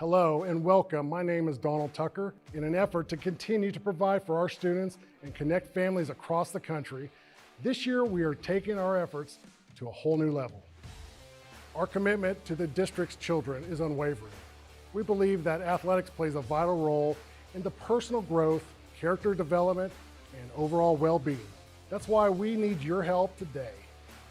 Hello and welcome. My name is Donald Tucker. In an effort to continue to provide for our students and connect families across the country, this year we are taking our efforts to a whole new level. Our commitment to the district's children is unwavering. We believe that athletics plays a vital role in the personal growth, character development, and overall well-being. That's why we need your help today.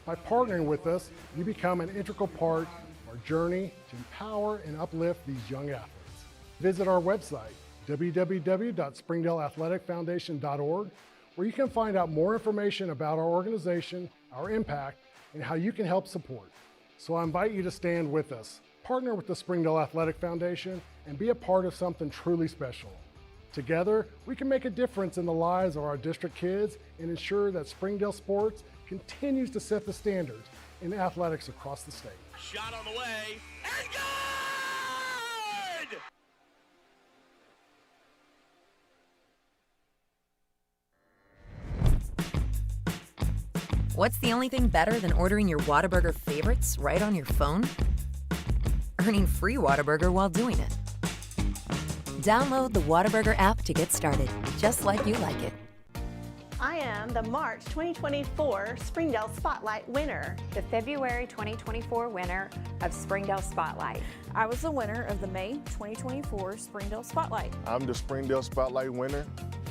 By partnering with us, you become an integral part of our journey to empower and uplift these young athletes. Visit our website, www.springdaleathleticfoundation.org, where you can find out more information about our organization, our impact, and how you can help support. So I invite you to stand with us, partner with the Springdale Athletic Foundation, and be a part of something truly special. Together, we can make a difference in the lives of our district kids and ensure that Springdale sports continues to set the standards in athletics across the state. Shot on the way, and good! What's the only thing better than ordering your Whataburger favorites right on your phone? Earning free Whataburger while doing it. Download the Whataburger app to get started, just like you like it. I am the March 2024 Springdale Spotlight winner. The February 2024 winner of Springdale Spotlight. I was the winner of the May 2024 Springdale Spotlight. I'm the Springdale Spotlight winner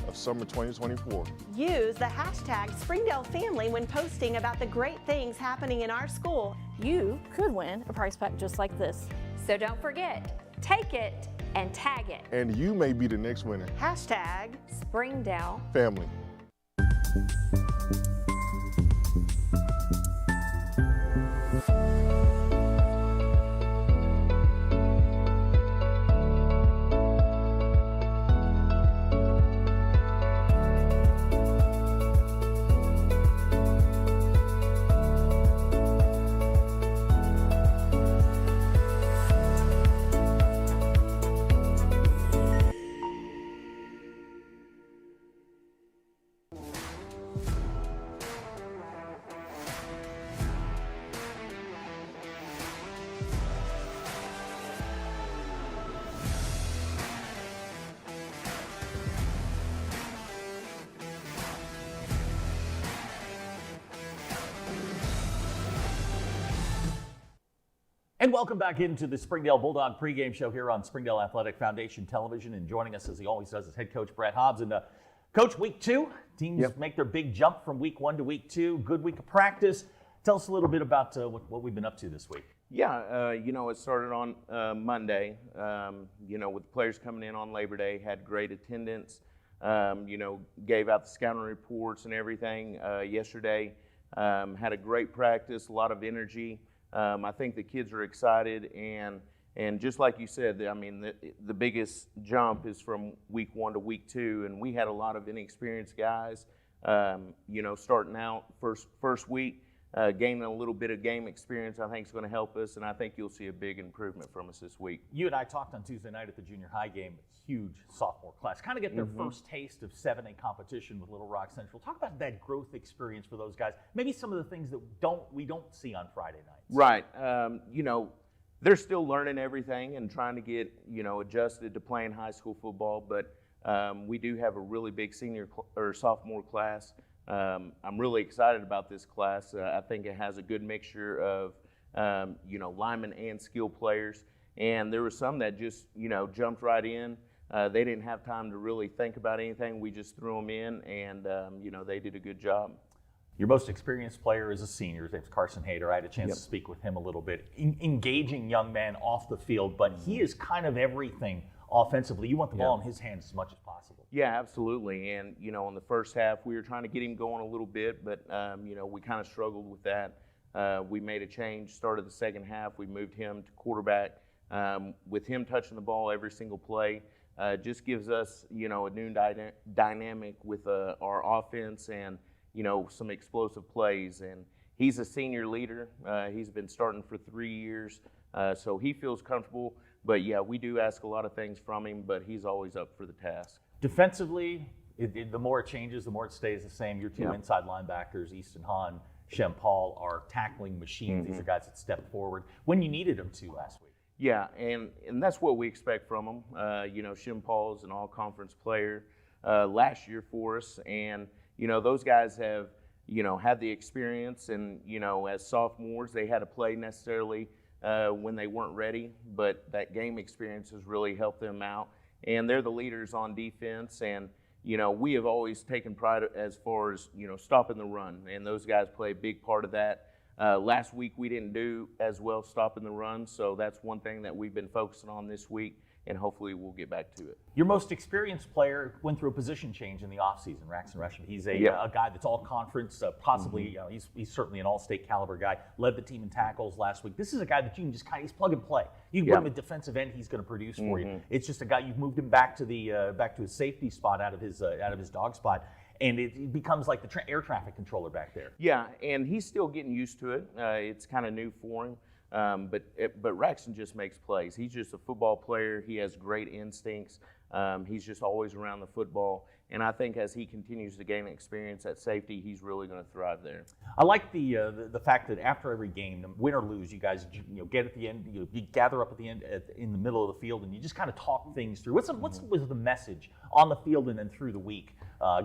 of Summer 2024. Use the hashtag Springdale Family when posting about the great things happening in our school. You could win a prize pack just like this. So don't forget, take it and tag it. And you may be the next winner. Hashtag Springdale Family. And welcome back into the Springdale Bulldog pregame show here on Springdale Athletic Foundation Television. And joining us, as he always does, is head coach Brett Hobbs. And Coach, week two, teams make their big jump from week one to week two. Good week of practice. Tell us a little bit about what we've been up to this week. Yeah, it started on Monday, with the players coming in on Labor Day, had great attendance, gave out the scouting reports and everything yesterday. Had a great practice, a lot of energy. I think the kids are excited, and just like you said, I mean, the biggest jump is from week one to week two, and we had a lot of inexperienced guys, starting out first week, gaining a little bit of game experience. I think is going to help us, and I think you'll see a big improvement from us this week. You and I talked on Tuesday night at the junior high game. Huge sophomore class, kind of get their first taste of 7A competition with Little Rock Central. Talk about that growth experience for those guys. Maybe some of the things that we don't see on Friday nights. Right. They're still learning everything and trying to get adjusted to playing high school football. But we do have a really big sophomore class. I'm really excited about this class. I think it has a good mixture of linemen and skill players. And there were some that just jumped right in. They didn't have time to really think about anything. We just threw them in, and they did a good job. Your most experienced player is a senior. His name's Carson Hayter. I had a chance to speak with him a little bit. Engaging young man off the field, but he is kind of everything offensively. You want the ball in his hands as much as possible. Yeah, absolutely. And, in the first half, we were trying to get him going a little bit, but, we kind of struggled with that. We made a change, started the second half. We moved him to quarterback. With him touching the ball every single play, just gives us, a new dynamic with our offense and, some explosive plays. And he's a senior leader. He's been starting for 3 years, so he feels comfortable. But, yeah, we do ask a lot of things from him, but he's always up for the task. Defensively, the more it changes, the more it stays the same. Your two inside linebackers, Easton Hahn, Shem Paul, are tackling machines. These are guys that step forward when you needed them to last week. Yeah, and that's what we expect from them. Shim Paul's an all-conference player last year for us, and those guys have had the experience, and as sophomores they had to play necessarily when they weren't ready, but that game experience has really helped them out, and they're the leaders on defense, and we have always taken pride as far as stopping the run, and those guys play a big part of that. Last week we didn't do as well stopping the run, so that's one thing that we've been focusing on this week, and hopefully we'll get back to it. Your most experienced player went through a position change in the offseason, Raxton Resham. He's a guy that's all conference, possibly, he's certainly an all-state caliber guy, led the team in tackles last week. This is a guy that you can just he's plug and play. You can put him at defensive end, he's going to produce for you. It's just a guy, you've moved him back to his safety spot out of his dog spot. And it becomes like the air traffic controller back there. Yeah, and he's still getting used to it. It's kind of new for him. But Raxton just makes plays. He's just a football player. He has great instincts. He's just always around the football. And I think as he continues to gain experience at safety, he's really going to thrive there. I like the fact that after every game, win or lose, you guys get at the end, you gather up at the end in the middle of the field, and you just kind of talk things through. What was the message on the field and then through the week,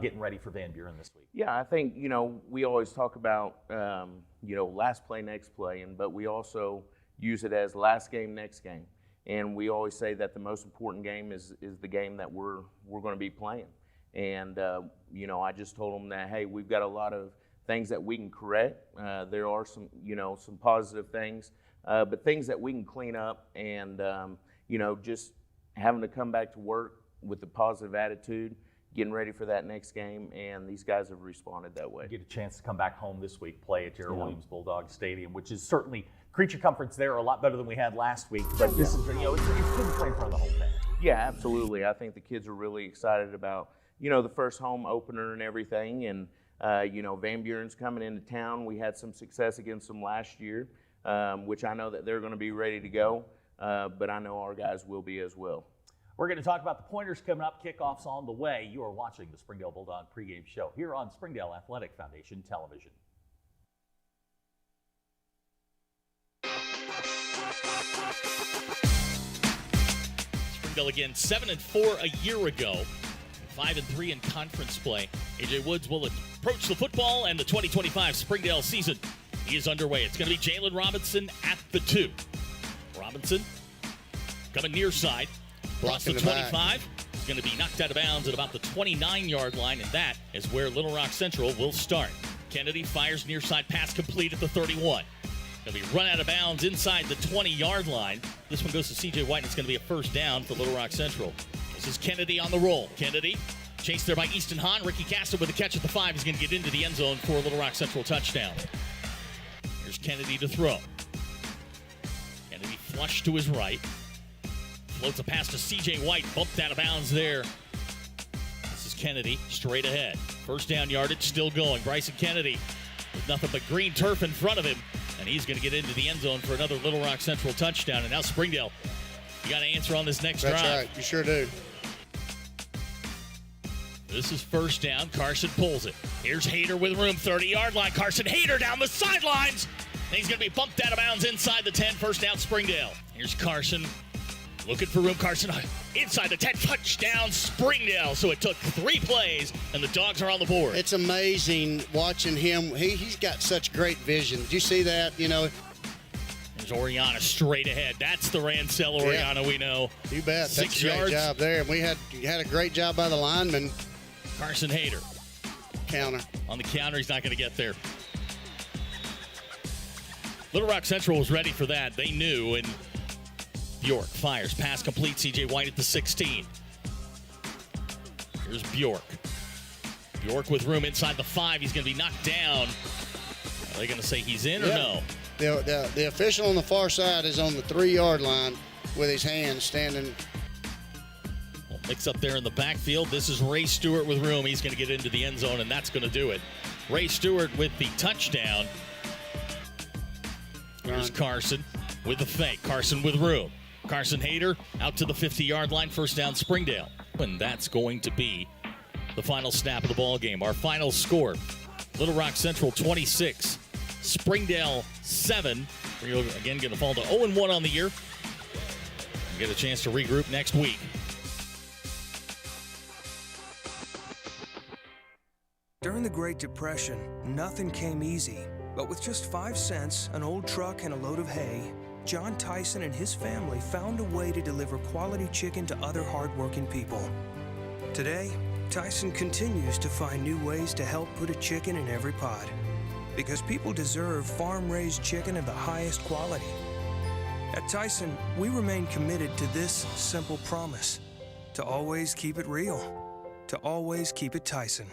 getting ready for Van Buren this week? Yeah, I think we always talk about last play, next play, but we also use it as last game, next game, and we always say that the most important game is the game that we're going to be playing. And, I just told them that, hey, we've got a lot of things that we can correct. There are some positive things, but things that we can clean up, and, just having to come back to work with a positive attitude, getting ready for that next game, and these guys have responded that way. You get a chance to come back home this week, play at Gerald Williams Bulldog Stadium, which is certainly creature comforts there are a lot better than we had last week, but this is, it's good to play in front of the whole thing. Yeah, absolutely. I think the kids are really excited about the first home opener and everything, and Van Buren's coming into town. We had some success against them last year, which I know that they're going to be ready to go, but I know our guys will be as well. We're going to talk about the pointers coming up. Kickoff's on the way. You are watching the Springdale Bulldog pregame show here on Springdale Athletic Foundation Television. Springdale again 7-4 a year ago. 5-3 in conference play. AJ Woods will approach the football, and the 2025 Springdale season is underway. It's going to be Jalen Robinson at the 2. Robinson coming near side. Across the 25. He's going to be knocked out of bounds at about the 29-yard line, and that is where Little Rock Central will start. Kennedy fires near side pass complete at the 31. Going to be run out of bounds inside the 20-yard line. This one goes to C.J. White, and it's going to be a first down for Little Rock Central. This is Kennedy on the roll. Kennedy chased there by Easton Hahn. Ricky Castor with a catch at the 5. He's going to get into the end zone for a Little Rock Central touchdown. Here's Kennedy to throw. Kennedy flush to his right. Floats a pass to C.J. White. Bumped out of bounds there. This is Kennedy straight ahead. First down yardage still going. Bryson Kennedy with nothing but green turf in front of him. And he's going to get into the end zone for another Little Rock Central touchdown. And now Springdale, you got to answer on this next drive. That's right. You sure do. This is first down. Carson pulls it. Here's Hayter with room. 30-yard line. Carson Hayter down the sidelines. And he's going to be bumped out of bounds inside the 10. First down, Springdale. Here's Carson looking for room. Carson inside the 10. Touchdown, Springdale. So it took 3 plays, and the Dogs are on the board. It's amazing watching him. He's got such great vision. Did you see that? There's Oriana straight ahead. That's the Rancel Oriana we know. You bet. 6 That's a great yards. job there. And we had a great job by the lineman. Carson Hayter. Counter. On the counter, he's not going to get there. Little Rock Central was ready for that. They knew, and Bjork fires. Pass complete. C.J. White at the 16. Here's Bjork. Bjork with room inside the 5. He's going to be knocked down. Are they going to say he's in or no? The official on the far side is on the 3-yard line with his hands standing. Mix up there in the backfield. This is Ray Stewart with room. He's going to get into the end zone, and that's going to do it. Ray Stewart with the touchdown. Here's Carson with the fake. Carson with room. Carson Hayter out to the 50-yard line. First down, Springdale. And that's going to be the final snap of the ball game. Our final score, Little Rock Central 26, Springdale 7. We're again going to fall to 0-1 on the year. You get a chance to regroup next week. During the Great Depression, nothing came easy. But with just 5 cents, an old truck, and a load of hay, John Tyson and his family found a way to deliver quality chicken to other hardworking people. Today, Tyson continues to find new ways to help put a chicken in every pot. Because people deserve farm-raised chicken of the highest quality. At Tyson, we remain committed to this simple promise: to always keep it real, to always keep it Tyson.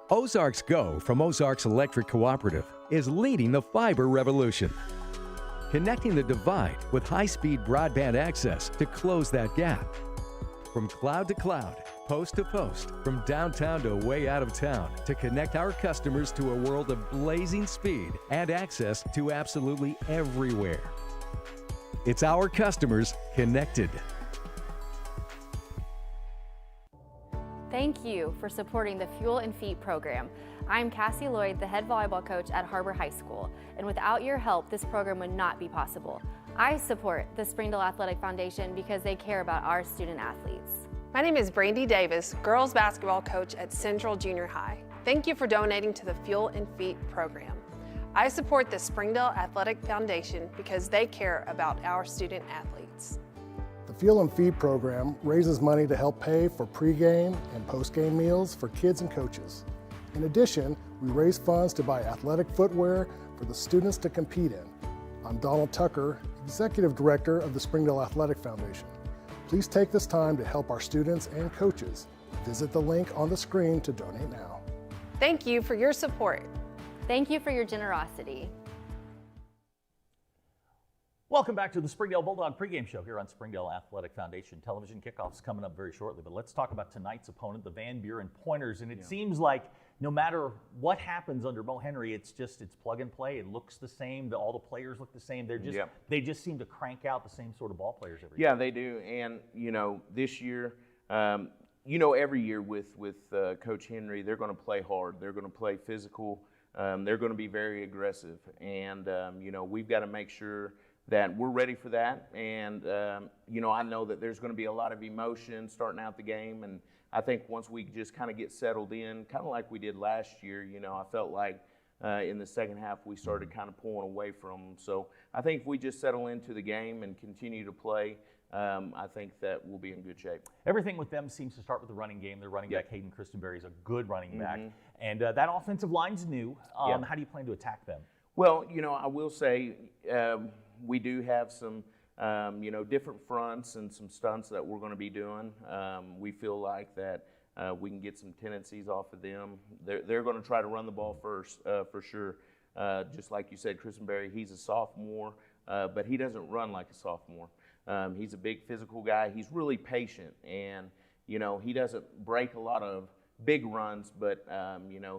Ozarks Go from Ozarks Electric Cooperative is leading the fiber revolution, connecting the divide with high-speed broadband access to close that gap. From cloud to cloud, post to post, from downtown to way out of town, to connect our customers to a world of blazing speed and access to absolutely everywhere. It's our customers connected. Thank you for supporting the Fuel and Feet program. I'm Cassie Lloyd, the head volleyball coach at Harbor High School, and without your help, this program would not be possible. I support the Springdale Athletic Foundation because they care about our student athletes. My name is Brandy Davis, girls basketball coach at Central Junior High. Thank you for donating to the Fuel and Feet program. I support the Springdale Athletic Foundation because they care about our student athletes. The Fuel and Feed program raises money to help pay for pregame and postgame meals for kids and coaches. In addition, we raise funds to buy athletic footwear for the students to compete in. I'm Donald Tucker, Executive Director of the Springdale Athletic Foundation. Please take this time to help our students and coaches. Visit the link on the screen to donate now. Thank you for your support. Thank you for your generosity. Welcome back to the Springdale Bulldog pregame show here on Springdale Athletic Foundation Television. Kickoff's coming up very shortly, but let's talk about tonight's opponent, the Van Buren Pointers. And it seems like no matter what happens under Mo Henry, it's plug and play. It looks the same. All the players look the same. They just seem to crank out the same sort of ball players every year. Yeah, they do. And this year, every year with Coach Henry, they're going to play hard. They're going to play physical. They're going to be very aggressive. And we've got to make sure that we're ready for that. And, I know that there's going to be a lot of emotion starting out the game. And I think once we just kind of get settled in, kind of like we did last year, I felt like in the second half we started kind of pulling away from them. So I think if we just settle into the game and continue to play, I think that we'll be in good shape. Everything with them seems to start with the running game. Their running back, Hayden Christenberry, is a good running back. And that offensive line's new. How do you plan to attack them? Well, I will say we do have some, different fronts and some stunts that we're going to be doing. We feel like that we can get some tendencies off of them. They're going to try to run the ball first, for sure. Just like you said, Christenberry, he's a sophomore, but he doesn't run like a sophomore. He's a big physical guy. He's really patient, and, he doesn't break a lot of big runs, but,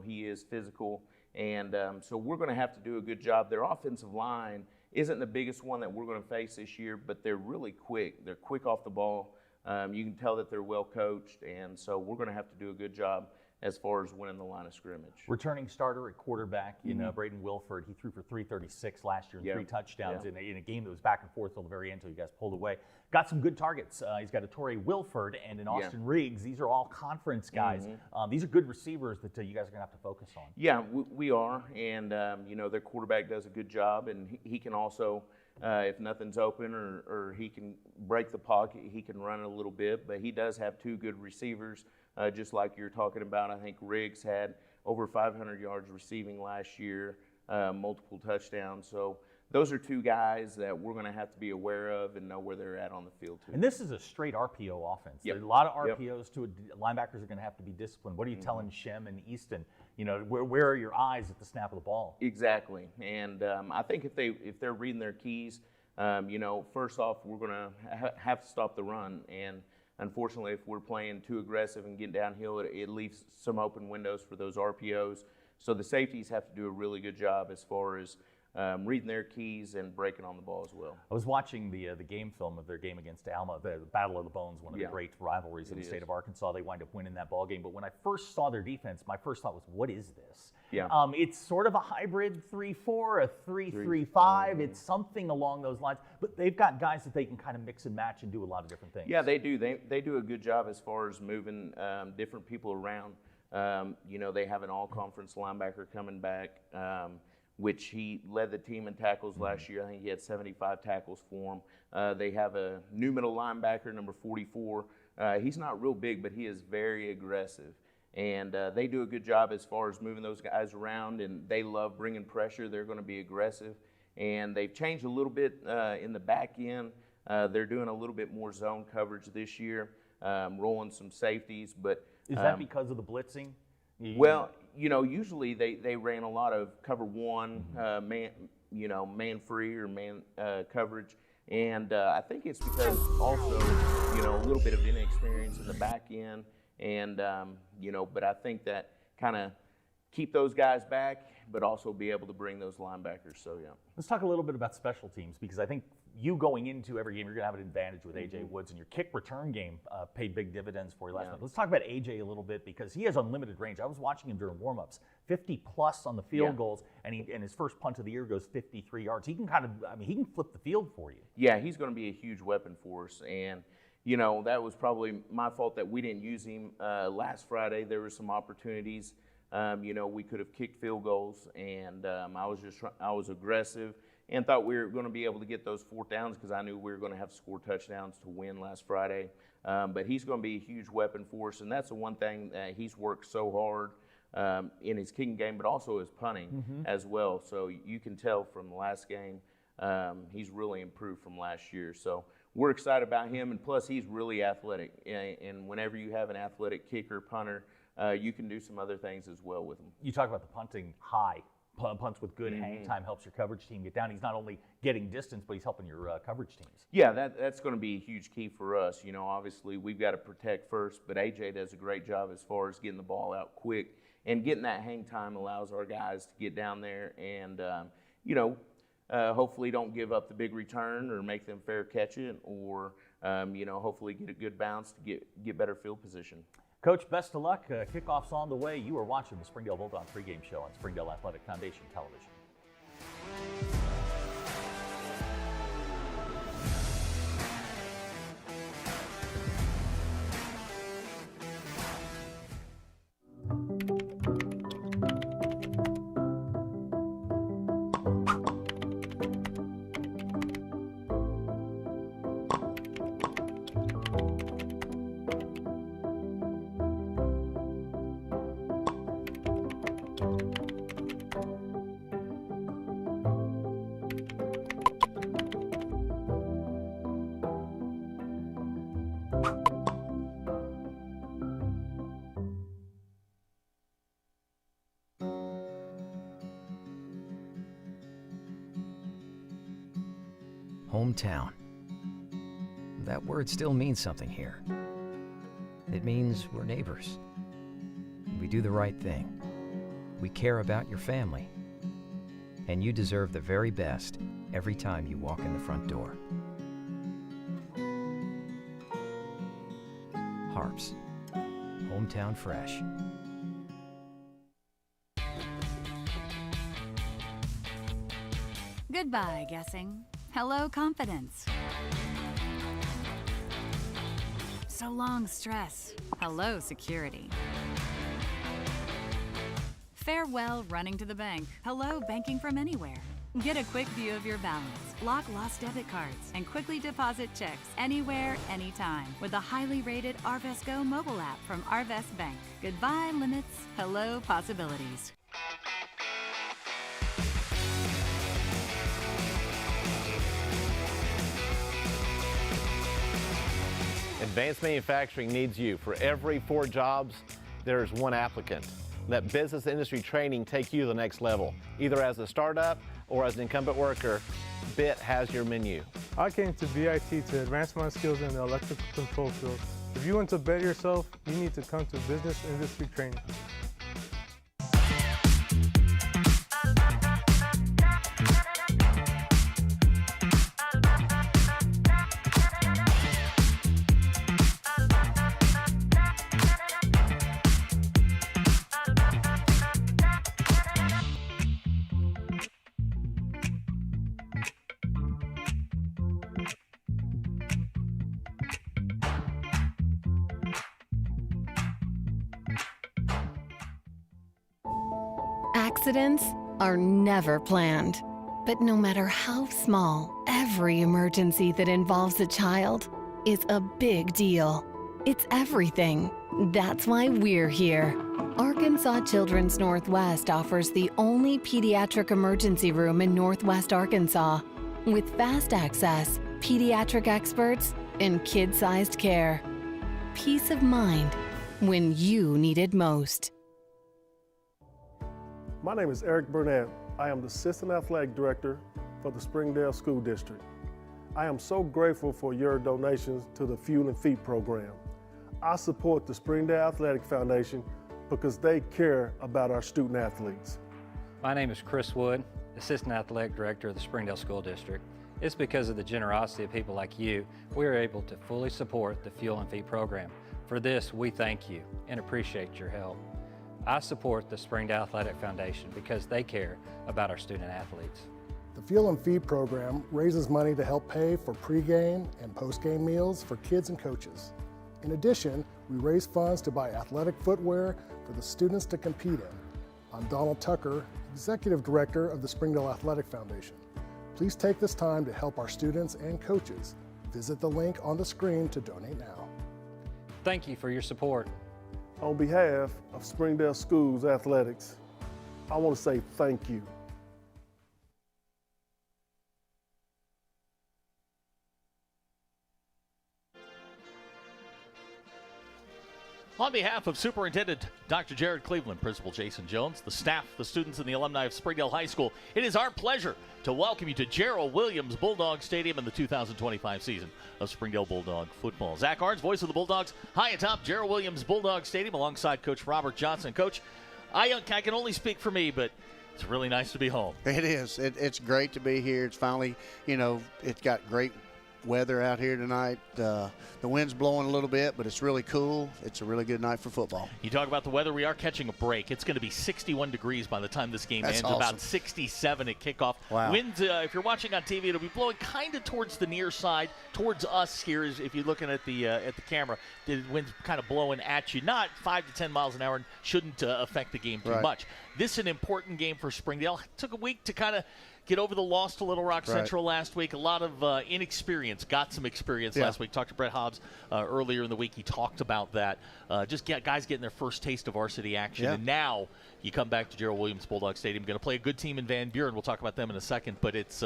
he is physical. And so we're going to have to do a good job. Their offensive line isn't the biggest one that we're going to face this year, but they're really quick. They're quick off the ball. You can tell that they're well coached, and so we're going to have to do a good job as far as winning the line of scrimmage. Returning starter at quarterback in Braden Wilford. He threw for 336 last year and 3 touchdowns in a game that was back and forth till the very end until you guys pulled away. Got some good targets. He's got a Torrey Wilford and an Austin Riggs. These are all conference guys. These are good receivers that you guys are going to have to focus on. Yeah, we are, and their quarterback does a good job, and he can also, if nothing's open or he can break the pocket, he can run a little bit, but he does have 2 good receivers. Just like you're talking about, I think Riggs had over 500 yards receiving last year, multiple touchdowns. So those are 2 guys that we're going to have to be aware of and know where they're at on the field, too. And this is a straight RPO offense. There's a lot of RPOs to it. Linebackers are going to have to be disciplined. What are you telling Shem and Easton? Where are your eyes at the snap of the ball? Exactly. And I think if they're reading their keys, first off, we're going to have to stop the run. And unfortunately, if we're playing too aggressive and getting downhill, it leaves some open windows for those RPOs. So the safeties have to do a really good job as far as reading their keys and breaking on the ball as well. I was watching the game film of their game against Alma, the Battle of the Bones, one of the great rivalries in the state of Arkansas. They wind up winning that ball game. But when I first saw their defense, my first thought was, what is this? Yeah. It's sort of a hybrid 3-4, a 3-3-5. It's something along those lines. But they've got guys that they can kind of mix and match and do a lot of different things. Yeah, they do. They do a good job as far as moving different people around. They have an all-conference linebacker coming back, which he led the team in tackles last year. I think he had 75 tackles for him. They have a new middle linebacker, number 44. He's not real big, but he is very aggressive. And they do a good job as far as moving those guys around, and they love bringing pressure. They're going to be aggressive. And they've changed a little bit in the back end. They're doing a little bit more zone coverage this year, rolling some safeties. But is that because of the blitzing? Well, usually they ran a lot of cover one, man free or man coverage. And I think it's because also, a little bit of inexperience in the back end. And, but I think that kind of keep those guys back, but also be able to bring those linebackers. So, yeah. Let's talk a little bit about special teams, because I think you going into every game, you're going to have an advantage with A.J. Woods, and your kick return game paid big dividends for you last night. Let's talk about A.J. a little bit, because he has unlimited range. I was watching him during warm-ups, 50-plus on the field goals, and his first punt of the year goes 53 yards. He can he can flip the field for you. Yeah, he's going to be a huge weapon for us, and that was probably my fault that we didn't use him last Friday. There were some opportunities. We could have kicked field goals, and I was aggressive and thought we were going to be able to get those 4th downs because I knew we were going to have to score touchdowns to win last Friday. But he's going to be a huge weapon for us, and that's the one thing that he's worked so hard in his kicking game, but also his punting as well. So you can tell from the last game he's really improved from last year. So we're excited about him, and plus he's really athletic. And whenever you have an athletic kicker, punter, you can do some other things as well with him. You talk about the punting high. Punts with good hang time helps your coverage team get down. He's not only getting distance, but he's helping your coverage teams. Yeah, that's going to be a huge key for us. Obviously we've got to protect first, but AJ does a great job as far as getting the ball out quick. And getting that hang time allows our guys to get down there and, hopefully don't give up the big return or make them fair catch it, or, hopefully get a good bounce to get better field position. Coach, best of luck. Kickoff's on the way. You are watching the Springdale Bulldog pregame show on Springdale Athletic Foundation Television. Hometown. That word still means something here. It means we're neighbors. We do the right thing. We care about your family. And you deserve the very best every time you walk in the front door. Harps. Hometown fresh. Goodbye, guessing. Hello, confidence. So long, stress. Hello, security. Farewell, running to the bank. Hello, banking from anywhere. Get a quick view of your balance, block lost debit cards, and quickly deposit checks anywhere, anytime with the highly rated Arvest Go mobile app from Arvest Bank. Goodbye, limits. Hello, possibilities. Advanced Manufacturing needs you. For every 4 jobs, there is 1 applicant. Let business industry training take you to the next level. Either as a startup or as an incumbent worker, BIT has your menu. I came to BIT to advance my skills in the electrical control field. If you want to better yourself, you need to come to business industry training. Accidents are never planned. But no matter how small, every emergency that involves a child is a big deal. It's everything. That's why we're here. Arkansas Children's Northwest offers the only pediatric emergency room in Northwest Arkansas with fast access, pediatric experts, and kid-sized care. Peace of mind when you need it most. My name is Eric Burnett. I am the Assistant Athletic Director for the Springdale School District. I am so grateful for your donations to the Fuel and Feet program. I support the Springdale Athletic Foundation because they care about our student athletes. My name is Chris Wood, Assistant Athletic Director of the Springdale School District. It's because of the generosity of people like you, we are able to fully support the Fuel and Feed program. For this, we thank you and appreciate your help. I support the Springdale Athletic Foundation because they care about our student athletes. The Fuel and Feed program raises money to help pay for pregame and postgame meals for kids and coaches. In addition, we raise funds to buy athletic footwear for the students to compete in. I'm Donald Tucker, Executive Director of the Springdale Athletic Foundation. Please take this time to help our students and coaches. Visit the link on the screen to donate now. Thank you for your support. On behalf of Springdale Schools Athletics, I want to say thank you. On behalf of Superintendent Dr. Jared Cleveland, Principal Jason Jones, the staff, the students, and the alumni of Springdale High School, it is our pleasure to welcome you to Gerald Williams Bulldog Stadium in the 2025 season of Springdale Bulldog football. Zach Arns, voice of the Bulldogs, high atop Gerald Williams Bulldog Stadium alongside Coach Robert Johnson. Coach, I can only speak for me, but it's really nice to be home. It is. It's great to be here. It's finally, it's got great weather out here tonight. The wind's blowing a little bit, but it's really cool. It's a really good night for football. You talk about the weather. We are catching a break. It's going to be 61 degrees by the time this game ends. Awesome. About 67 at kickoff. Wow. Wind, if you're watching on TV, it'll be blowing kind of towards the near side, towards us here. If you're looking at the camera, the wind's kind of blowing at you. Not 5 to 10 miles an hour, and shouldn't affect the game too much. This is an important game for Springdale. It took a week to kind of get over the loss to Little Rock Central last week. A lot of inexperience. Got some experience last week. Talked to Brett Hobbs earlier in the week. He talked about that. Just guys getting their first taste of varsity action. And now you come back to Gerald Williams Bulldog Stadium. Going to play a good team in Van Buren. We'll talk about them in a second. But it's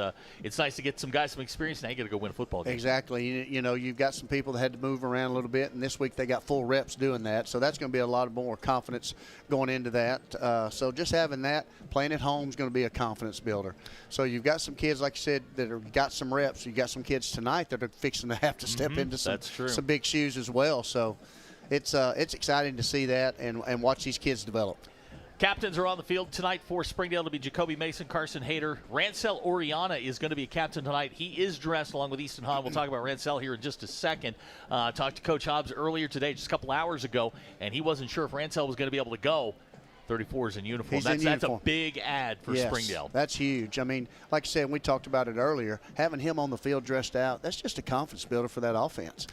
nice to get some guys some experience. Now you got to go win a football game. Exactly. You've got some people that had to move around a little bit, and this week they got full reps doing that. So that's going to be a lot more confidence going into that. So just having that, playing at home is going to be a confidence builder. So you've got some kids, like you said, that have got some reps. You've got some kids tonight that are fixing to have to step into some big shoes as well. So it's exciting to see that and watch these kids develop. Captains are on the field tonight for Springdale to be Jacoby Mason, Carson Hayter. Rancel Oriana is going to be a captain tonight. He is dressed along with Easton Hahn. We'll talk about Rancel here in just a second. Talked to Coach Hobbs earlier today, just a couple hours ago, and he wasn't sure if Rancel was going to be able to go. 34 is in uniform. That's a big add for Springdale. That's huge. I mean, like I said, we talked about it earlier, having him on the field dressed out, that's just a confidence builder for that offense.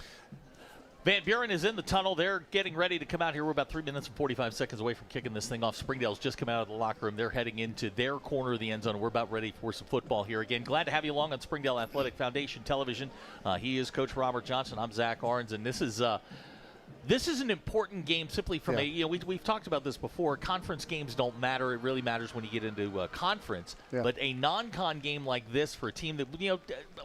Van Buren is in the tunnel. They're getting ready to come out here. We're about 3 minutes and 45 seconds away from kicking this thing off. Springdale's just come out of the locker room. They're heading into their corner of the end zone. We're about ready for some football here. Again, glad to have you along on Springdale Athletic Foundation Television. He is Coach Robert Johnson. I'm Zach Arns, and this is an important game simply from we've talked about this before. Conference games don't matter. It really matters when you get into a conference. But a non-con game like this for a team that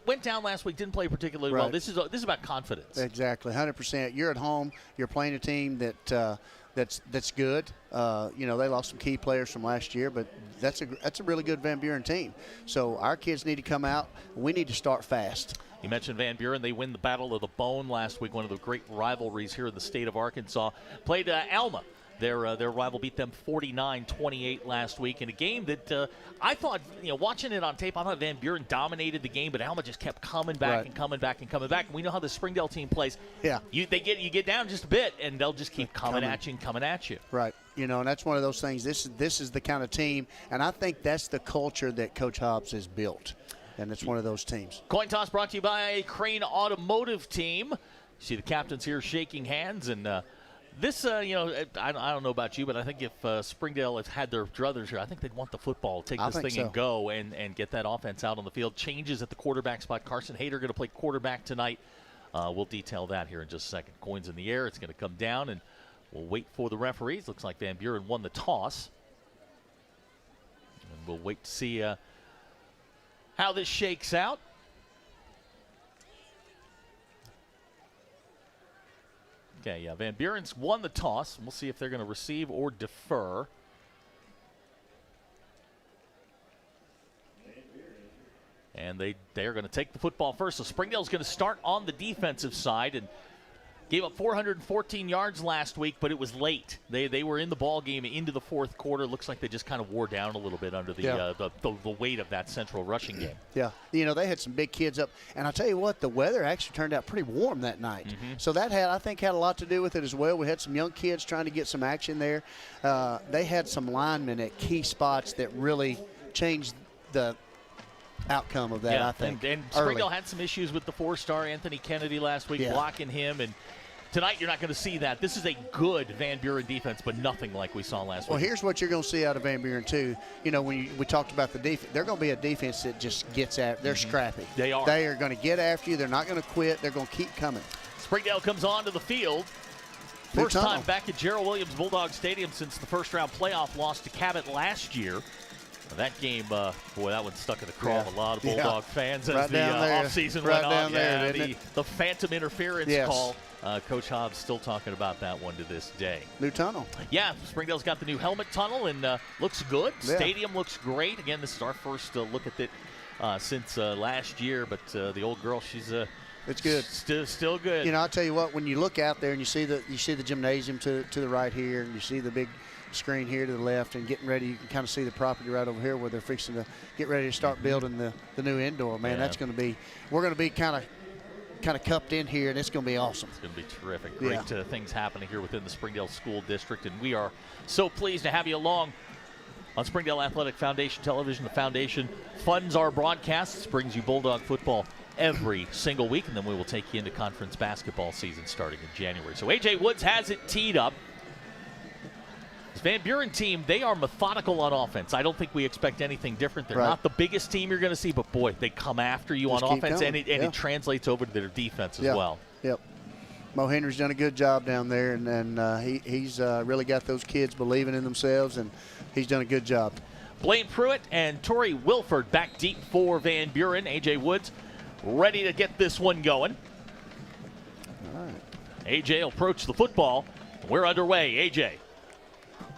went down last week, didn't play particularly well. This is about confidence. Exactly, 100%. You're at home. You're playing a team that's good. They lost some key players from last year, but that's a really good Van Buren team. So our kids need to come out. We need to start fast. You mentioned Van Buren. They win the Battle of the Bone last week, one of the great rivalries here in the state of Arkansas. Played Alma. Their rival beat them 49-28 last week in a game that I thought, watching it on tape, I thought Van Buren dominated the game, but Alma just kept coming back and coming back and coming back. And we know how the Springdale team plays. Yeah. You get down just a bit, and they'll just keep coming at you. Right. And that's one of those things. This is the kind of team, and I think that's the culture that Coach Hobbs has built. And it's one of those teams. Coin toss brought to you by Crane Automotive Team. You see the captains here shaking hands, and This, I don't know about you, but I think if Springdale has had their druthers here, I think they'd want the football, take this thing and go and get that offense out on the field. Changes at the quarterback spot. Carson Hayter going to play quarterback tonight. We'll detail that here in just a second. Coins in the air. It's going to come down, and we'll wait for the referees. Looks like Van Buren won the toss. And we'll wait to see how this shakes out. Okay, yeah, Van Buren's won the toss. We'll see if they're going to receive or defer. And they're going to take the football first. So Springdale's going to start on the defensive side and gave up 414 yards last week, but it was late. They were in the ball game into the fourth quarter. Looks like they just kind of wore down a little bit under the weight of that central rushing game. Yeah, they had some big kids up, and I'll tell you what, the weather actually turned out pretty warm that night. So that I think had a lot to do with it as well. We had some young kids trying to get some action there. They had some linemen at key spots that really changed the outcome of that, I think. And Springdale had some issues with the 4-star Anthony Kennedy last week, blocking him, and tonight you're not going to see that. This is a good Van Buren defense, but nothing like we saw last week. Well, here's what you're going to see out of Van Buren, too. When we talked about the defense, they're going to be a defense that just gets at. They're scrappy. They are. They are going to get after you. They're not going to quit. They're going to keep coming. Springdale comes onto the field. First time back at Gerald Williams Bulldog Stadium since the first-round playoff loss to Cabot last year. That game, that one stuck in the craw of a lot of Bulldog fans as the offseason went on. The phantom interference call. Coach Hobbs still talking about that one to this day. New tunnel. Yeah, Springdale's got the new helmet tunnel and looks good. Yeah. Stadium looks great. Again, this is our first look at it since last year, but the old girl, she's it's good. Still good. I'll tell you what, when you look out there and you see the gymnasium to the right here, and you see the big screen here to the left and getting ready, you can kind of see the property right over here where they're fixing to get ready to start building the new indoor. Man, that's going to be, we're going to be kind of cupped in here, and it's going to be awesome. It's going to be terrific. Great things happening here within the Springdale School District, and we are so pleased to have you along on Springdale Athletic Foundation Television. The foundation funds our broadcasts, brings you Bulldog football every single week, and then we will take you into conference basketball season starting in January. So A.J. Woods has it teed up. This Van Buren team, they are methodical on offense. I don't think we expect anything different. They're not the biggest team you're going to see, but boy, they come after you on offense, and it translates over to their defense as well. Yep. Mo Henry's done a good job down there, and he's really got those kids believing in themselves, and he's done a good job. Blaine Pruitt and Torrey Wilford back deep for Van Buren. A.J. Woods ready to get this one going. All right. A.J. will approach the football. We're underway. A.J.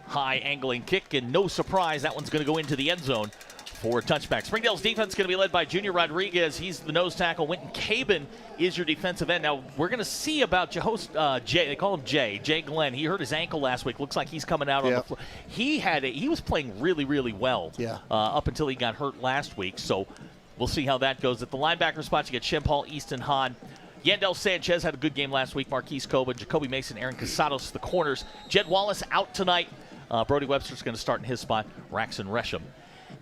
high angling kick, and no surprise, that one's going to go into the end zone for a touchback. Springdale's defense is going to be led by Junior Rodriguez. He's the nose tackle. Winton Cabin is your defensive end. Now, we're going to see about Jay. They call him Jay Glenn. He hurt his ankle last week. Looks like he's coming out on the floor. He was playing really, really well up until he got hurt last week. So we'll see how that goes. At the linebacker spots, you get Shempal, Easton Hahn. Yandel Sanchez had a good game last week. Marquise Coba, Jacoby Mason, Aaron Casados, the corners. Jed Wallace out tonight. Brody Webster's going to start in his spot. Raxon Resham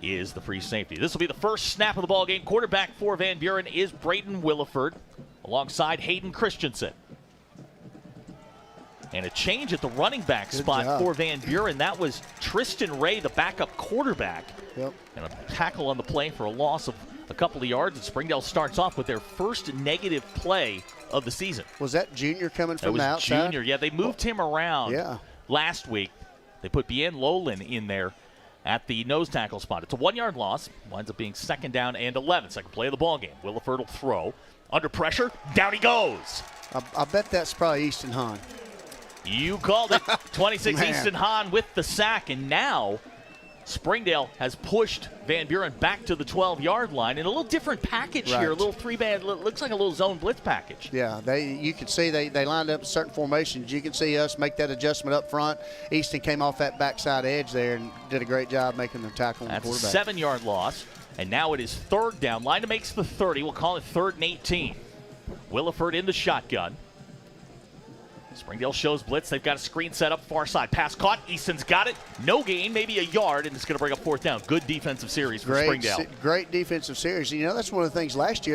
is the free safety. This will be the first snap of the ball game. Quarterback for Van Buren is Braden Williford alongside Hayden Christensen. And a change at the running back spot for Van Buren. That was Tristan Ray, the backup quarterback. Yep. And a tackle on the play for a loss of a couple of yards. And Springdale starts off with their first negative play of the season. Was that Junior coming from the outside? That was Junior. Yeah, they moved him around last week. They put Bien Lolin in there at the nose tackle spot. It's a 1-yard loss. Winds up being 2nd down and 11. Second play of the ball game. Williford will throw. Under pressure. Down he goes. I bet that's probably Easton Hahn. You called it. 26 Easton Hahn with the sack. And now Springdale has pushed Van Buren back to the 12-yard line in a little different package here. A little 3-man, looks like a little zone blitz package. Yeah, you can see they lined up certain formations. You can see us make that adjustment up front. Easton came off that backside edge there and did a great job making the tackle on the quarterback. That's a 7-yard loss, and now it is 3rd down. Line makes the 30. We'll call it 3rd and 18. Williford in the shotgun. Springdale shows blitz. They've got a screen set up far side. Pass caught. Easton's got it. No gain, maybe a yard, and it's going to bring up 4th down. Good defensive series for Springdale. Great defensive series. You know, that's one of the things last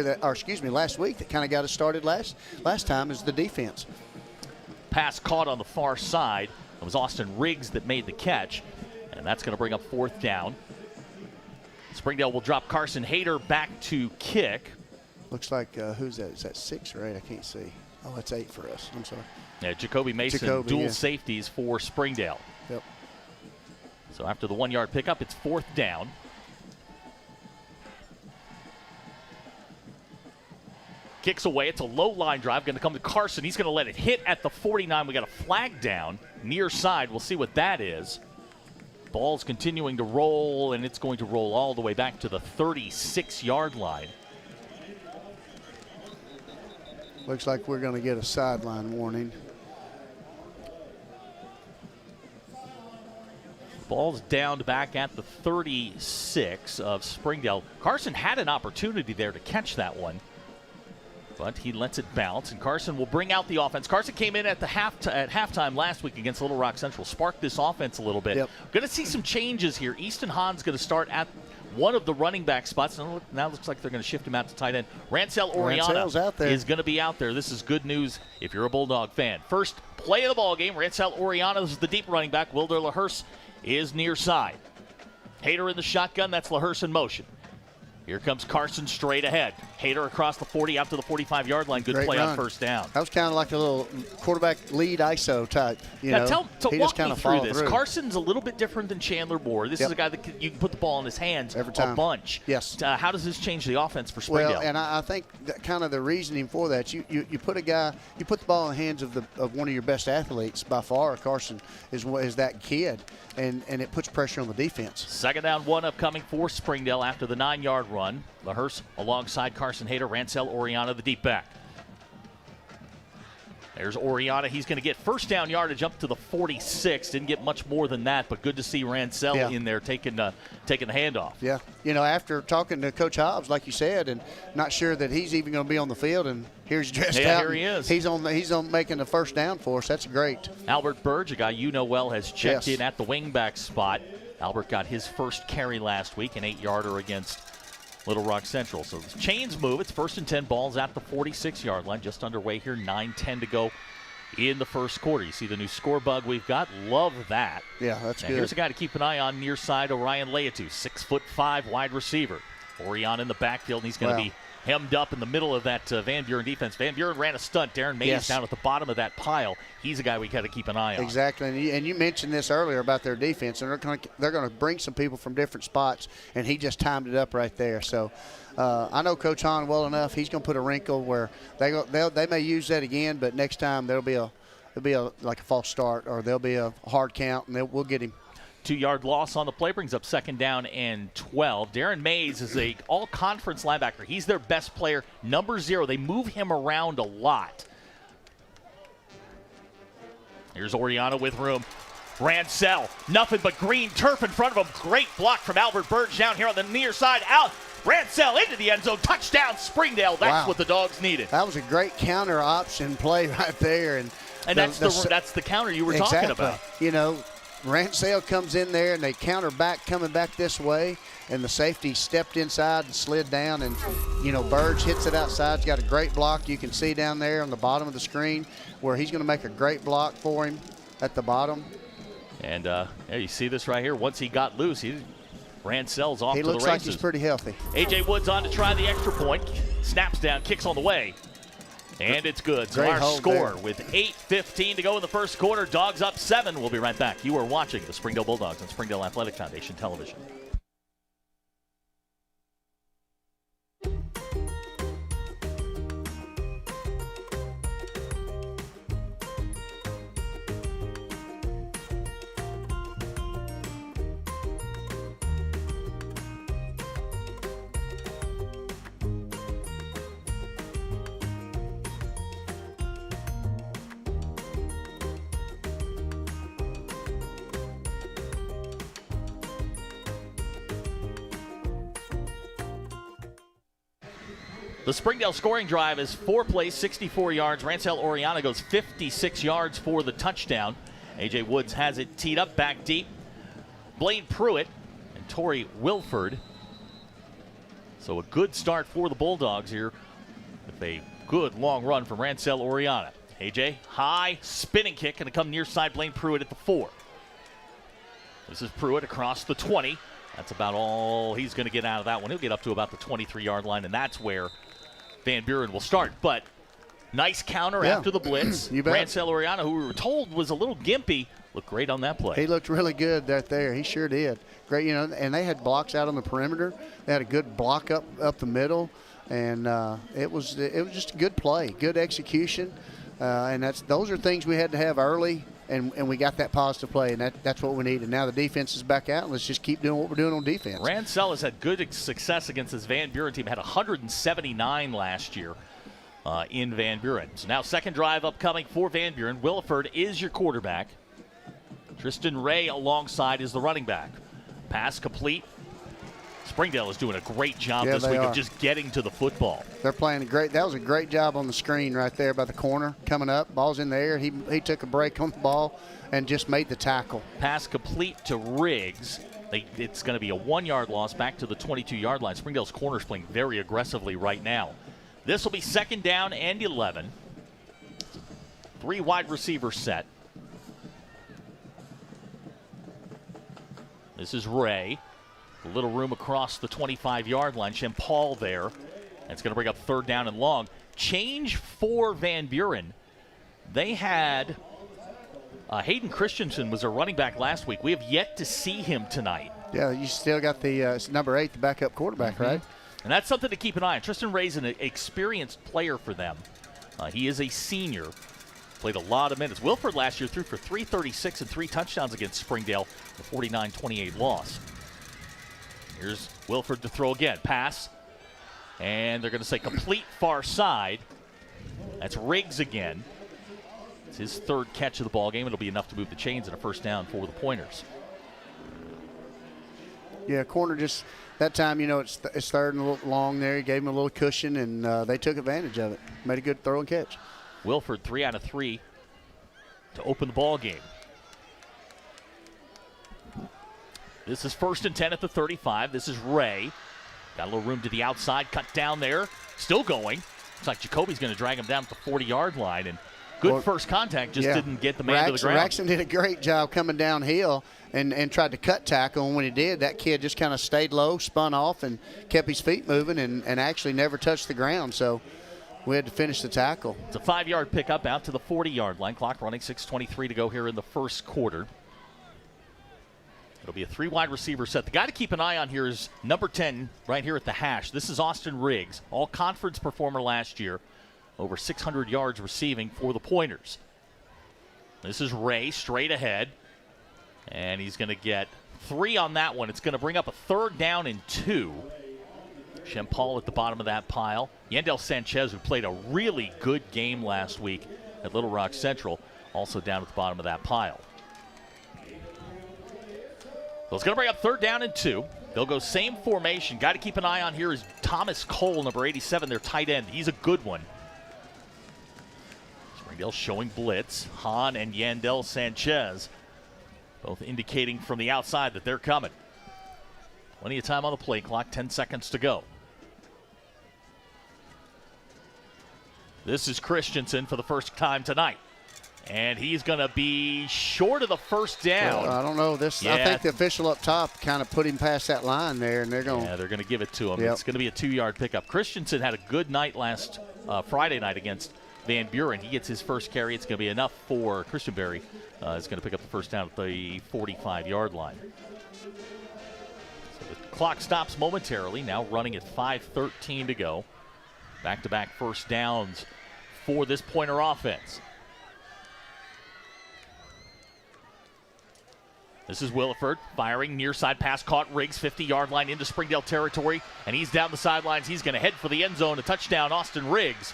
week that kind of got us started last time is the defense. pass caught on the far side. It was Austin Riggs that made the catch, and that's going to bring up 4th down. Springdale will drop Carson Hayter back to kick. Looks like, who's that? Is that 6 or 8? I can't see. Oh, that's 8 for us. I'm sorry. Yeah, Jacoby Mason, dual safeties for Springdale. Yep. So after the 1-yard pickup, it's 4th down. Kicks away. It's a low line drive. Going to come to Carson. He's going to let it hit at the 49. We got a flag down near side. We'll see what that is. Ball's continuing to roll, and it's going to roll all the way back to the 36-yard line. Looks like we're going to get a sideline warning. Ball's down back at the 36 of Springdale. Carson had an opportunity there to catch that one, but he lets it bounce, and Carson will bring out the offense. Carson came in at halftime last week against Little Rock Central, sparked this offense a little bit. Yep. Going to see some changes here. Easton Hahn's going to start at one of the running back spots. Now it looks like they're going to shift him out to tight end. Rancel Oriana is going to be out there. This is good news if you're a Bulldog fan. First play of the ball game. Rancel Oriana is the deep running back. Wilder LaHurst is near side. Hayter in the shotgun. That's LaHurst in motion. Here comes Carson straight ahead. Hayter across the 40 out to the 45-yard line. Good play on 1st down. That was kind of like a little quarterback lead ISO type. You know, he walk me through this. Carson's a little bit different than Chandler Moore. This is a guy that you can put the ball in his hands every time. A bunch. Yes. How does this change the offense for Springdale? Well, and I think that kind of the reasoning for that, you put the ball in the hands of one of your best athletes by far. Carson is that kid, and it puts pressure on the defense. 2nd down, 1 upcoming for Springdale after the 9-yard run. LaHurst alongside Carson Hayter, Rancel Oriana, the deep back. There's Oriana. He's going to get 1st down yardage up to the 46. Didn't get much more than that, but good to see Rancel in there taking the handoff. Yeah. You know, after talking to Coach Hobbs, like you said, and not sure that he's even going to be on the field, and here's dressed out. Here he is. He's on making the 1st down for us. That's great. Albert Burge, a guy you know well, has checked in at the wingback spot. Albert got his first carry last week, an 8-yarder against Little Rock Central. So the chains move. It's 1st and 10, balls at the 46-yard line. Just underway here, 9:10 to go in the first quarter. You see the new score bug we've got. Love that. Yeah, that's good. Here's a guy to keep an eye on near side, Orion Leatu, 6'5" wide receiver. Orion in the backfield, and he's going to be hemmed up in the middle of that Van Buren defense. Van Buren ran a stunt. Darren Mays down at the bottom of that pile. He's a guy we got to keep an eye on. Exactly, and you mentioned this earlier about their defense, and they're going to bring some people from different spots, and he just timed it up right there. So I know Coach Hahn well enough. He's going to put a wrinkle where they may use that again, but next time there'll be like a false start, or there'll be a hard count, and we'll get him. 2-yard loss on the play brings up 2nd down and 12. Darren Mays is a all-conference linebacker. He's their best player, number 0. They move him around a lot. Here's Oriana with room. Rancel, nothing but green turf in front of him. Great block from Albert Burge down here on the near side. Out. Rancel into the end zone. Touchdown, Springdale. That's what the Dogs needed. That was a great counter option play right there. And that's the counter you were talking about. You know, Rancel comes in there, and they counter back, coming back this way, and the safety stepped inside and slid down, and, you know, Burge hits it outside. He's got a great block. You can see down there on the bottom of the screen where he's going to make a great block for him at the bottom. And you see this right here. Once he got loose, Rancel's off to the races. He looks like he's pretty healthy. A.J. Woods on to try the extra point. Snaps down, kicks on the way. And it's good. So our score with 8:15 to go in the first quarter. Dogs up 7. We'll be right back. You are watching the Springdale Bulldogs on Springdale Athletic Foundation Television. The Springdale scoring drive is 4 plays, 64 yards. Rancel Oriana goes 56 yards for the touchdown. A.J. Woods has it teed up back deep. Blaine Pruitt and Torrey Wilford. So a good start for the Bulldogs here with a good long run from Rancel Oriana. AJ, high spinning kick, going to come near side. Blaine Pruitt at the 4. This is Pruitt across the 20. That's about all he's going to get out of that one. He'll get up to about the 23-yard line, and that's where Van Buren will start. But nice counter after the blitz. Rancel Oriana, who we were told was a little gimpy, looked great on that play. He looked really good right there. He sure did. Great, and they had blocks out on the perimeter. They had a good block up the middle, and it was just a good play, good execution, and those are things we had to have early, and we got that positive play, and that's what we needed. Now the defense is back out, and let's just keep doing what we're doing on defense. Rancel has had good success against this Van Buren team. Had 179 last year in Van Buren. So now second drive upcoming for Van Buren. Williford is your quarterback. Tristan Ray alongside is the running back. Pass complete. Springdale is doing a great job this week of just getting to the football. They're playing great. That was a great job on the screen right there by the corner coming up. Ball's in the air. He took a break on the ball and just made the tackle. Pass complete to Riggs. It's going to be a 1-yard loss back to the 22-yard line. Springdale's corner's playing very aggressively right now. This will be second down and 11. 3 wide receiver set. This is Ray. A little room across the 25-yard line. Champal there. That's going to bring up third down and long. Change for Van Buren. They had Hayden Christensen was a running back last week. We have yet to see him tonight. Yeah, you still got the number 8, the backup quarterback, right? And that's something to keep an eye on. Tristan Ray's an experienced player for them. He is a senior. Played a lot of minutes. Wilford last year threw for 336 and 3 touchdowns against Springdale, a 49-28 loss. Here's Wilford to throw again. Pass. And they're going to say complete far side. That's Riggs again. It's his third catch of the ball game. It'll be enough to move the chains and a first down for the Pointers. Yeah, corner just that time, it's third and a little long there. He gave him a little cushion, and they took advantage of it. Made a good throw and catch. Wilford 3 out of 3 to open the ball game. This is 1st and 10 at the 35. This is Ray. Got a little room to the outside, cut down there. Still going. Looks like Jacoby's going to drag him down at the 40-yard line. And good first contact, just didn't get the man to the ground. Raxton did a great job coming downhill and tried to cut tackle. And when he did, that kid just kind of stayed low, spun off, and kept his feet moving and actually never touched the ground. So we had to finish the tackle. It's a 5-yard pickup out to the 40-yard line. Clock running, 6:23 to go here in the first quarter. It'll be a 3 wide receiver set. The guy to keep an eye on here is number 10 right here at the hash. This is Austin Riggs, all-conference performer last year. Over 600 yards receiving for the Pointers. This is Ray straight ahead. And he's going to get 3 on that one. It's going to bring up a third down and 2. Champal at the bottom of that pile. Yandel Sanchez, who played a really good game last week at Little Rock Central, also down at the bottom of that pile. So it's going to bring up third down and 2. They'll go same formation. Guy to keep an eye on here is Thomas Cole, number 87, their tight end. He's a good one. Springdale showing blitz. Hahn and Yandel Sanchez both indicating from the outside that they're coming. Plenty of time on the play clock, 10 seconds to go. This is Christensen for the first time tonight. And he's going to be short of the first down. Well, I don't know. I think the official up top kind of put him past that line there, and they're going. Yeah, they're going to give it to him. Yep. It's going to be a 2-yard pickup. Christensen had a good night last Friday night against Van Buren. He gets his first carry. It's going to be enough for Christian Berry. It's going to pick up the first down at the 45-yard line. So the clock stops momentarily. Now running at 5:13 to go. Back-to-back first downs for this Pointer offense. This is Williford firing near side pass, caught Riggs, 50-yard line into Springdale territory, and he's down the sidelines. He's going to head for the end zone. A touchdown, Austin Riggs.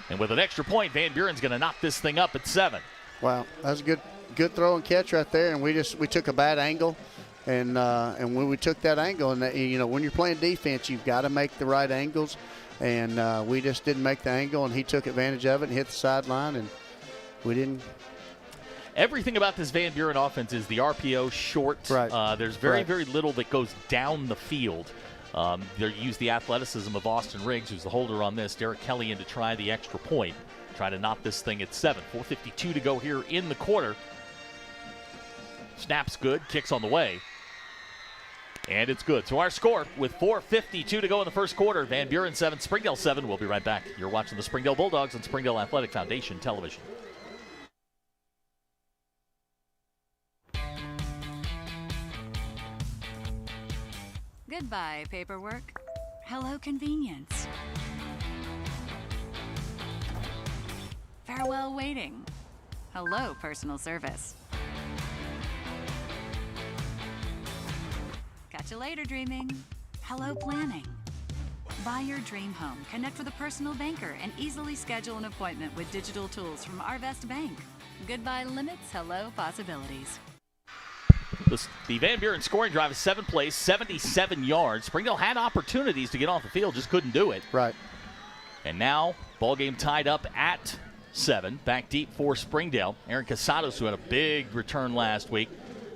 And with an extra point, Van Buren's going to knock this thing up at 7. Wow, that was a good throw and catch right there, and we took a bad angle, and when we took that angle, and when you're playing defense, you've got to make the right angles, and we just didn't make the angle, and he took advantage of it and hit the sideline, and we didn't. Everything about this Van Buren offense is the RPO short. Right. There's very little that goes down the field. They use the athleticism of Austin Riggs, who's the holder on this. Derek Kelly in to try the extra point. Try to knot this thing at 7. 4:52 to go here in the quarter. Snap's good, kicks on the way. And it's good. So our score with 4:52 to go in the first quarter. Van Buren 7, Springdale 7. We'll be right back. You're watching the Springdale Bulldogs on Springdale Athletic Foundation Television. Goodbye, paperwork. Hello, convenience. Farewell, waiting. Hello, personal service. Catch you later, dreaming. Hello, planning. Buy your dream home, connect with a personal banker, and easily schedule an appointment with digital tools from Arvest Bank. Goodbye limits, hello possibilities. The Van Buren scoring drive is 7 plays, 77 yards. Springdale had opportunities to get off the field, just couldn't do it. Right. And now, ball game tied up at 7. Back deep for Springdale. Aaron Casados, who had a big return last week.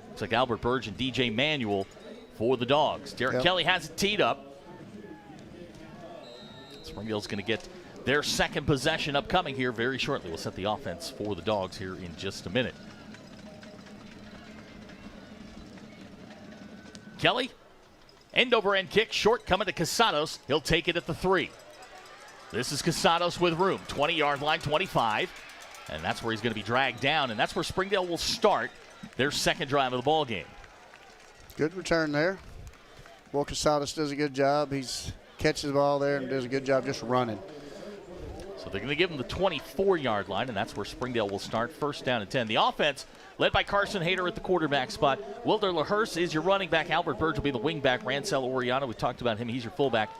Looks like Albert Burge and DJ Manuel for the Dogs. Derek Kelly has it teed up. Springdale's going to get their second possession upcoming here very shortly. We'll set the offense for the Dogs here in just a minute. Kelly, end over end kick, short coming to Casados. He'll take it at the 3. This is Casados with room, 20-yard line, 25. And that's where he's going to be dragged down, and that's where Springdale will start their second drive of the ball game. Good return there. Well, Casados does a good job. He's catches the ball there and does a good job just running. So they're going to give him the 24-yard line, and that's where Springdale will start, first down and 10. The offense, led by Carson Hayter at the quarterback spot. Wilder LaHurst is your running back. Albert Burge will be the wingback. Rancel Oriana, we talked about him. He's your fullback.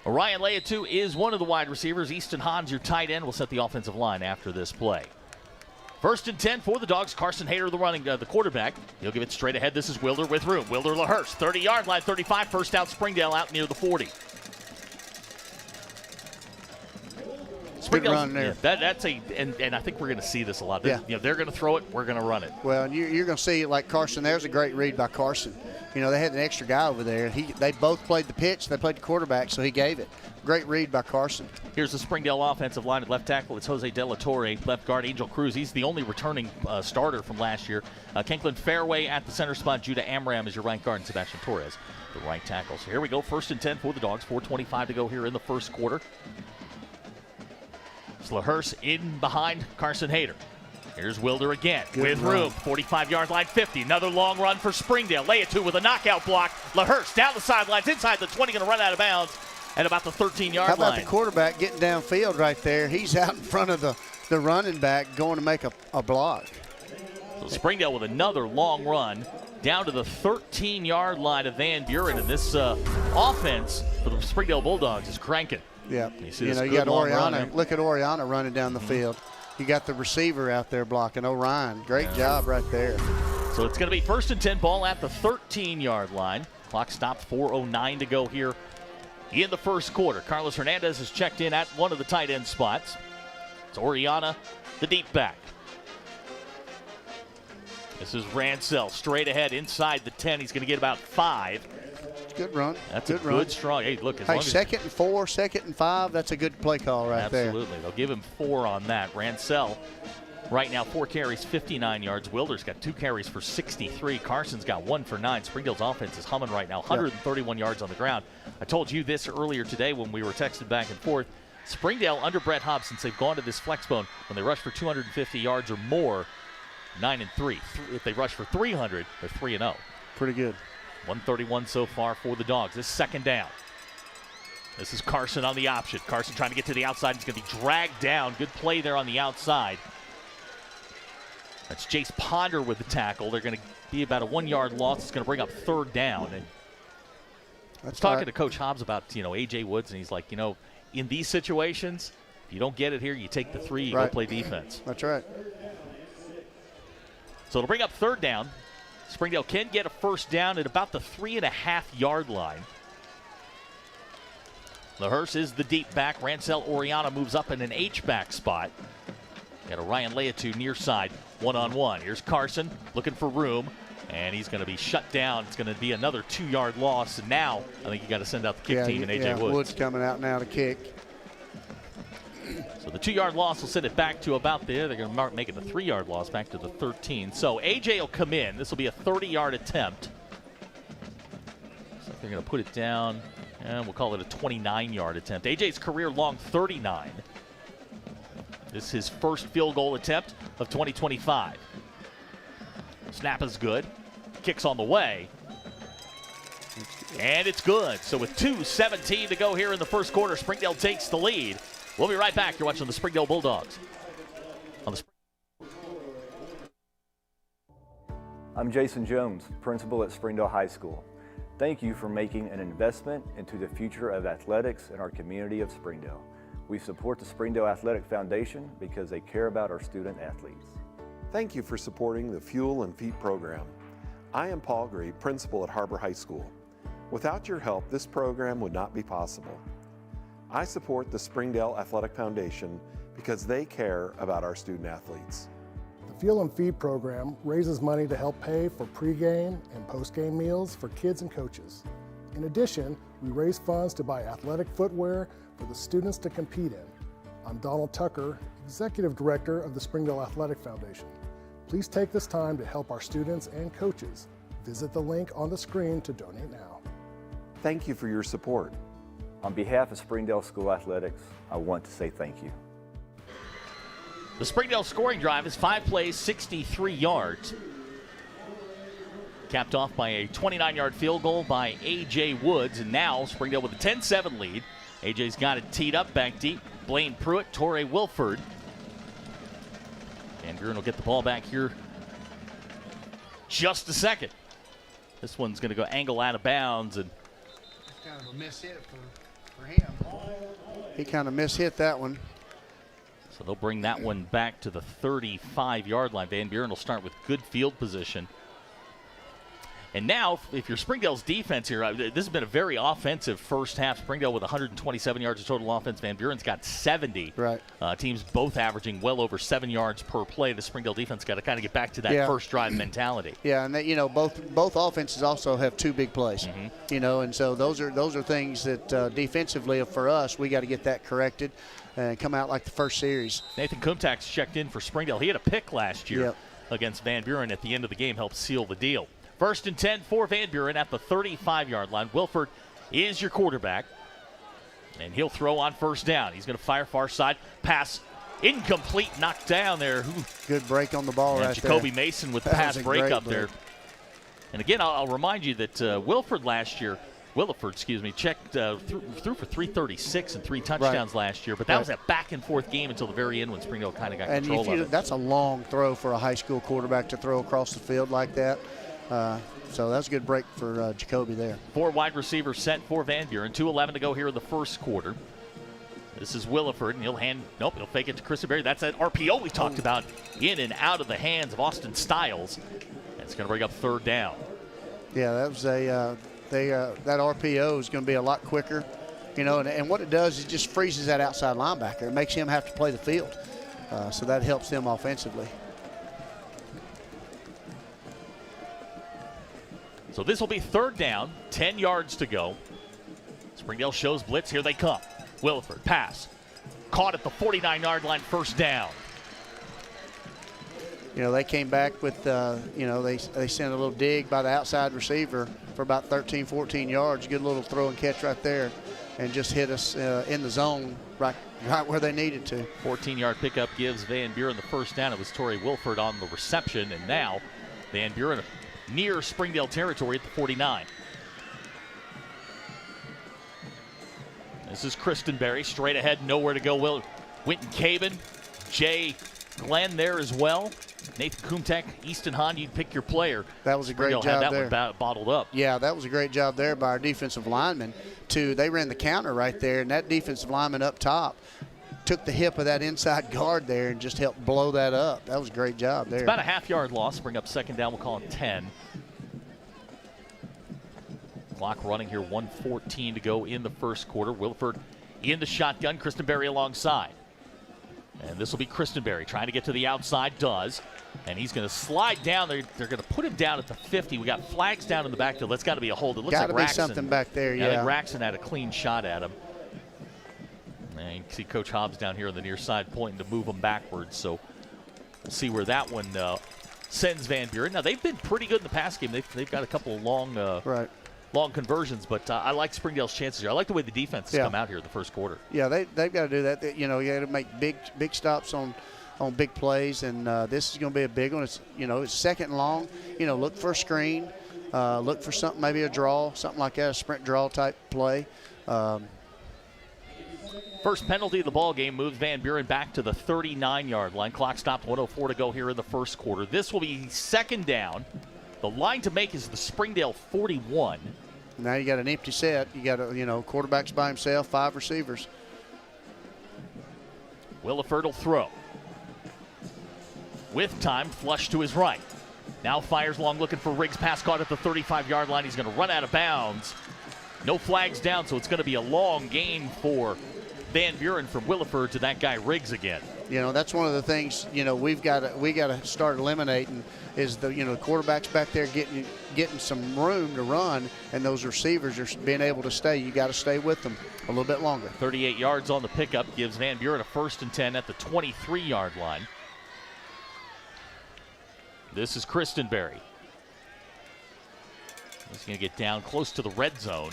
Orion Leatu is one of the wide receivers. Easton Hahn's your tight end. We'll set the offensive line after this play. First and 10 for the Dogs. Carson Hayter, the quarterback. He'll give it straight ahead. This is Wilder with room. Wilder LaHurst, 30-yard line, 35. First down, Springdale out near the 40. Good run there. And I think we're going to see this a lot. They're going to throw it. We're going to run it. Well, you're going to see it like Carson. There's a great read by Carson. You know, they had an extra guy over there. They both played the pitch. They played the quarterback, so he gave it. Great read by Carson. Here's the Springdale offensive line at left tackle. It's Jose De La Torre. Left guard, Angel Cruz. He's the only returning starter from last year. Kenklin Fairway at the center spot. Judah Amram is your right guard, and Sebastian Torres, the right tackle. So here we go. First and 10 for the Dogs. 4:25 to go here in the first quarter. LaHurst in behind Carson Hayter. Here's Wilder again with room. 45-yard line, 50. Another long run for Springdale. Leatu with a knockout block. LaHurst down the sidelines, inside the 20, going to run out of bounds at about the 13-yard line. How about the quarterback getting downfield right there? He's out in front of the running back going to make a block. So Springdale with another long run down to the 13-yard line of Van Buren. And this offense for the Springdale Bulldogs is cranking. Yeah, you got Oriana. Look at Oriana running down the field. You got the receiver out there blocking. Orion, great job right there. So it's going to be first and 10, ball at the 13-yard line. Clock stopped, 4:09 to go here in the first quarter. Carlos Hernandez has checked in at one of the tight end spots. It's Oriana, the deep back. This is Rancel, straight ahead inside the 10. He's going to get about 5. Good run. That's a good, strong. Hey, look. Second and 4, second and 5. That's a good play call right there. Absolutely. They'll give him 4 on that. Rancel, right now, 4 carries, 59 yards. Wilder's got 2 carries for 63. Carson's got 1 for 9. Springdale's offense is humming right now. 131 yards on the ground. I told you this earlier today when we were texting back and forth. Springdale, under Brett Hobbs, since they've gone to this flex bone, when they rush for 250 yards or more, 9-3. If they rush for 300, they're 3-0. Pretty good. 131 so far for the Dogs. This second down. This is Carson on the option. Carson trying to get to the outside. He's going to be dragged down. Good play there on the outside. That's Jace Ponder with the tackle. They're going to be about a 1-yard loss. It's going to bring up third down. And I was talking to Coach Hobbs about, A.J. Woods, and he's like, in these situations, if you don't get it here, you take the 3, you go play defense. That's right. So it'll bring up third down. Springdale can get a first down at about the 3.5-yard line. LaHurst is the deep back. Rancel Oriana moves up in an H-back spot. Got a Ryan Leatu near side, one-on-one. Here's Carson looking for room, and he's going to be shut down. It's going to be another 2-yard loss. And now I think you got to send out the kick team and A.J. Woods. Woods coming out now to kick. So the 2-yard loss will send it back to about there. They're going to make it a 3-yard loss back to the 13. So AJ will come in. This will be a 30-yard attempt. So they're going to put it down, and we'll call it a 29-yard attempt. AJ's career long 39. This is his first field goal attempt of 2025. Snap is good. Kicks on the way. And it's good. So with 2:17 to go here in the first quarter, Springdale takes the lead. We'll be right back. You're watching the Springdale Bulldogs. I'm Jason Jones, principal at Springdale High School. Thank you for making an investment into the future of athletics in our community of Springdale. We support the Springdale Athletic Foundation because they care about our student athletes. Thank you for supporting the Fuel and Feet program. I am Paul Gray, principal at Harbor High School. Without your help, this program would not be possible. I support the Springdale Athletic Foundation because they care about our student athletes. The Fuel and Feed program raises money to help pay for pregame and postgame meals for kids and coaches. In addition, we raise funds to buy athletic footwear for the students to compete in. I'm Donald Tucker, Executive Director of the Springdale Athletic Foundation. Please take this time to help our students and coaches. Visit the link on the screen to donate now. Thank you for your support. On behalf of Springdale School Athletics, I want to say thank you. The Springdale scoring drive is 5 plays, 63 yards. Capped off by a 29-yard field goal by A.J. Woods. And now Springdale with a 10-7 lead. A.J.'s got it teed up back deep. Blaine Pruitt, Torrey Wilford. And Buren will get the ball back here just a second. This one's going to go angle out of bounds. And kind of a miss hit for him. He kind of mishit that one. So they'll bring that one back to the 35-yard line. Van Buren will start with good field position. And now, if you're Springdale's defense here, this has been a very offensive first half. Springdale with 127 yards of total offense. Van Buren's got 70. Right. Teams both averaging well over 7 yards per play. The Springdale defense got to kind of get back to that first drive mentality. Yeah, and that, both offenses also have 2 big plays. Mm-hmm. And so those are things that defensively for us, we got to get that corrected and come out like the first series. Nathan Kumtak's checked in for Springdale. He had a pick last year against Van Buren at the end of the game, helped seal the deal. 1st and 10 for Van Buren at the 35-yard line. Wilford is your quarterback, and he'll throw on first down. He's going to fire far side. Pass incomplete, knocked down there. Good break on the ball right there. Jacoby Mason with the pass break up there. And again, I'll remind you that Williford, checked threw for 336 and 3 touchdowns last year. But that was a back-and-forth game until the very end when Springdale kind of got control of it. That's a long throw for a high school quarterback to throw across the field like that. So that's a good break for Jacoby there. 4 wide receivers set for Van Buren. 2:11 to go here in the first quarter. This is Williford, and he'll fake it to Christenberry. That's that RPO we talked about, in and out of the hands of Austin Stiles. It's going to bring up 3rd down. Yeah, that was that RPO is going to be a lot quicker, and what it does is it just freezes that outside linebacker. It makes him have to play the field, so that helps them offensively. So this will be 3rd down, 10 yards to go. Springdale shows blitz. Here they come. Williford, pass. Caught at the 49-yard line, 1st down. They came back with, they sent a little dig by the outside receiver for about 13, 14 yards. Good little throw and catch right there, and just hit us in the zone right where they needed to. 14-yard pickup gives Van Buren the 1st down. It was Torrey Wilford on the reception, and now Van Buren near Springdale territory at the 49. This is Christenberry, straight ahead, nowhere to go. Winton Caben, Jay Glenn there as well. Nathan Kumtek, Easton Hahn, you'd pick your player. That was a great job there. Had that one bottled up. Yeah, that was a great job there by our defensive lineman. They ran the counter right there, and that defensive lineman up top took the hip of that inside guard there and just helped blow that up. That was a great job there. It's about a half-yard loss. Bring up 2nd down. We'll call it 10. Clock running here, 1:14 to go in the first quarter. Wilford in the shotgun, Christenberry alongside. And this will be Christenberry trying to get to the outside, does. And he's going to slide down. They're going to put him down at the 50. We got flags down in the backfield. That's got to be a hold. It looks like Got to be something back there, I think Raxon had a clean shot at him. And you can see Coach Hobbs down here on the near side pointing to move them backwards. So we'll see where that one sends Van Buren. Now, they've been pretty good in the pass game. They've got a couple of long conversions, but I like Springdale's chances here. I like the way the defense has come out here in the first quarter. Yeah, they've got to do that. You got to make big stops on big plays, and this is going to be a big one. It's second and long. Look for a screen, look for something, maybe a draw, something like that, a sprint draw type play. First penalty of the ball game moves Van Buren back to the 39-yard line. Clock stopped, 1:04 to go here in the first quarter. This will be second down. The line to make is the Springdale 41. Now you got an empty set. You got quarterback's by himself, 5 receivers. Williford will throw. With time, flush to his right. Now fires long, looking for Riggs. Pass caught at the 35-yard line. He's going to run out of bounds. No flags down, so it's going to be a long gain for Van Buren from Williford to that guy Riggs again. That's one of the things we got to start eliminating is the quarterbacks back there getting some room to run, and those receivers are being able to stay. You got to stay with them a little bit longer. 38 yards on the pickup gives Van Buren a 1st and 10 at the 23-yard line. This is Christenberry. He's going to get down close to the red zone.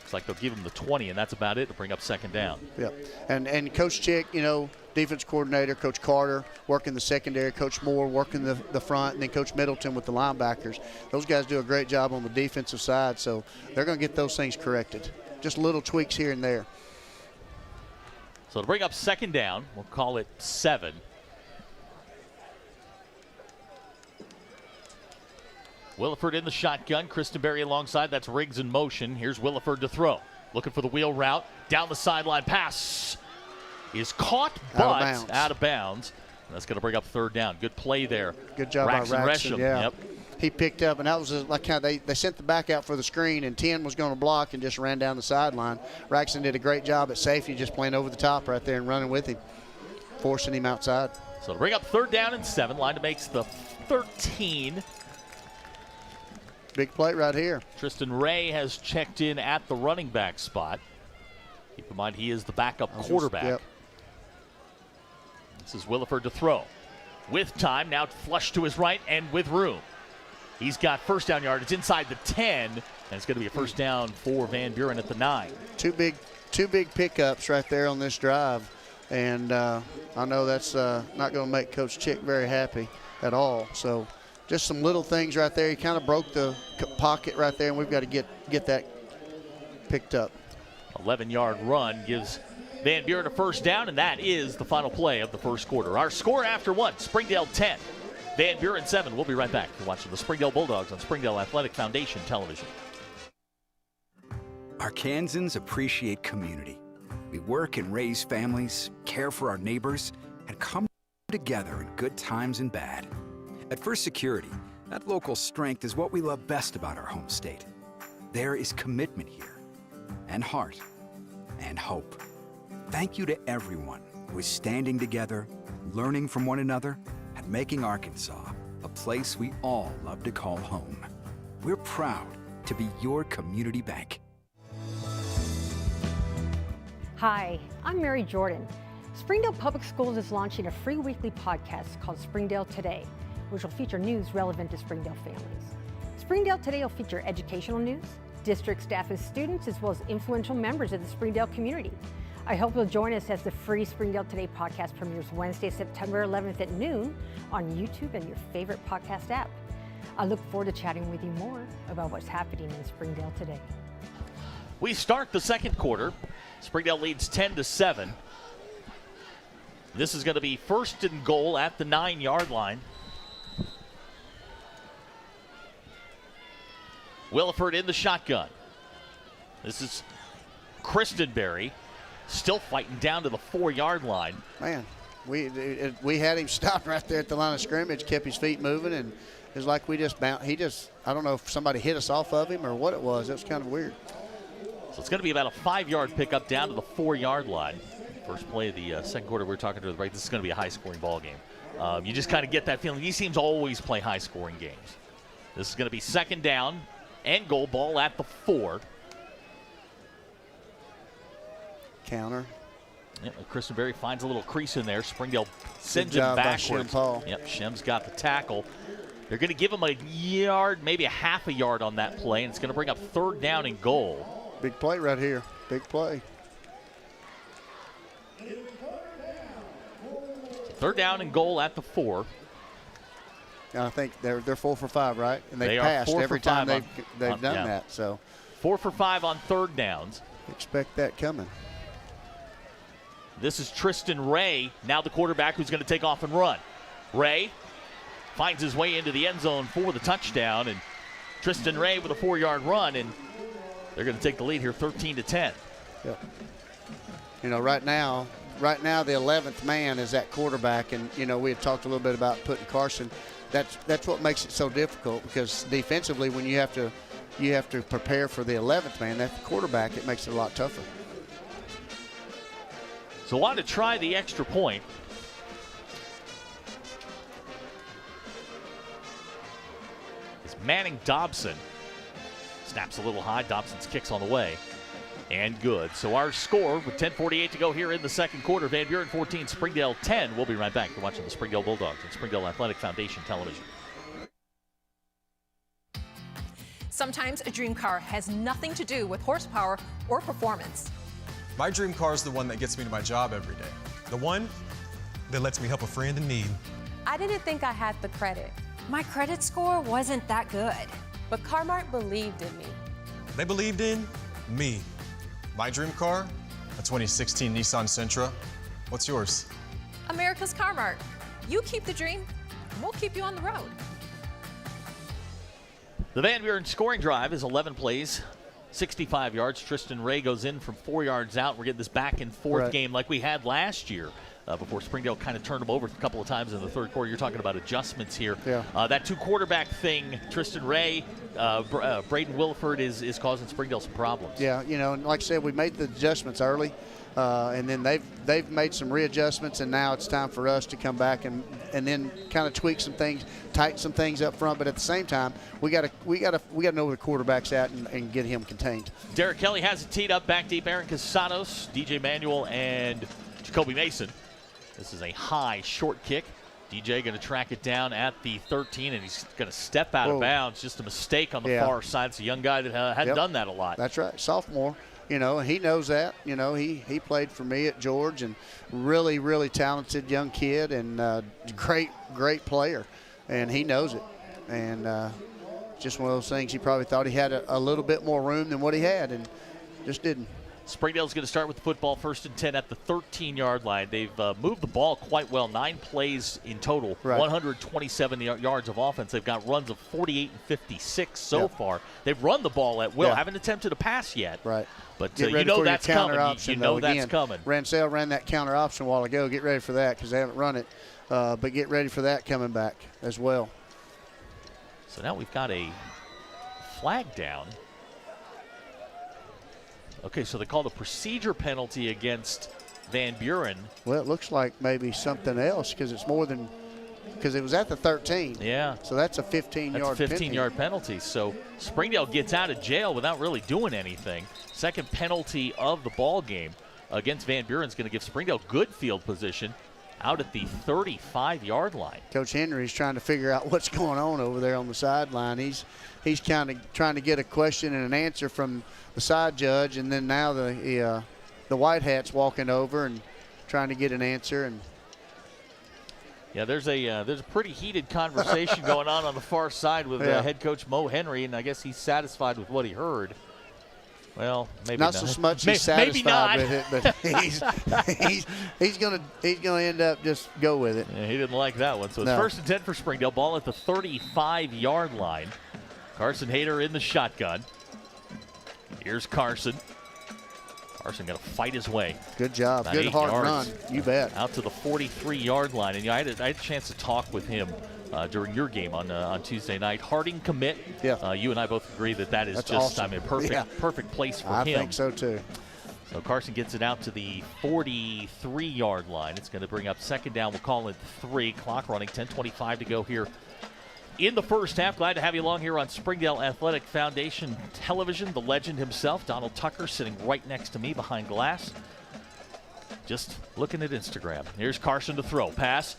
Looks like they'll give him the 20, and that's about it to bring up second down. Yep. And Coach Chick, defense coordinator, Coach Carter working the secondary, Coach Moore working the front, and then Coach Middleton with the linebackers. Those guys do a great job on the defensive side, so they're going to get those things corrected. Just little tweaks here and there. So to bring up second down, we'll call it 7. Williford in the shotgun. Christenberry alongside. That's Riggs in motion. Here's Williford to throw. Looking for the wheel route. Down the sideline. Pass is caught, but out of bounds. That's going to bring up third down. Good play there. Good job by Raxon. Yeah. Yep. He picked up, and that was like how they sent the back out for the screen, and 10 was going to block and just ran down the sideline. Raxon did a great job at safety, just playing over the top right there and running with him, forcing him outside. So to bring up third down and 7. Line to makes the 13. Big play right here. Tristan Ray has checked in at the running back spot. Keep in mind he is the backup quarterback. Yep. This is Williford to throw. With time, now flush to his right and with room. He's got first down yardage inside the 10, and it's going to be a first down for Van Buren at the 9. Two big pickups right there on this drive, and I know that's not going to make Coach Chick very happy at all. So just some little things right there. He kind of broke the pocket right there, and we've got to get that picked up. 11-yard run gives Van Buren a first down, and that is the final play of the first quarter. Our score after one, Springdale 10, Van Buren 7. We'll be right back. You're watching the Springdale Bulldogs on Springdale Athletic Foundation Television. Arkansans appreciate community. We work and raise families, care for our neighbors, and come together in good times and bad. At First Security, that local strength is what we love best about our home state. There is commitment here, and heart, and hope. Thank you to everyone who is standing together, learning from one another, and making Arkansas a place we all love to call home. We're proud to be your community bank. Hi, I'm Mary Jordan. Springdale Public Schools is launching a free weekly podcast called Springdale Today, which will feature news relevant to Springdale families. Springdale Today will feature educational news, district staff and students, as well as influential members of the Springdale community. I hope you'll join us as the free Springdale Today podcast premieres Wednesday, September 11th at noon on YouTube and your favorite podcast app. I look forward to chatting with you more about what's happening in Springdale today. We start the second quarter. Springdale leads 10-7. This is going to be first and goal at the 9-yard line. Williford in the shotgun. This is Christenberry still fighting down to the 4-yard line. Man, we had him stopped right there at the line of scrimmage, kept his feet moving, and it was like we just bounced. I don't know if somebody hit us off of him or what it was. It was kind of weird. So it's going to be about a 5-yard pickup down to the 4-yard line. First play of the second quarter, we were talking to the break. This is going to be a high-scoring ball game. You just kind of get that feeling. These teams always play high-scoring games. This is going to be second down and goal, ball at the 4. Counter. Yep, Kristen Berry finds a little crease in there. Springdale sends Good him job by backwards. Shem Paul. Yep, Shem's got the tackle. They're going to give him a yard, maybe a half a yard on that play, and it's going to bring up 3rd down and goal. Big play right here. Big play. 3rd down and goal at the 4. I think they're 4 for 5, right? And They they've are passed 4 for every time 5 they've done yeah. that. So 4 for 5 on 3rd downs. Expect that coming. This is Tristan Ray, now the quarterback who's going to take off and run. Ray finds his way into the end zone for the touchdown, and Tristan Ray with a 4-yard run, and they're going to take the lead here 13-10. Yep. You know, right now the 11th man is that quarterback, and you know we had talked a little bit about putting Carson. That's what makes it so difficult, because defensively when you have to prepare for the 11th man, that quarterback, it makes it a lot tougher. So wanted to try the extra point. It's Manning Dobson. Snaps a little high. Dobson's kick's on the way. And good. So our score with 10:48 to go here in the second quarter. Van Buren 14, Springdale 10. We'll be right back. You're watching the Springdale Bulldogs on Springdale Athletic Foundation Television. Sometimes a dream car has nothing to do with horsepower or performance. My dream car is the one that gets me to my job every day. The one that lets me help a friend in need. I didn't think I had the credit. My credit score wasn't that good. But Car-Mart believed in me. They believed in me. My dream car, a 2016 Nissan Sentra. What's yours? America's Car-Mart. You keep the dream, and we'll keep you on the road. The Van Buren scoring drive is 11 plays, 65 yards. Tristan Ray goes in from 4 yards out. We're getting this back and forth game like we had last year before Springdale kind of turned them over a couple of times in the third quarter. You're talking about adjustments here. Yeah. That 2-quarterback thing, Tristan Ray, Braden Williford is causing Springdale some problems. Yeah, you know, and like I said, we made the adjustments early, and then they've made some readjustments, and now it's time for us to come back and then kind of tweak some things, tighten some things up front. But at the same time, we got to know where the quarterback's at and get him contained. Derek Kelly has it teed up back deep. Aaron Casanos, DJ Manuel, and Jacoby Mason. This is a high, short kick. DJ going to track it down at the 13, and he's going to step out of bounds. Just a mistake on the far side. It's a young guy that hadn't done that a lot. That's right, sophomore. You know, he knows that. You know, he played for me at George, and really, really talented young kid, and great player, and he knows it. And just one of those things, he probably thought he had a little bit more room than what he had, and just didn't. Springdale's going to start with the football 1st and 10 at the 13-yard line. They've moved the ball quite well. 9 plays in total, 127 yards of offense. They've got runs of 48 and 56 so far. They've run the ball at will. Haven't attempted a pass yet. Right. But you know that's coming. You know that's coming. Ransell ran that counter option a while ago. Get ready for that because they haven't run it. But get ready for that coming back as well. So now we've got a flag down. Okay, so they called a procedure penalty against Van Buren. Well, it looks like maybe something else because it's more than – because it was at the 13. Yeah. So that's a 15-yard penalty. 15-yard penalty. So Springdale gets out of jail without really doing anything. Second penalty of the ball game against Van Buren is going to give Springdale good field position out at the 35-yard line. Coach Henry's trying to figure out what's going on over there on the sideline. He's kind of trying to get a question and an answer from the side judge, and then now the white hat's walking over and trying to get an answer. And yeah, there's a pretty heated conversation going on the far side with head coach Mo Henry, and I guess he's satisfied with what he heard. Well, maybe not. Not so much he's satisfied with it, but he's gonna end up just go with it. Yeah, he didn't like that one. So it's 1st and 10 for Springdale. Ball at the 35-yard line. Carson Hayter in the shotgun. Here's Carson. Carson going to fight his way. Good job. Good hard run. You bet. Out to the 43-yard line. And I had a chance to talk with him during your game on Tuesday night. Harding commit. Yeah. You and I both agree that is That's just awesome. perfect place for him. I think so too. So Carson gets it out to the 43-yard line. It's going to bring up 2nd down. We'll call it 3. Clock running. 10:25 to go here in the first half. Glad to have you along here on Springdale Athletic Foundation Television. The legend himself, Donald Tucker, sitting right next to me behind glass. just looking at Instagram. Here's Carson to throw. Pass.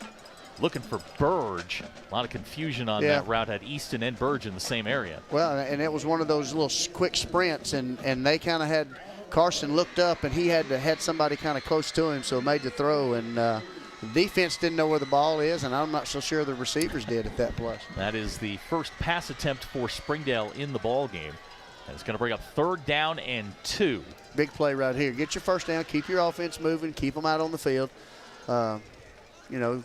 Looking for Burge. A lot of confusion on that route. Had Easton and Burge in the same area. Well, and it was one of those little quick sprints, and they kind of had Carson looked up, and he had somebody kind of close to him, so made the throw. And the defense didn't know where the ball is, and I'm not so sure the receivers did at that place. That is the first pass attempt for Springdale in the ball game. And it's going to bring up 3rd down and 2. Big play right here. Get your first down, keep your offense moving, keep them out on the field. You know,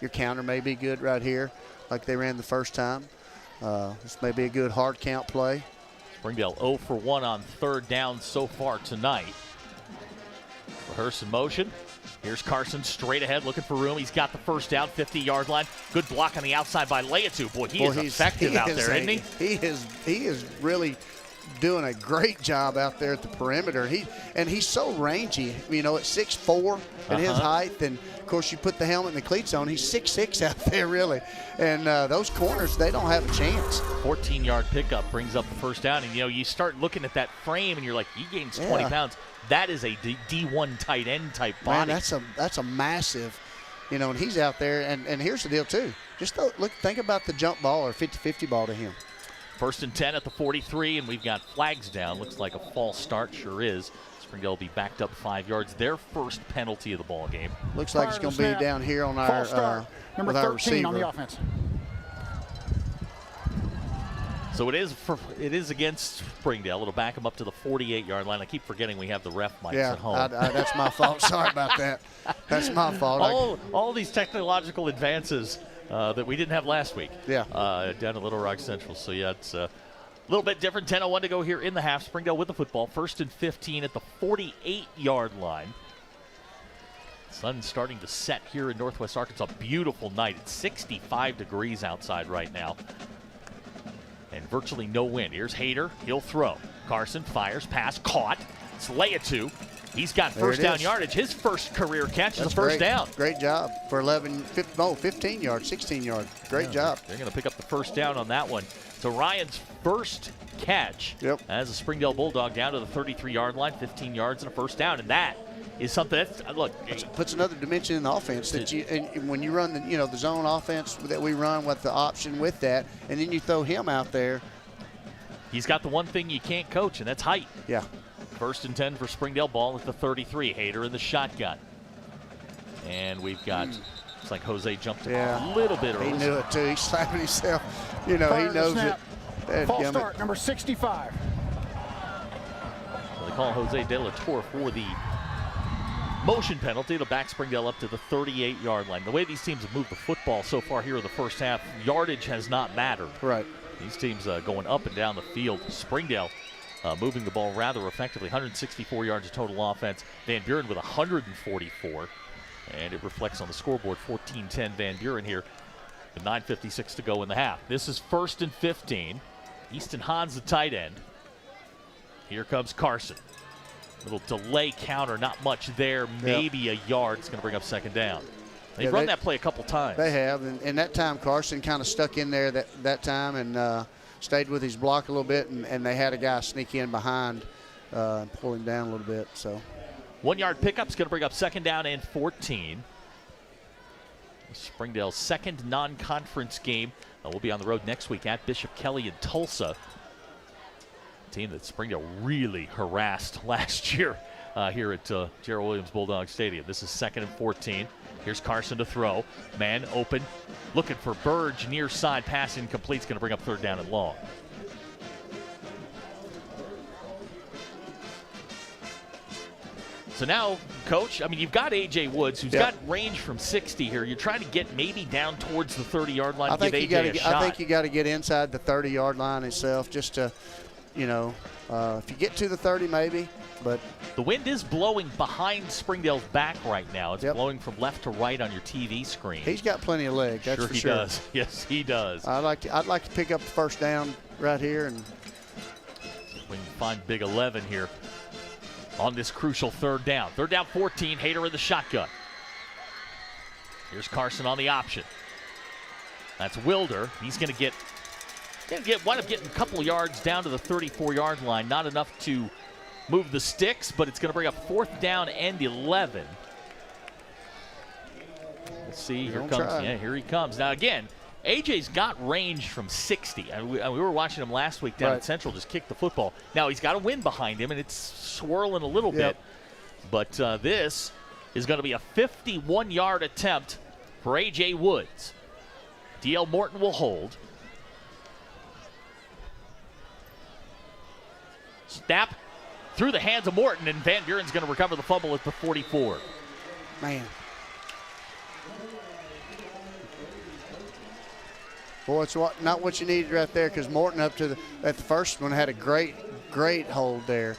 your counter may be good right here, like they ran the first time. This may be a good hard count play. Springdale 0 for 1 on 3rd down so far tonight. Rehearse in motion. Here's Carson straight ahead looking for room. He's got the first down, 50-yard line. Good block on the outside by Leatu. Boy, he is effective out there, isn't he? He is really doing a great job out there at the perimeter. He's so rangy, you know, at 6'4" at his height. And, of course, you put the helmet and the cleats on. He's 6'6" out there, really. And those corners, they don't have a chance. 14-yard pickup brings up the first down. And, you know, you start looking at that frame, and you're like, he gains 20 pounds. That is a D1 tight end type body. Man, that's a massive, you know, and he's out there. And here's the deal, too. Just think about the jump ball or 50-50 ball to him. 1st and 10 at the 43, and we've got flags down. Looks like a false start, sure is. Springdale will be backed up 5 yards. Their first penalty of the ball game. Looks like it's going to be down here on our number 13 on the offense. So it is against Springdale. It'll back them up to the 48-yard line. I keep forgetting we have the ref mics at home. That's my fault. Sorry about that. That's my fault. All these technological advances that we didn't have last week. Yeah. Down at Little Rock Central. So, yeah, it's a little bit different. 10:01 to go here in the half. Springdale with the football. 1st and 15 at the 48-yard line. Sun starting to set here in Northwest Arkansas. Beautiful night. It's 65 degrees outside right now. And virtually no wind. Here's Hayter. He'll throw. Carson fires. Pass caught. It's Leatu. He's got first down yardage. His first career catch is a first down. Great job for 15 yards, 16 yards. Great job. They're going to pick up the first down on that one. So Ryan's first catch as a Springdale Bulldog down to the 33-yard line, 15 yards and a first down. And that is something that's, look. It puts another dimension in the offense that when you run the zone offense that we run with the option with that, and then you throw him out there. He's got the one thing you can't coach, and that's height. Yeah. 1st and 10 for Springdale, ball at the 33. Hayter in the shotgun. And we've got, looks like Jose jumped a little bit early. He knew it too. He's slapping himself. You know, he knows it. False start, number 65. So they call Jose De La Torre for the motion penalty. It'll back Springdale up to the 38-yard line. The way these teams have moved the football so far here in the first half, yardage has not mattered. Right. These teams going up and down the field. Springdale moving the ball rather effectively. 164 yards of total offense. Van Buren with 144. And it reflects on the scoreboard. 14-10 Van Buren here. With 9:56 to go in the half. This is 1st and 15. Easton Hahn's the tight end. Here comes Carson. Little delay counter, not much there. Maybe a yard. It's going to bring up 2nd down. They've run that play a couple times. They have, and that time Carson kind of stuck in there that time and stayed with his block a little bit, and they had a guy sneak in behind and pull him down a little bit. So 1-yard pickup is going to bring up 2nd down and 14. Springdale's second non-conference game. We'll be on the road next week at Bishop Kelly in Tulsa. A team that Springdale really harassed last year here at Gerald Williams Bulldog Stadium. This is 2nd and 14. Here's Carson to throw. Man open. Looking for Burge near side. Pass incomplete. It's going to bring up 3rd down and long. So now, Coach, I mean, you've got A.J. Woods, who's got range from 60 here. You're trying to get maybe down towards the 30-yard line to give A.J. a shot. I think you got to get inside the 30-yard line itself just to, you know, if you get to the 30 maybe. But the wind is blowing behind Springdale's back right now. It's blowing from left to right on your TV screen. He's got plenty of leg, that's for sure. He does. Yes, he does. I'd like to pick up the first down right here. And we can find Big 11 here on this crucial 3rd down. 3rd down, 14. Hayter in the shotgun. Here's Carson on the option. That's Wilder. He's going to wind up getting a couple yards down to the 34-yard line. Not enough to move the sticks, but it's going to bring up 4th down and 11. We'll see. Here comes. Yeah, here he comes. Now again, AJ's got range from 60. We were watching him last week down at Central just kick the football. Now he's got a wind behind him, and it's swirling a little bit. But this is going to be a 51-yard attempt for AJ Woods. DL Morton will hold. Snap through the hands of Morton, and Van Buren's going to recover the fumble at the 44. Man. Boy, it's not what you needed right there, because Morton at the first one had a great hold there,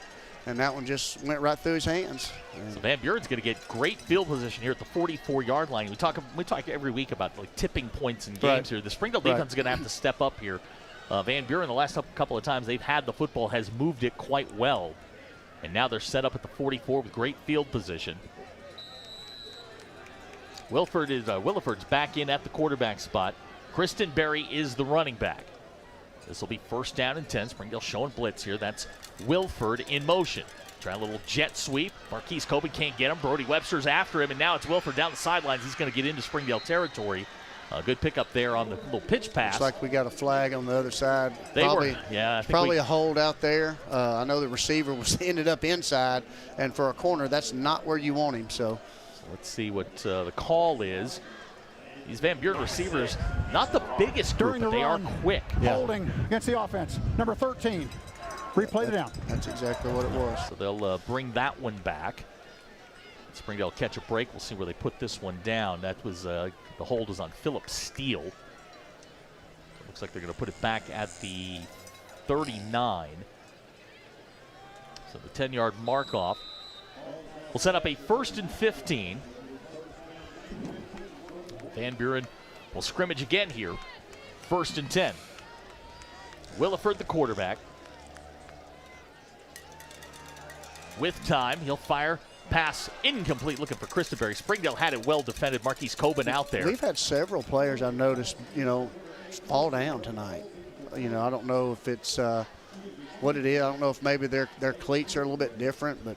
and that one just went right through his hands. So Van Buren's going to get great field position here at the 44-yard line. We talk every week about like tipping points in games here. The Springdale defense is going to have to step up here. Van Buren, the last couple of times they've had the football, has moved it quite well. And now they're set up at the 44 with great field position. Williford's back in at the quarterback spot. Kristen Berry is the running back. This will be 1st down and 10. Springdale showing blitz here. That's Wilford in motion. Trying a little jet sweep. Marquise Coben can't get him. Brody Webster's after him, and now it's Wilford down the sidelines. He's going to get into Springdale territory. Good pickup there on the little pitch pass. Looks like we got a flag on the other side. Probably a hold out there. I know the receiver ended up inside, and for a corner, that's not where you want him. So let's see what the call is. These Van Buren receivers, not the biggest group, but they are quick. Holding against the offense. Number 13. Replay the down. That's exactly what it was. So they'll bring that one back. Springdale catch a break. We'll see where they put this one down. That was the hold was on Philip Steele. So it looks like they're going to put it back at the 39. So the 10-yard mark off. We'll set up a 1st and 15. Van Buren will scrimmage again here. 1st and 10. Williford, the quarterback. With time, he'll fire. Pass incomplete, looking for Kristen Berry. Springdale had it well defended. Marquise Coben out there. We've had several players I've noticed, fall down tonight. I don't know if it's what it is. I don't know if maybe their cleats are a little bit different, but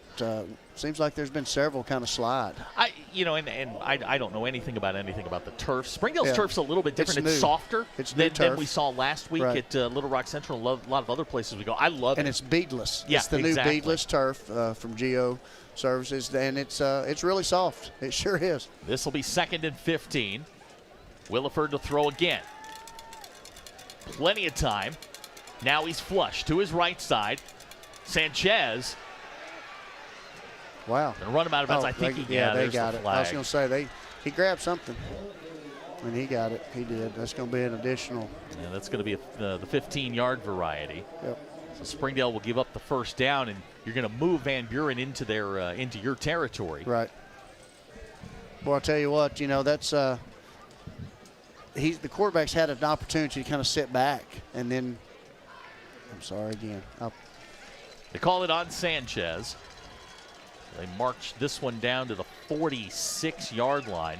seems like there's been several kind of slide. I don't know anything about the turf. Springdale's turf's a little bit different. It's softer than we saw last week at Little Rock Central. A lot of other places we go. I love it. And it's beadless. Yeah, it's the new beadless turf from Geo Services, and it's really soft. It sure is. This will be 2nd and 15. Williford to throw again. Plenty of time. Now he's flush to his right side. Sanchez. Wow. Gonna run him out of bounds. I think he got it. I was going to say he grabbed something, and he got it. He did. That's going to be an additional. Yeah, that's going to be the 15-yard variety. Yep. So Springdale will give up the 1st down, and you're going to move Van Buren into your territory. Right. Well, I'll tell you what. That's the quarterback's had an opportunity to kind of sit back, and then. I'm sorry again. They call it on Sanchez. They march this one down to the 46-yard line.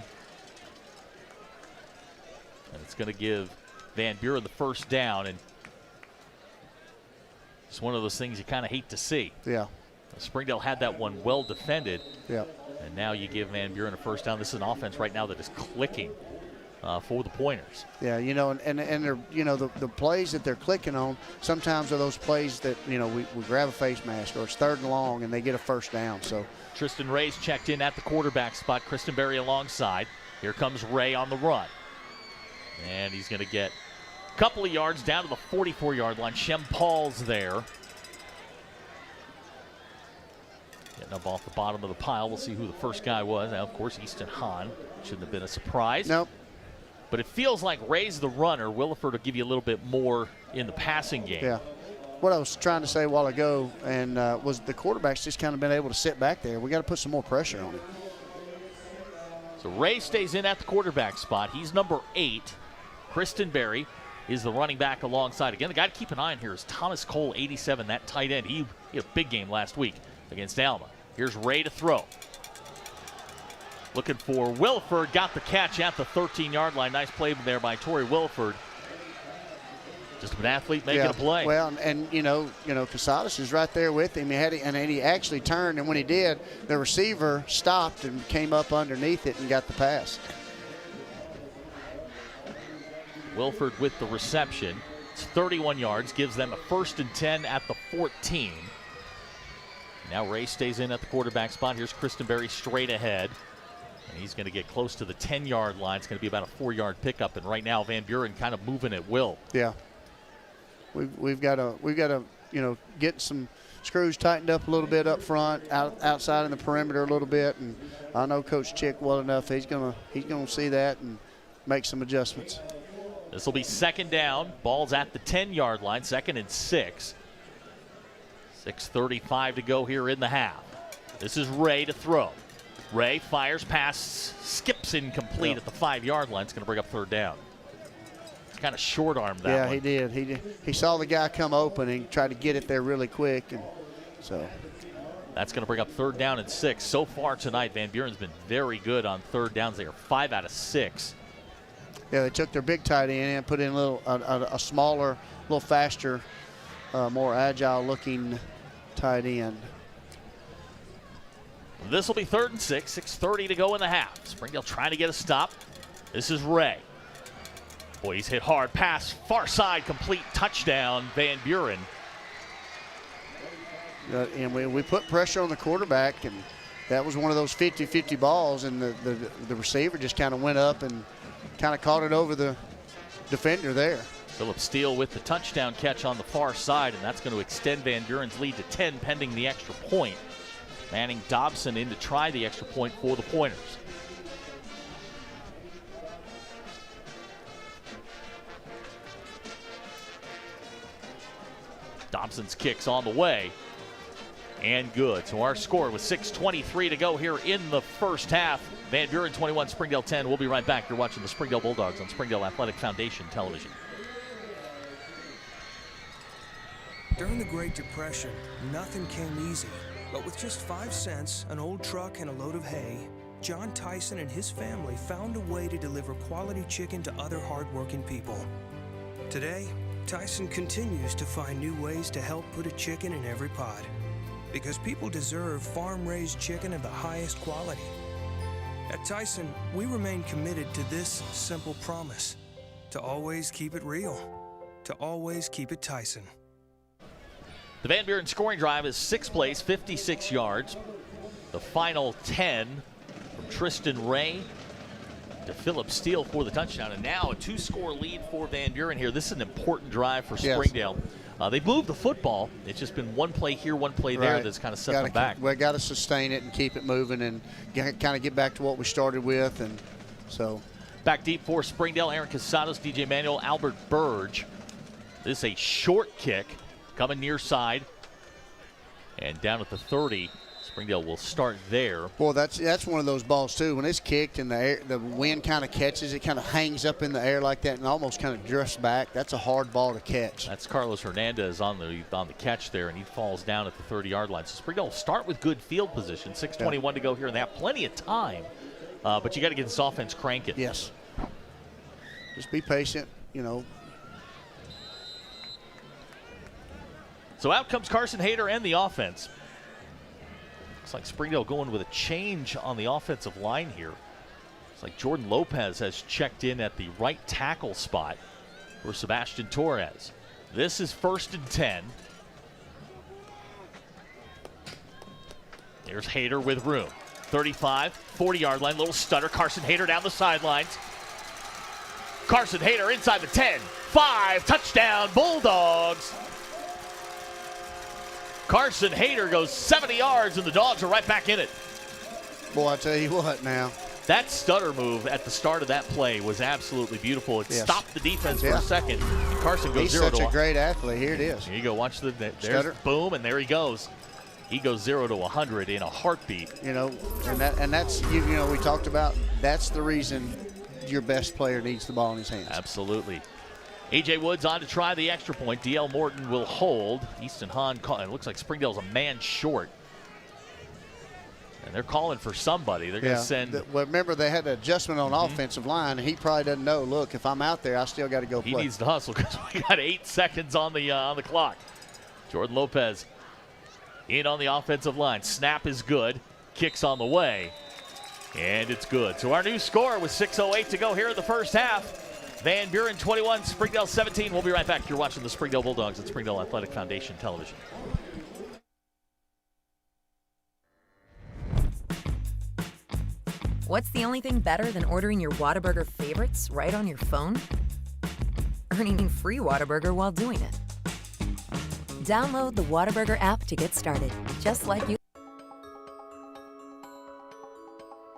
And it's going to give Van Buren the 1st down. And it's one of those things you kind of hate to see. Yeah. Springdale had that one well defended. Yeah. And now you give Van Buren a 1st down. This is an offense right now that is clicking for the Pointers. Yeah, and they're, the plays that they're clicking on sometimes are those plays that, we grab a face mask or it's 3rd and long and they get a 1st down. So Tristan Ray's checked in at the quarterback spot. Kristen Berry alongside. Here comes Ray on the run. And he's going to get a couple of yards down to the 44-yard line. Shem Paul's there. Getting up off the bottom of the pile. We'll see who the first guy was. Now, of course, Easton Hahn. Shouldn't have been a surprise. Nope. But it feels like Ray's the runner. Williford will give you a little bit more in the passing game. Yeah. What I was trying to say a while ago and was the quarterback's just kind of been able to sit back there. We got to put some more pressure on him. So Ray stays in at the quarterback spot. He's number 8. Kristen Berry is the running back alongside. Again, the guy to keep an eye on here is Thomas Cole, 87, that tight end. He had a big game last week against Alma. Here's Ray to throw. Looking for Williford, got the catch at the 13-yard line. Nice play there by Torrey Williford. Just an athlete making a play. Well, and Casadas is right there with him. He actually turned, and when he did, the receiver stopped and came up underneath it and got the pass. Wilford with the reception. It's 31 yards, gives them a 1st and 10 at the 14. Now Ray stays in at the quarterback spot. Here's Christenberry straight ahead. And he's going to get close to the 10-yard line. It's going to be about a 4-yard pickup. And right now, Van Buren kind of moving at will. Yeah. We've got to get some screws tightened up a little bit up front, outside in the perimeter a little bit. And I know Coach Chick well enough. He's gonna see that and make some adjustments. This will be 2nd down. Ball's at the 10-yard line. 2nd and 6. 6:35 to go here in the half. This is Ray to throw. Ray fires, pass, skips incomplete at the 5-yard line. It's going to bring up 3rd down. It's kind of short-armed that one. Yeah, he did. He saw the guy come open and tried to get it there really quick, and so. That's going to bring up 3rd down and 6. So far tonight, Van Buren's been very good on 3rd downs. They are 5 out of 6. Yeah, they took their big tight end and put in a smaller, little faster, more agile-looking tight end. This will be 3rd and 6. 6:30 to go in the half. Springdale trying to get a stop. This is Ray. Boy, he's hit hard. Pass, far side, complete, touchdown, Van Buren. And we put pressure on the quarterback, and that was one of those 50-50 balls, and the receiver just kind of went up and kind of caught it over the defender there. Philip Steele with the touchdown catch on the far side, and that's going to extend Van Buren's lead to 10 pending the extra point. Manning Dobson in to try the extra point for the Pointers. Dobson's kick's on the way. And good. So our score with 6:23 to go here in the first half. Van Buren 21, Springdale 10. We'll be right back. You're watching the Springdale Bulldogs on Springdale Athletic Foundation Television. During the Great Depression, nothing came easy. But with just 5 cents, an old truck, and a load of hay, John Tyson and his family found a way to deliver quality chicken to other hardworking people. Today, Tyson continues to find new ways to help put a chicken in every pot. Because people deserve farm-raised chicken of the highest quality. At Tyson, we remain committed to this simple promise: to always keep it real, to always keep it Tyson. The Van Buren scoring drive is 6 plays, 56 yards. The final 10 from Tristan Ray to Philip Steele for the touchdown. And now a 2-score lead for Van Buren here. This is an important drive for Springdale. They moved the football. It's just been one play here, one play there that's kind of set them back. We got to sustain it and keep it moving and kind of get back to what we started with. And so back deep for Springdale, Aaron Casados, DJ Manuel, Albert Burge. This is a short kick coming near side and down at the 30. Springdale will start there. Well, that's one of those balls too. When it's kicked and the wind kind of catches it, kind of hangs up in the air like that and almost kind of drifts back. That's a hard ball to catch. That's Carlos Hernandez on the catch there, and he falls down at the 30-yard line. So Springdale will start with good field position. 6:21 to go here, and they have plenty of time. But you got to get this offense cranking. Yes. Just be patient, So out comes Carson Hayter and the offense. Looks like Springdale going with a change on the offensive line here. It's like Jordan Lopez has checked in at the right tackle spot for Sebastian Torres. This is 1st and 10. There's Hayter with room. 35, 40-yard line, little stutter. Carson Hayter down the sidelines. Carson Hayter inside the 10, 5, touchdown Bulldogs. Carson Hayter goes 70 yards, and the Dogs are right back in it. Boy, I tell you what now. That stutter move at the start of that play was absolutely beautiful. It stopped the defense for a second. And Carson goes 0 to 100. He's such a great athlete. Here it is. Here you go. Watch there's stutter. Boom, and there he goes. He goes 0 to 100 in a heartbeat. And that's we talked about. That's the reason your best player needs the ball in his hands. Absolutely. A.J. Woods on to try the extra point. D.L. Morton will hold. Easton Hahn, it looks like Springdale's a man short. And they're calling for somebody. They're going to send. Well, remember, they had an adjustment on offensive line, and he probably doesn't know, look, if I'm out there, I still got to go play. He needs to hustle because we got 8 seconds on the clock. Jordan Lopez in on the offensive line. Snap is good. Kicks on the way. And it's good. So our new score with 6:08 to go here in the first half. Van Buren 21, Springdale 17. We'll be right back. You're watching the Springdale Bulldogs at Springdale Athletic Foundation Television. What's the only thing better than ordering your Whataburger favorites right on your phone? Earning free Whataburger while doing it. Download the Whataburger app to get started, just like you.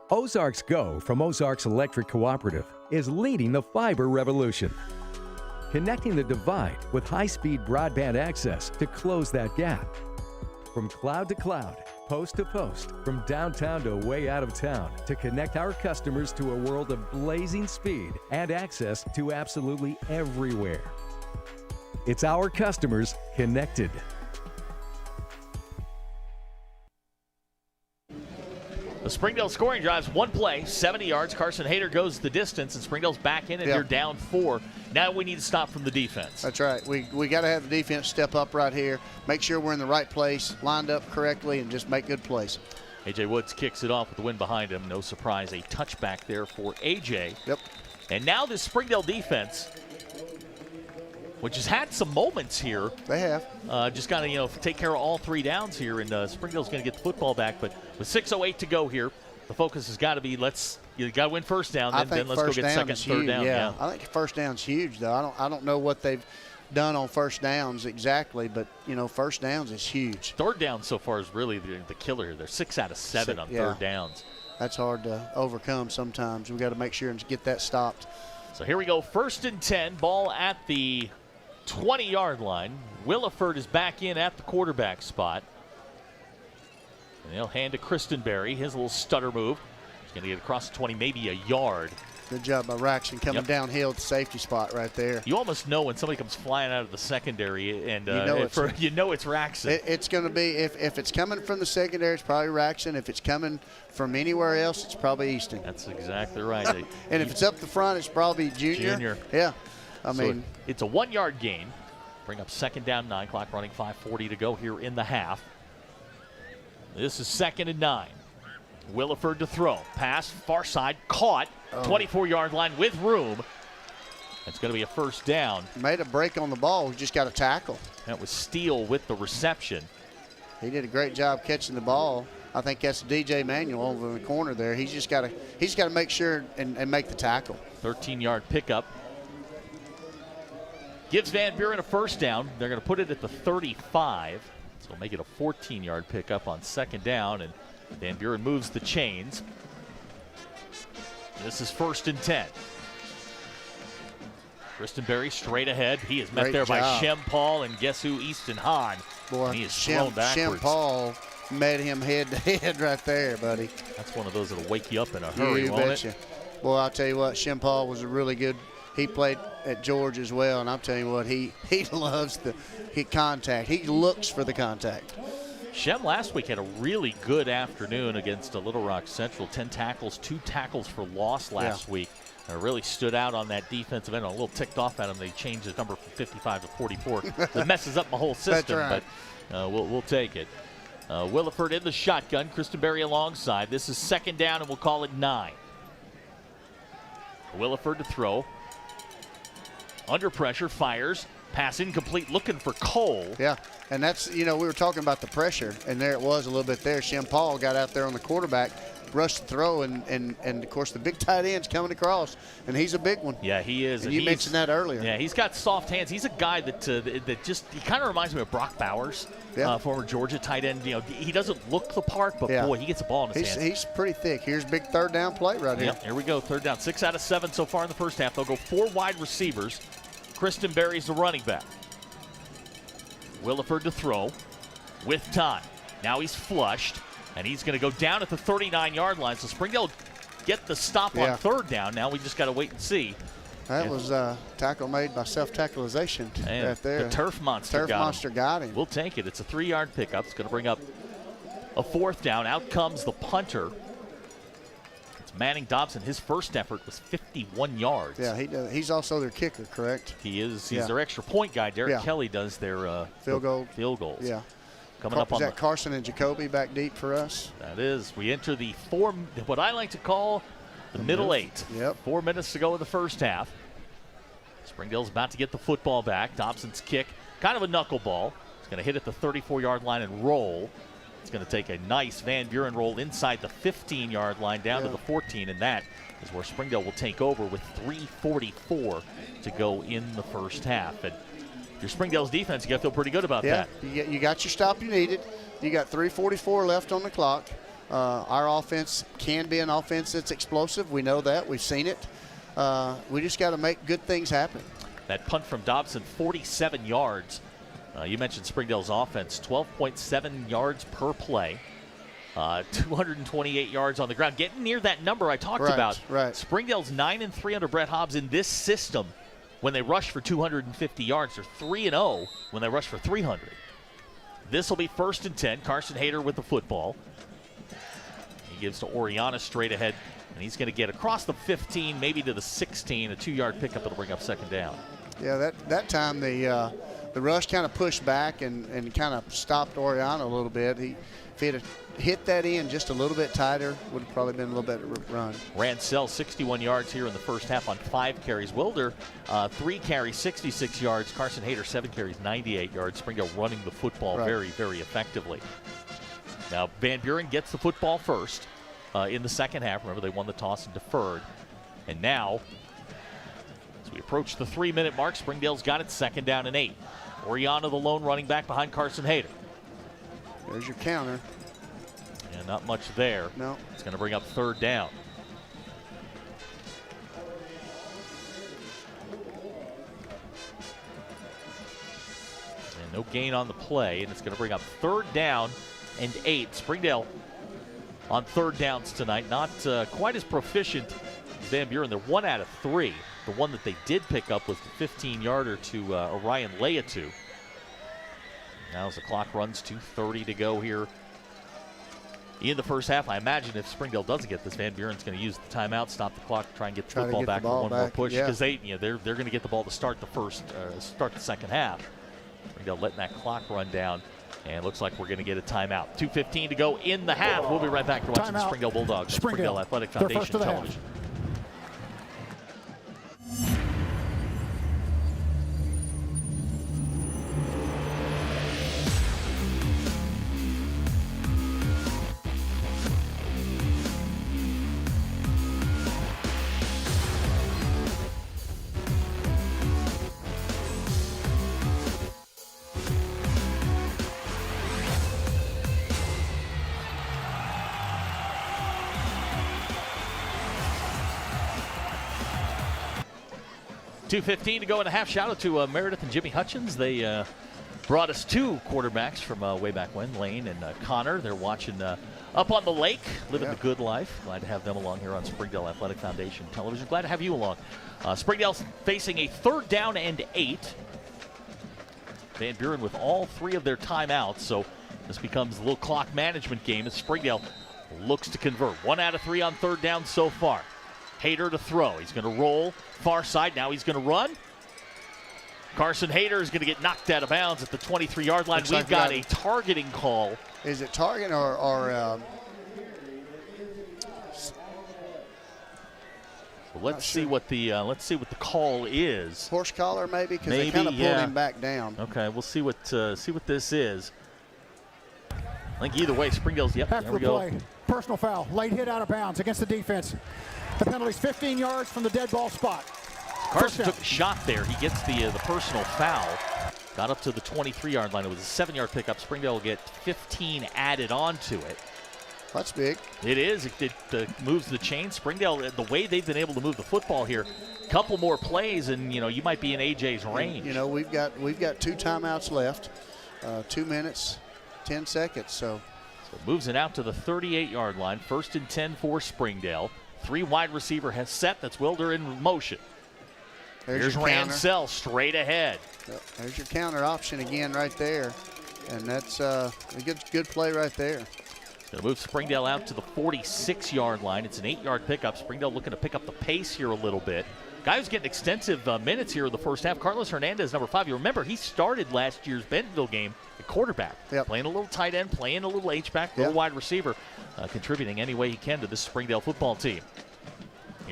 Ozarks Go from Ozarks Electric Cooperative is leading the fiber revolution, connecting the divide with high-speed broadband access to close that gap. From cloud to cloud, post to post, from downtown to way out of town, to connect our customers to a world of blazing speed and access to absolutely everywhere. It's our customers connected. The Springdale scoring drives, one play, 70 yards. Carson Hayter goes the distance, and Springdale's back in, and they're down 4. Now we need to stop from the defense. That's right. We got to have the defense step up right here, make sure we're in the right place, lined up correctly, and just make good plays. A.J. Woods kicks it off with the wind behind him. No surprise, a touchback there for A.J. Yep. And now this Springdale defense, which has had some moments here. They have. Just got to, take care of all 3 downs here, and Springdale's going to get the football back. But with 6:08 to go here, the focus has got to be you got to win first down, then let's go get second and third down. Yeah, I think first down's huge, though. I don't know what they've done on first downs exactly, but first downs is huge. Third down so far is really the killer here. They're 6 out of 7 on third downs. That's hard to overcome sometimes. We got to make sure and get that stopped. So here we go, 1st and 10, ball at the 20-yard line. Williford is back in at the quarterback spot. And they'll hand to Christenberry, his little stutter move. He's going to get across the 20, maybe a yard. Good job by Raxon coming downhill at the safety spot right there. You almost know when somebody comes flying out of the secondary, and it's Raxon. It's going to be, if it's coming from the secondary, it's probably Raxon. If it's coming from anywhere else, it's probably Easton. That's exactly right. And if it's up the front, it's probably Junior. Yeah. It's a 1-yard gain. Bring up 2nd down, 9 clock running, 5:40 to go here in the half. This is 2nd and 9. Williford to throw. Pass, far side, caught. 24-yard line with room. It's going to be a first down. Made a break on the ball. We just got a tackle. That was Steele with the reception. He did a great job catching the ball. I think that's DJ Manuel over in the corner there. He's got to make sure and make the tackle. 13-yard pickup. Gives Van Buren a first down. They're going to put it at the 35. So make it a 14-yard pickup on 2nd down, and Van Buren moves the chains. This is 1st and 10. Christenberry straight ahead. He is met there by Shem Paul, and guess who? Easton Hahn. Boy, and he is thrown backwards. Shem Paul met him head to head right there, buddy. That's one of those that'll wake you up in a hurry, won't it? Boy, I'll tell you what, Shem Paul was a really good. He played at Georgia as well, and I'll tell you what, he loves the contact. He looks for the contact. Shem last week had a really good afternoon against Little Rock Central. 10 tackles, 2 tackles for loss last week. Really stood out on that defensive end. I'm a little ticked off at him. They changed his number from 55 to 44. It messes up my whole system, That's right. But we'll take it. Williford in the shotgun, Christenberry alongside. This is 2nd down, and we'll call it 9. Williford to throw. Under pressure, fires. Pass incomplete, looking for Cole. Yeah, and that's, we were talking about the pressure, and there it was a little bit there. Shem Paul got out there on the quarterback, rushed the throw, and of course, the big tight end's coming across, and he's a big one. Yeah, he is. And you mentioned that earlier. Yeah, he's got soft hands. He's a guy that just, he kind of reminds me of Brock Bowers, former Georgia tight end. He doesn't look the part, but boy, he gets the ball in his hands. He's pretty thick. Here's big 3rd down play right here. Here we go, 3rd down. 6 out of 7 so far in the first half. They'll go 4 wide receivers. Christenberry's the running back. Williford to throw with time. Now he's flushed, and he's going to go down at the 39-yard line. So Springdale get the stop on 3rd down. Now we just got to wait and see. That was a tackle made by self-tackleization right there. The turf monster got him. We'll take it. It's a 3-yard pickup. It's going to bring up a 4th down. Out comes the punter. Manning Dobson, his first effort was 51 yards. Yeah, he's also their kicker, correct? He is. He's their extra point guy. Derek Kelly does their field goals. Yeah. Coming up on that Carson and Jacoby back deep for us? That is. We enter the what I like to call the middle 8. Yep. 4 minutes to go in the first half. Springdale's about to get the football back. Dobson's kick, kind of a knuckleball. It's going to hit at the 34-yard line and roll. It's going to take a nice Van Buren roll inside the 15-yard line down to the 14, and that is where Springdale will take over with 3:44 to go in the first half. And your Springdale's defense, you got to feel pretty good about that. You got your stop you needed. You got 3:44 left on the clock. Our offense can be an offense that's explosive. We know that. We've seen it. We just got to make good things happen. That punt from Dobson, 47 yards. You mentioned Springdale's offense, 12.7 yards per play, 228 yards on the ground. Getting near that number I talked about. Right. Springdale's 9-3 under Brett Hobbs in this system when they rush for 250 yards. They're 3-0 when they rush for 300. This will be 1st and 10. Carson Hayter with the football. He gives to Oriana straight ahead, and he's going to get across the 15, maybe to the 16. A 2-yard pickup that'll bring up 2nd down. Yeah, that time the rush kind of pushed back and kind of stopped Oriana a little bit. If he had hit that in just a little bit tighter, would have probably been a little better run. Ransell, 61 yards here in the first half on 5 carries. Wilder, 3 carries, 66 yards. Carson Hayter, 7 carries, 98 yards. Springdale running the football very, very effectively. Now, Van Buren gets the football first in the second half. Remember, they won the toss and deferred. And now, as we approach the 3-minute mark, Springdale's got it 2nd down and 8. Oriana, the lone running back behind Carson Hayter. There's your counter. And not much there. No. It's going to bring up 3rd down. And no gain on the play, and it's going to bring up 3rd down and 8. Springdale on 3rd downs tonight, not quite as proficient as Van Buren. They're 1 out of 3. The one that they did pick up was the 15-yarder to Orion Leatu. Now as the clock runs, 2:30 to go here in the first half. I imagine if Springdale doesn't get this, Van Buren's going to use the timeout, stop the clock, try and get the football back for one more push, because they're going to get the ball to start the second half. Springdale letting that clock run down, and it looks like we're going to get a timeout. 2:15 to go in the half. We'll be right back to watching the Springdale Bulldogs on Springdale Athletic Foundation Television. .2:15 to go in the half. Shout out to Meredith and Jimmy Hutchins. They brought us 2 quarterbacks from way back when, Lane and Connor. They're watching up on the lake, living the good life. Glad to have them along here on Springdale Athletic Foundation Television. Glad to have you along. Springdale's facing a 3rd down and 8. Van Buren with all 3 of their timeouts, so this becomes a little clock management game as Springdale looks to convert. 1 out of 3 on 3rd down so far. Hayter to throw. He's going to roll far side. Now he's going to run. Carson Hayter is going to get knocked out of bounds at the 23-yard line. We've got a targeting call. Is it targeting or let's see what the call is. Horse collar maybe, because they kind of pulled him back down. Okay, we'll see what this is. I think either way, Springdale's there we go. Play. Personal foul, late hit out of bounds against the defense. The penalty's 15 yards from the dead ball spot. Carson took a shot there. He gets the personal foul. Got up to the 23-yard line. It was a 7-yard pickup. Springdale will get 15 added onto it. That's big. It is. It moves the chain. Springdale, the way they've been able to move the football here, a couple more plays, and you might be in AJ's range. We've got 2 timeouts left, 2 minutes, 10 seconds. So it moves it out to the 38-yard line. 1st and 10 for Springdale. 3 wide receiver has set. That's Wilder in motion. Here's Ransell straight ahead. There's your counter option again right there. And that's a good play right there. Going to move Springdale out to the 46-yard line. It's an 8-yard pickup. Springdale looking to pick up the pace here a little bit. Guy who's getting extensive minutes here in the first half, Carlos Hernandez, number 5. You remember, he started last year's Bentonville game at quarterback. Playing a little tight end, playing a little H-back, little wide receiver, contributing any way he can to this Springdale football team.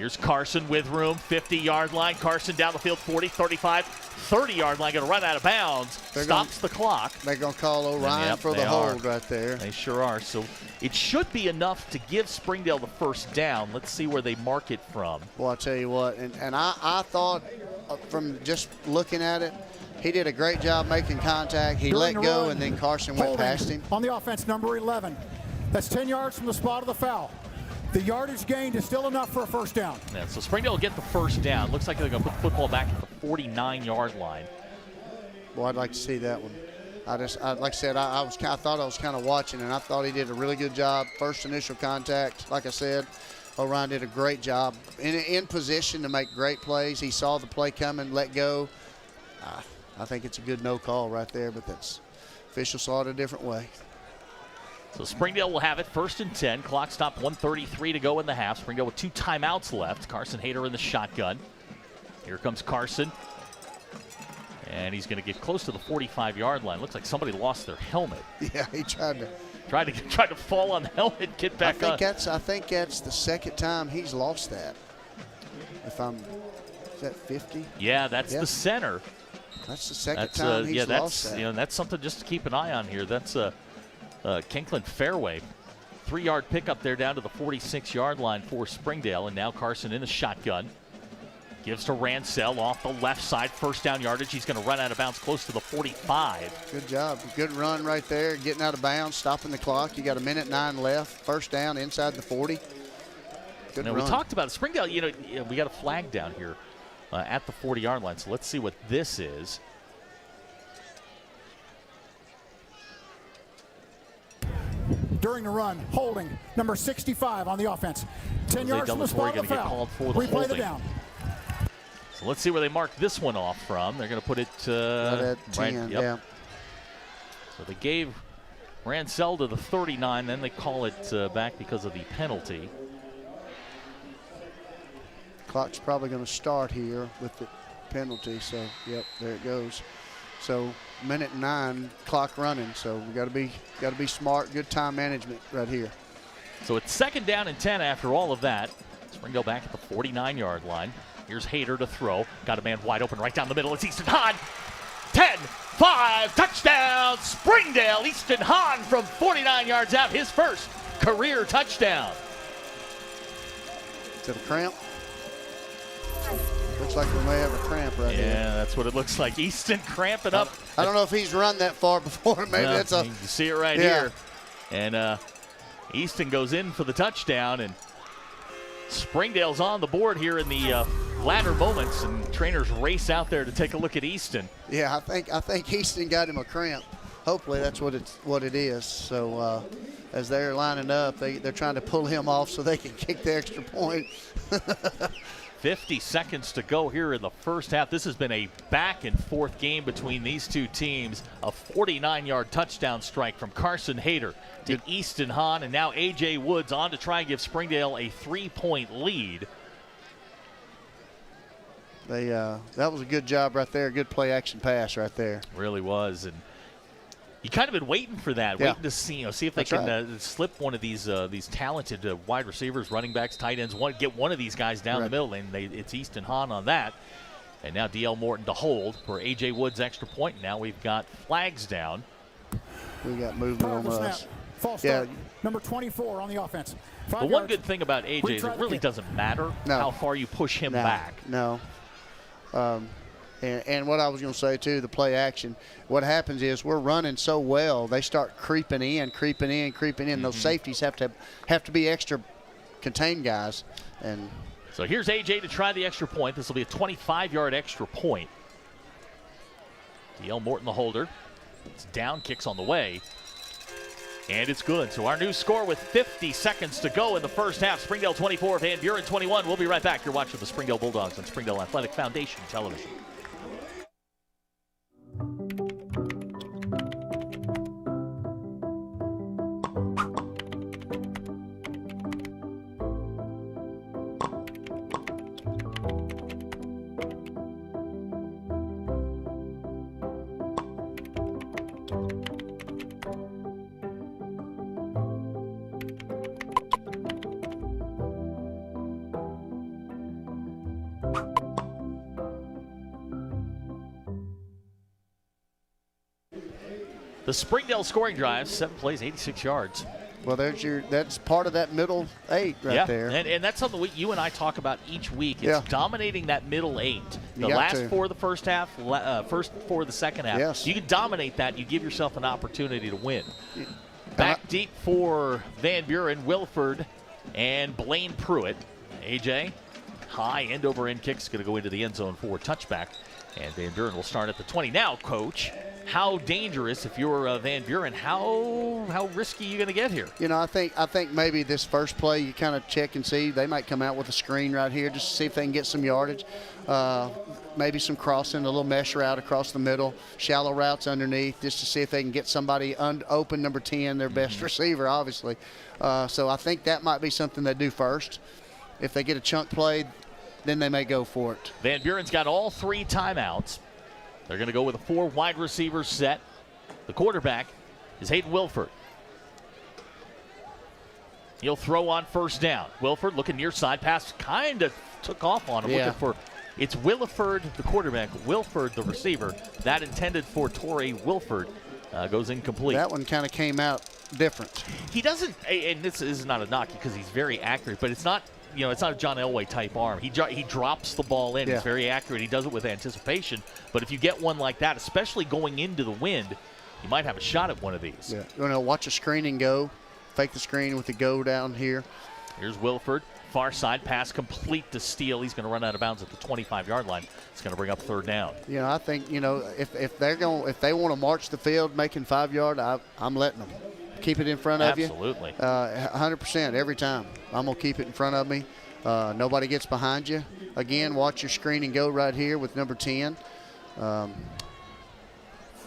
Here's Carson with room, 50-yard line. Carson down the field, 40, 35, 30-yard line. Going to run out of bounds. Stops the clock. They're going to call Orion for the hold right there. They sure are. So it should be enough to give Springdale the first down. Let's see where they mark it from. Well, I'll tell you what, and I thought from just looking at it, he did a great job making contact. He let go, and then Carson went past him. On the offense, number 11. That's 10 yards from the spot of the foul. The yardage gained is still enough for a first down. Yeah, so Springdale will get the first down. Looks like they're going to put the football back at the 49-yard line. Well, I'd like to see that one. Like I said, I thought I was kind of watching, and I thought he did a really good job. First initial contact, like I said, Orion did a great job. In position to make great plays. He saw the play coming, let go. I think it's a good no call right there, but that's official saw it a different way. So Springdale will have it 1st and 10. Clock stop, 1:33 to go in the half. Springdale with 2 timeouts left. Carson Hayter in the shotgun. Here comes Carson. And he's going to get close to the 45-yard line. Looks like somebody lost their helmet. Yeah, he tried to fall on the helmet, get back up. I think that's the second time he's lost that. Is that 50? Yeah, that's the center. That's the second time he's lost that. That's something just to keep an eye on here. That's Kinkland fairway. 3-yard pickup there down to the 46-yard line for Springdale. And now Carson in the shotgun. Gives to Ransell off the left side. First down yardage. He's going to run out of bounds close to the 45. Good job. Good run right there. Getting out of bounds, stopping the clock. You got 1:09 left. First down inside the 40. Good run. We talked about it. Springdale, we got a flag down here at the 40-yard line. So let's see what this is. During the run, holding, number 65 on the offense. 10 yards from the spot of the foul. Replay the down. So let's see where they mark this one off from. They're going to put it at 10, yeah. So they gave Ransell to the 39, then they call it back because of the penalty. Clock's probably going to start here with the penalty, so, yep, there it goes. So 1:09 clock running, so we got to be smart. Good time management right here. So it's 2nd down and 10 after all of that. Springdale back at the 49-yard line. Here's Hayter to throw. Got a man wide open right down the middle. It's Easton Hahn. 10-5 touchdown Springdale. Easton Hahn from 49 yards out. His first career touchdown. Is it a cramp? Looks like we may have a cramp right here. Yeah, that's what it looks like. Easton cramping up. I don't know if he's run that far before. Maybe that's a. You see it right here. And Easton goes in for the touchdown, and Springdale's on the board here in the latter moments, and trainers race out there to take a look at Easton. Yeah, I think Easton got him a cramp. Hopefully that's what it is. So as they're lining up, they're trying to pull him off so they can kick the extra point. 50 seconds to go here in the first half. This has been a back-and-forth game between these two teams. A 49-yard touchdown strike from Carson Hayter to Easton Hahn, and now A.J. Woods on to try and give Springdale a 3-point lead. That was a good job right there. Good play-action pass right there. Really was, and you kind of been waiting for that, waiting to see if they can slip one of these talented wide receivers, running backs, tight ends, get one of these guys down the middle, and it's Easton Hahn on that. And now D.L. Morton to hold for A.J. Woods' extra point. Now we've got flags down. We got movement on us. False start. Number 24 on the offense. The one good thing about A.J. is it really doesn't matter how far you push him back. No. And what I was going to say, too, the play action, what happens is we're running so well, they start creeping in. Mm-hmm. Those safeties have to be extra contained guys. And so here's A.J. to try the extra point. This will be a 25-yard extra point. D.L. Morton, the holder. It's down, kicks on the way. And it's good. So our new score with 50 seconds to go in the first half. Springdale 24, Van Buren 21. We'll be right back. You're watching the Springdale Bulldogs on Springdale Athletic Foundation Television. The Springdale scoring drive, 7 plays, 86 yards. Well, that's part of that middle 8 right there. And that's something you and I talk about each week. It's dominating that middle 8. The last 4 of the first half, first 4 of the second half. Yes. You can dominate that. You give yourself an opportunity to win. Back deep for Van Buren, Wilford, and Blaine Pruitt. AJ, high end-over-end kick is going to go into the end zone for a touchback. And Van Buren will start at the 20. Now, Coach, how dangerous, if you're Van Buren, how risky are you going to get here? You know, I think maybe this first play you kind of check and see. They might come out with a screen right here just to see if they can get some yardage. Maybe some crossing, a little mesh route across the middle, shallow routes underneath, just to see if they can get somebody open, number 10, their best receiver, obviously. So I think that might be something they do first. If they get a chunk play, then they may go for it. Van Buren's got all 3 timeouts. They're going to go with a 4 wide receiver set. The quarterback is Hayden Wilford. He'll throw on first down. Wilford looking near side. Pass kind of took off on him. Looking for, it's Williford, the quarterback, Wilford, the receiver. That intended for Torrey Wilford goes incomplete. That one kind of came out different. He doesn't, and this is not a knock because he's very accurate, but it's not, it's not a John Elway type arm. He drops the ball in. He's very accurate. He does it with anticipation. But if you get one like that, especially going into the wind, you might have a shot at one of these. Yeah. You want to watch a screen and go. Fake the screen with the go down here. Here's Wilford. Far side pass complete to Steele. He's going to run out of bounds at the 25-yard line. It's going to bring up third down. I think, if they want to march the field making 5-yard, I'm letting them. Keep it in front of you. Absolutely. 100% every time. I'm going to keep it in front of me. Nobody gets behind you. Again, watch your screen and go right here with number 10.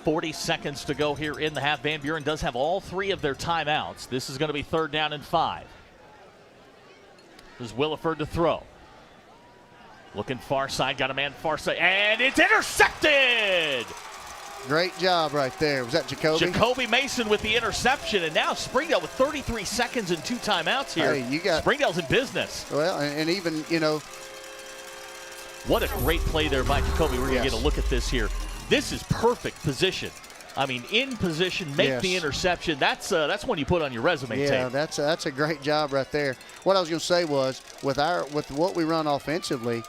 40 seconds to go here in the half. Van Buren does have all 3 of their timeouts. This is going to be third down and 5. There's Williford to throw. Looking far side, got a man far side, and it's intercepted! Great job right there. Was that Jacoby? Jacoby Mason with the interception, and now Springdale with 33 seconds and 2 timeouts here. Hey, Springdale's in business. Well, and even, What a great play there by Jacoby. We're going to get a look at this here. This is perfect position. I mean, in position, make the interception. That's one you put on your resume tape. Yeah, that's a great job right there. What I was going to say was, with what we run offensively,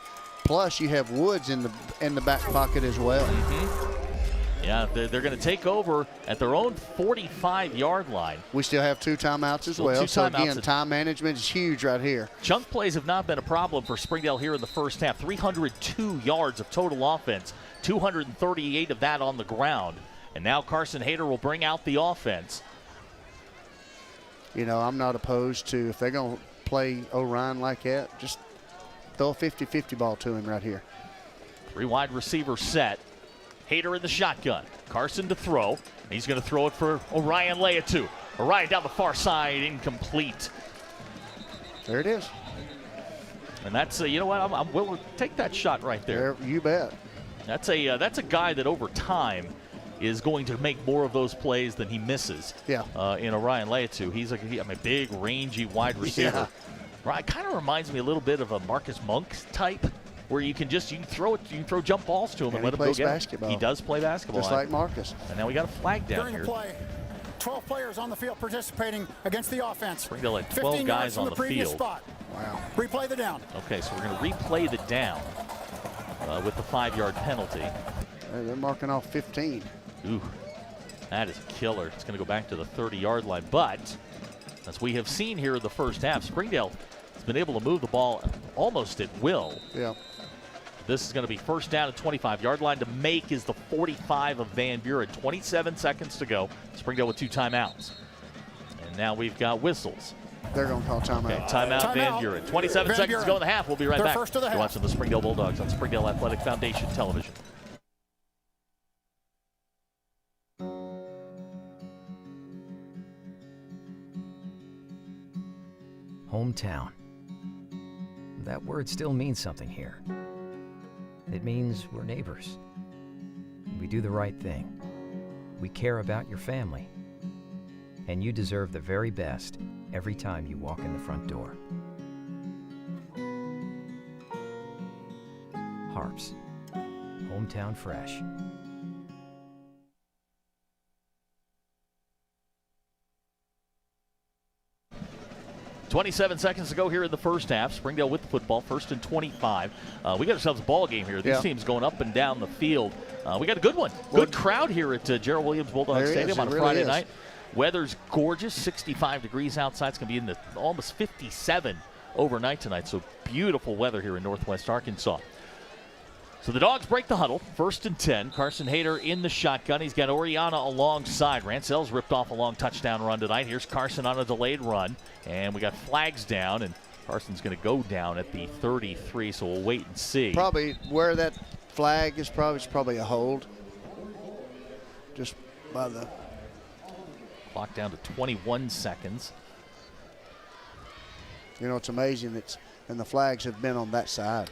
plus you have Woods in the back pocket as well. Yeah, they're going to take over at their own 45-yard line. We still have 2 timeouts as well. So again, time management is huge right here. Chunk plays have not been a problem for Springdale here in the first half. 302 yards of total offense, 238 of that on the ground. And now Carson Hayter will bring out the offense. I'm not opposed to, if they're going to play Orion like that, just throw a 50-50 ball to him right here. 3 wide receiver set. Hayter in the shotgun. Carson to throw. He's going to throw it for Orion Leatu. Orion down the far side, incomplete. There it is. And that's, I'm willing to take that shot right there. You bet. That's a guy that over time is going to make more of those plays than he misses. Yeah. In Orion Leatu. He's a big, rangy wide receiver. Yeah. Kind of reminds me a little bit of a Marcus Monk type, where you can throw jump balls to him and let him go get basketball. He does play basketball. Just like Marcus. And now we got a flag down here. During the play, 12 players on the field participating against the offense. Springdale had 12 guys on the field. Spot. Wow. Replay the down. Okay, so we're going to replay the down with the 5-yard penalty. They're marking off 15. Ooh, that is a killer. It's going to go back to the 30-yard line. But as we have seen here in the first half, Springdale has been able to move the ball almost at will. Yeah. This is going to be first down at 25-yard line. To make is the 45 of Van Buren. 27 seconds to go. Springdale with 2 timeouts. And now we've got whistles. They're going to call timeout. Okay, timeout Van Buren. 27 seconds to go in the half. We'll be right back. First of the You're watching the Springdale Bulldogs on Springdale Athletic Foundation Television. Hometown. That word still means something here. It means we're neighbors. We do the right thing. We care about your family. And you deserve the very best every time you walk in the front door. Harps. Hometown fresh. 27 seconds to go here in the first half. Springdale with the football, 1st and 25. We got ourselves a ball game here. These teams going up and down the field. We got a good one. Good crowd here at Gerald Williams Bulldog Stadium on a Friday night. Weather's gorgeous, 65 degrees outside. It's going to be in the almost 57 overnight tonight. So beautiful weather here in Northwest Arkansas. So the Dogs break the huddle. 1st and 10. Carson Hayter in the shotgun. He's got Oriana alongside. Ransell's ripped off a long touchdown run tonight. Here's Carson on a delayed run. And we got flags down, and Carson's going to go down at the 33, so we'll wait and see. Probably where that flag is, probably a hold. Just by the clock down to 21 seconds. You know, it's amazing. And the flags have been on that side.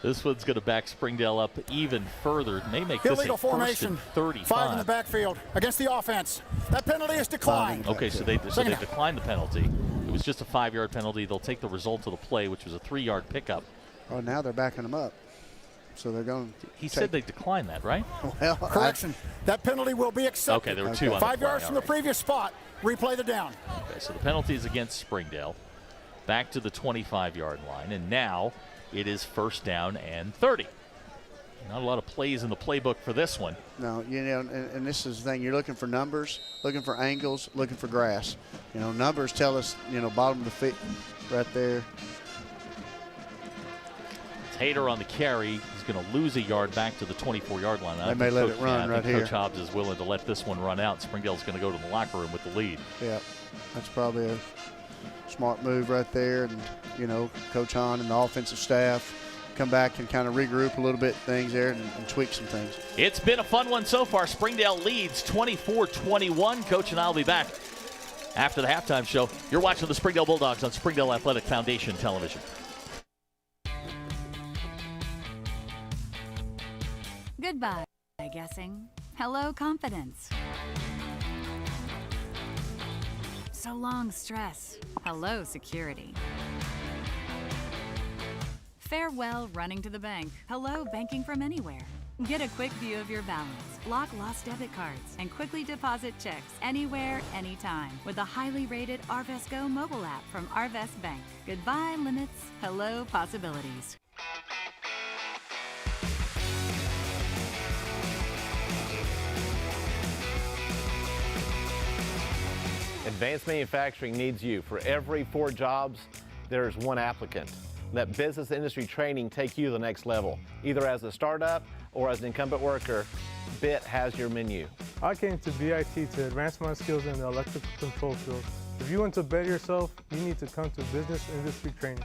This one's going to back Springdale up even further. It may make this illegal a formation. 1st and 35. 5 in the backfield against the offense. That penalty is declined. Okay, so they declined the penalty. It was just a 5-yard penalty. They'll take the result of the play, which was a 3-yard pickup. Oh, now they're backing them up. So they're going to He said they declined that, right? Well, correction. That penalty will be accepted. Okay, there were 2 on the 5 play. yards from the previous spot. Replay the down. Okay, so the penalty is against Springdale. Back to the 25-yard line, and now it is 1st down and 30. Not a lot of plays in the playbook for this one. No, you know, and this is the thing. You're looking for numbers, looking for angles, looking for grass. You know, numbers tell us, you know, bottom of the feet right there. It's Hayter on the carry. He's going to lose a yard back to the 24-yard line. They may let it run right here. Coach Hobbs is willing to let this one run out. Springdale's going to go to the locker room with the lead. Yeah, that's probably a smart move right there. And, you know, Coach Hahn and the offensive staff come back and kind of regroup a little bit things there and tweak some things. It's been a fun one so far. Springdale leads 24-21. Coach and I will be back after the halftime show. You're watching the Springdale Bulldogs on Springdale Athletic Foundation Television. Goodbye, guessing. Hello, confidence. So long, stress. Hello, security. Farewell, running to the bank. Hello, banking from anywhere. Get a quick view of your balance, lock lost debit cards, and quickly deposit checks anywhere, anytime with the highly rated Arvest Go mobile app from Arvest Bank. Goodbye, limits. Hello, possibilities. Advanced Manufacturing needs you. For every 4 jobs, there's 1 applicant. Let business industry training take you to the next level. Either as a startup or as an incumbent worker, BIT has your menu. I came to BIT to advance my skills in the electrical control field. If you want to better yourself, you need to come to business industry training.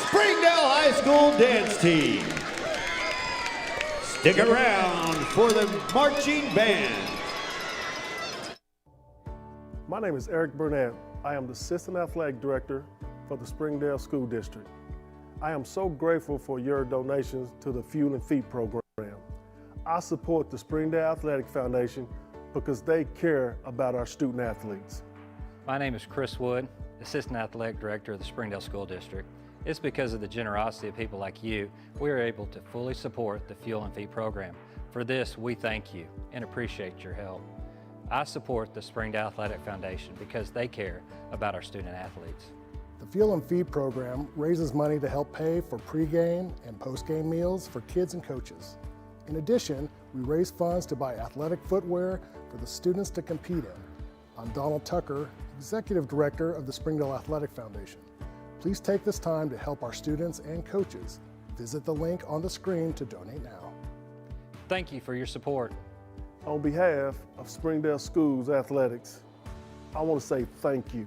Springdale High School dance team. Stick around for the marching band. My name is Eric Burnett. I am the Assistant Athletic Director for the Springdale School District. I am so grateful for your donations to the Fuel and Feet program. I support the Springdale Athletic Foundation because they care about our student athletes. My name is Chris Wood, Assistant Athletic Director of the Springdale School District. It's because of the generosity of people like you, we are able to fully support the Fuel and Feed program. For this, we thank you and appreciate your help. I support the Springdale Athletic Foundation because they care about our student athletes. The Fuel and Feed program raises money to help pay for pregame and postgame meals for kids and coaches. In addition, we raise funds to buy athletic footwear for the students to compete in. I'm Donald Tucker, Executive Director of the Springdale Athletic Foundation. Please take this time to help our students and coaches. Visit the link on the screen to donate now. Thank you for your support. On behalf of Springdale Schools Athletics, I want to say thank you.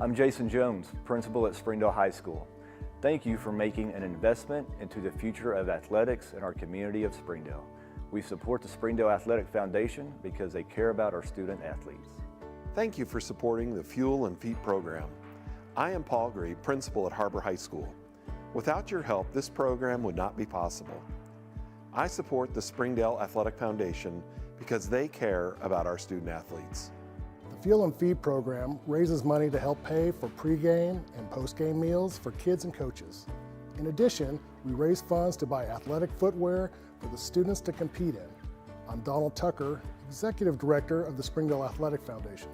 I'm Jason Jones, Principal at Springdale High School. Thank you for making an investment into the future of athletics in our community of Springdale. We support the Springdale Athletic Foundation because they care about our student athletes. Thank you for supporting the Fuel and Feet program. I am Paul Gray, Principal at Harbor High School. Without your help, this program would not be possible. I support the Springdale Athletic Foundation because they care about our student athletes. The Fuel and Feed program raises money to help pay for pregame and postgame meals for kids and coaches. In addition, we raise funds to buy athletic footwear for the students to compete in. I'm Donald Tucker, Executive Director of the Springdale Athletic Foundation.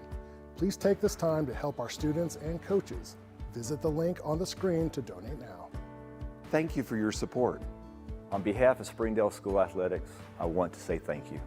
Please take this time to help our students and coaches. Visit the link on the screen to donate now. Thank you for your support. On behalf of Springdale School Athletics, I want to say thank you.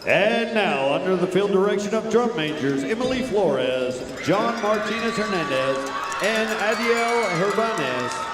And now, under the field direction of drum majors Emily Flores, John Martinez Hernandez, and Adiel Herbanez,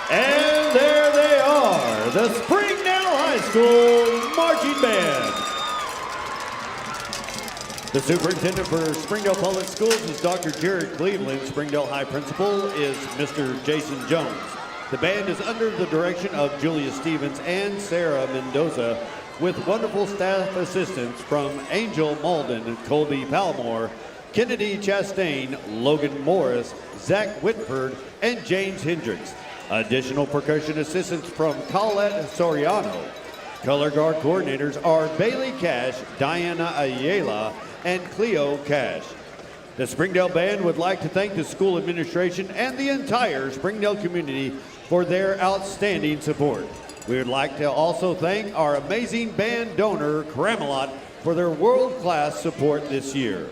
and there they are, the Springdale High School Marching Band. The superintendent for Springdale Public Schools is Dr. Jared Cleveland. Springdale High Principal is Mr. Jason Jones. The band is under the direction of Julia Stevens and Sarah Mendoza, with wonderful staff assistance from Angel Malden, Colby Palmore, Kennedy Chastain, Logan Morris, Zach Whitford, and James Hendricks. Additional percussion assistance from Colette Soriano. Color guard coordinators are Bailey Cash, Diana Ayala, and Cleo Cash. The Springdale Band would like to thank the school administration and the entire Springdale community for their outstanding support. We would like to also thank our amazing band donor, Cramelot, for their world-class support this year.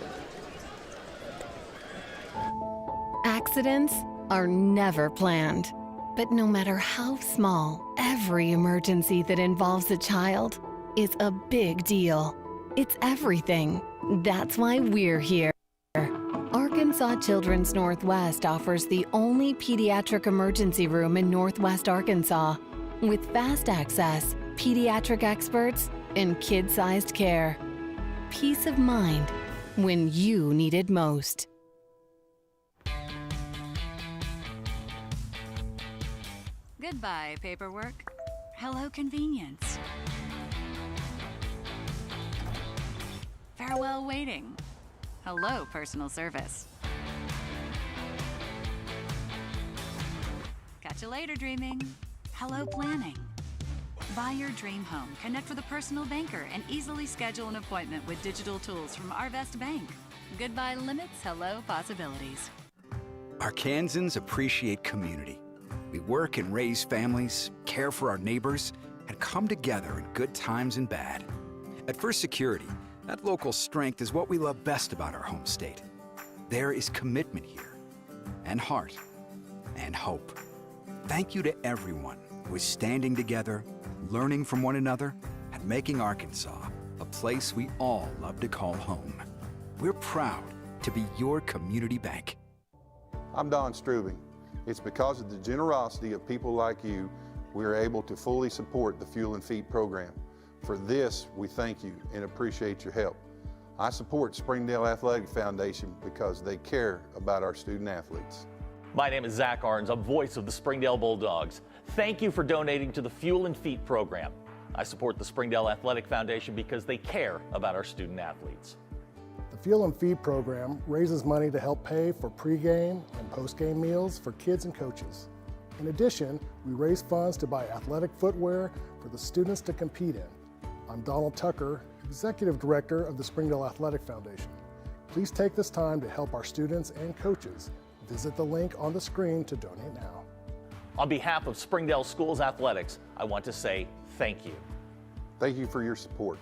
Accidents are never planned. But no matter how small, every emergency that involves a child is a big deal. It's everything. That's why we're here. Arkansas Children's Northwest offers the only pediatric emergency room in Northwest Arkansas, with fast access, pediatric experts, and kid-sized care. Peace of mind when you need it most. Goodbye, paperwork. Hello, convenience. Farewell, waiting. Hello, personal service. Catch you later, dreaming. Hello, planning. Buy your dream home, connect with a personal banker, and easily schedule an appointment with digital tools from Arvest Bank. Goodbye limits, hello possibilities. Arkansans appreciate community. We work and raise families, care for our neighbors, and come together in good times and bad. At First Security, that local strength is what we love best about our home state. There is commitment here, and heart, and hope. Thank you to everyone who is standing together, learning from one another, and making Arkansas a place we all love to call home. We're proud to be your community bank. I'm Don Strubing. It's because of the generosity of people like you, we are able to fully support the Fuel and Feed program. For this, we thank you and appreciate your help. I support Springdale Athletic Foundation because they care about our student athletes. My name is Zach Arns. I'm voice of the Springdale Bulldogs. Thank you for donating to the Fuel and Feed program. I support the Springdale Athletic Foundation because they care about our student athletes. The Fuel and Feed program raises money to help pay for pregame and postgame meals for kids and coaches. In addition, we raise funds to buy athletic footwear for the students to compete in. I'm Donald Tucker, Executive Director of the Springdale Athletic Foundation. Please take this time to help our students and coaches. Visit the link on the screen to donate now. On behalf of Springdale Schools Athletics, I want to say thank you. Thank you for your support.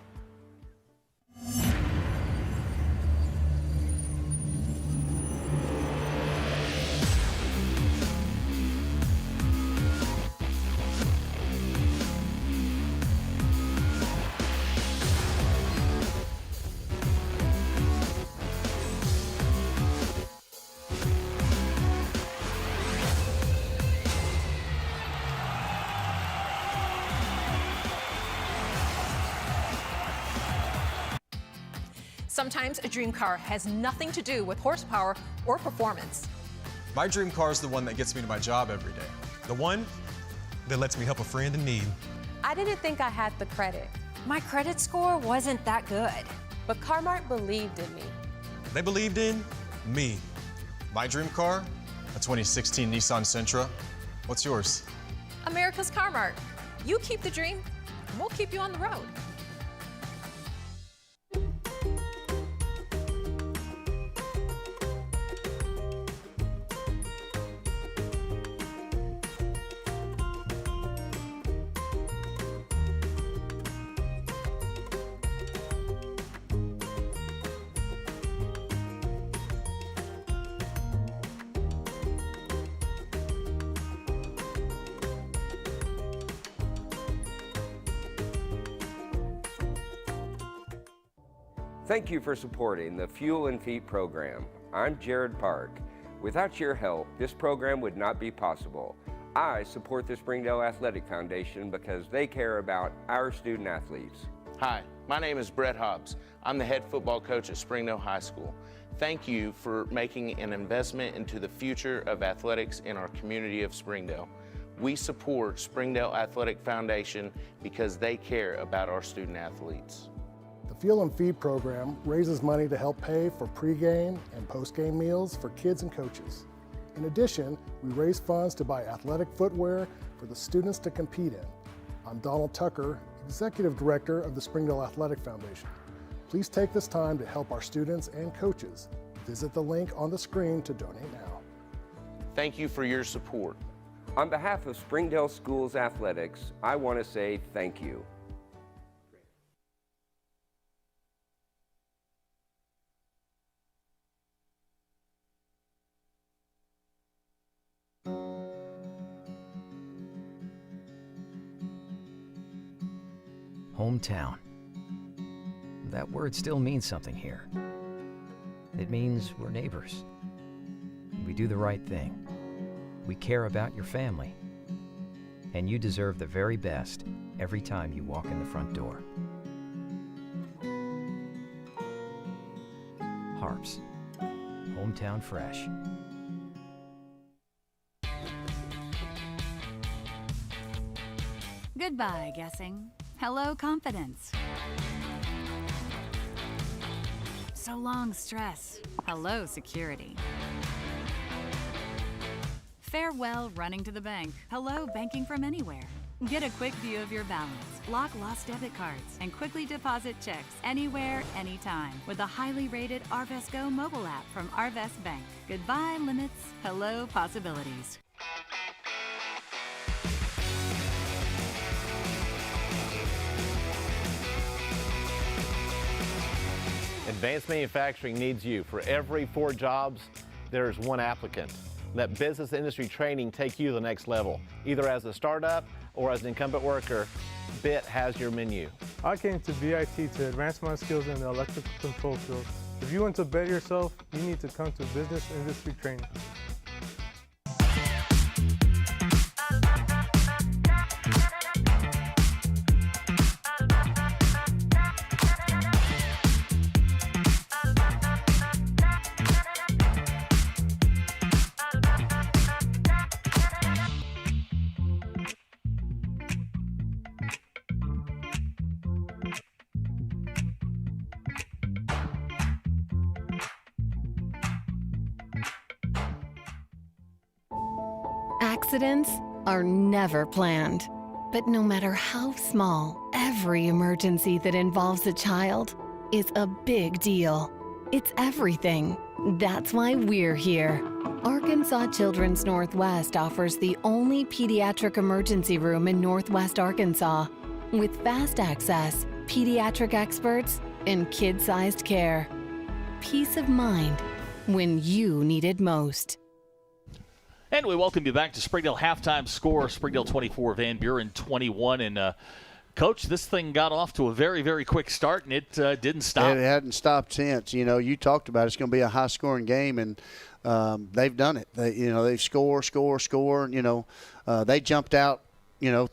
Sometimes a dream car has nothing to do with horsepower or performance. My dream car is the one that gets me to my job every day. The one that lets me help a friend in need. I didn't think I had the credit. My credit score wasn't that good. But Car-Mart believed in me. They believed in me. My dream car, a 2016 Nissan Sentra. What's yours? America's Car-Mart. You keep the dream, and we'll keep you on the road. Thank you for supporting the Fuel and Feed program. I'm Jared Park. Without your help, this program would not be possible. I support the Springdale Athletic Foundation because they care about our student athletes. Hi, my name is Brett Hobbs. I'm the head football coach at Springdale High School. Thank you for making an investment into the future of athletics in our community of Springdale. We support Springdale Athletic Foundation because they care about our student athletes. The Fuel and Feed program raises money to help pay for pregame and postgame meals for kids and coaches. In addition, we raise funds to buy athletic footwear for the students to compete in. I'm Donald Tucker, Executive Director of the Springdale Athletic Foundation. Please take this time to help our students and coaches. Visit the link on the screen to donate now. Thank you for your support. On behalf of Springdale Schools Athletics, I want to say thank you. Hometown. That word still means something here. It means we're neighbors. We do the right thing. We care about your family. And you deserve the very best every time you walk in the front door. Harps. Hometown fresh. Goodbye, guessing. Hello, confidence. So long, stress. Hello, security. Farewell, running to the bank. Hello, banking from anywhere. Get a quick view of your balance, lock lost debit cards, and quickly deposit checks anywhere, anytime with the highly rated Arvest Go mobile app from Arvest Bank. Goodbye, limits. Hello, possibilities. Advanced manufacturing needs you. For every 4 jobs, there's 1 applicant. Let business industry training take you to the next level. Either as a startup or as an incumbent worker, BIT has your menu. I came to BIT to advance my skills in the electrical control field. If you want to better yourself, you need to come to business industry training. Accidents are never planned. But no matter how small, every emergency that involves a child is a big deal. It's everything. That's why we're here. Arkansas Children's Northwest offers the only pediatric emergency room in Northwest Arkansas with fast access, pediatric experts, and kid-sized care. Peace of mind when you need it most. And we welcome you back to Springdale halftime score. Springdale 24, Van Buren 21. And, Coach, this thing got off to a very, very quick start, and it didn't stop. It hadn't stopped since. You know, you talked about it's going to be a high-scoring game, and they've done it. They've score. They jumped out,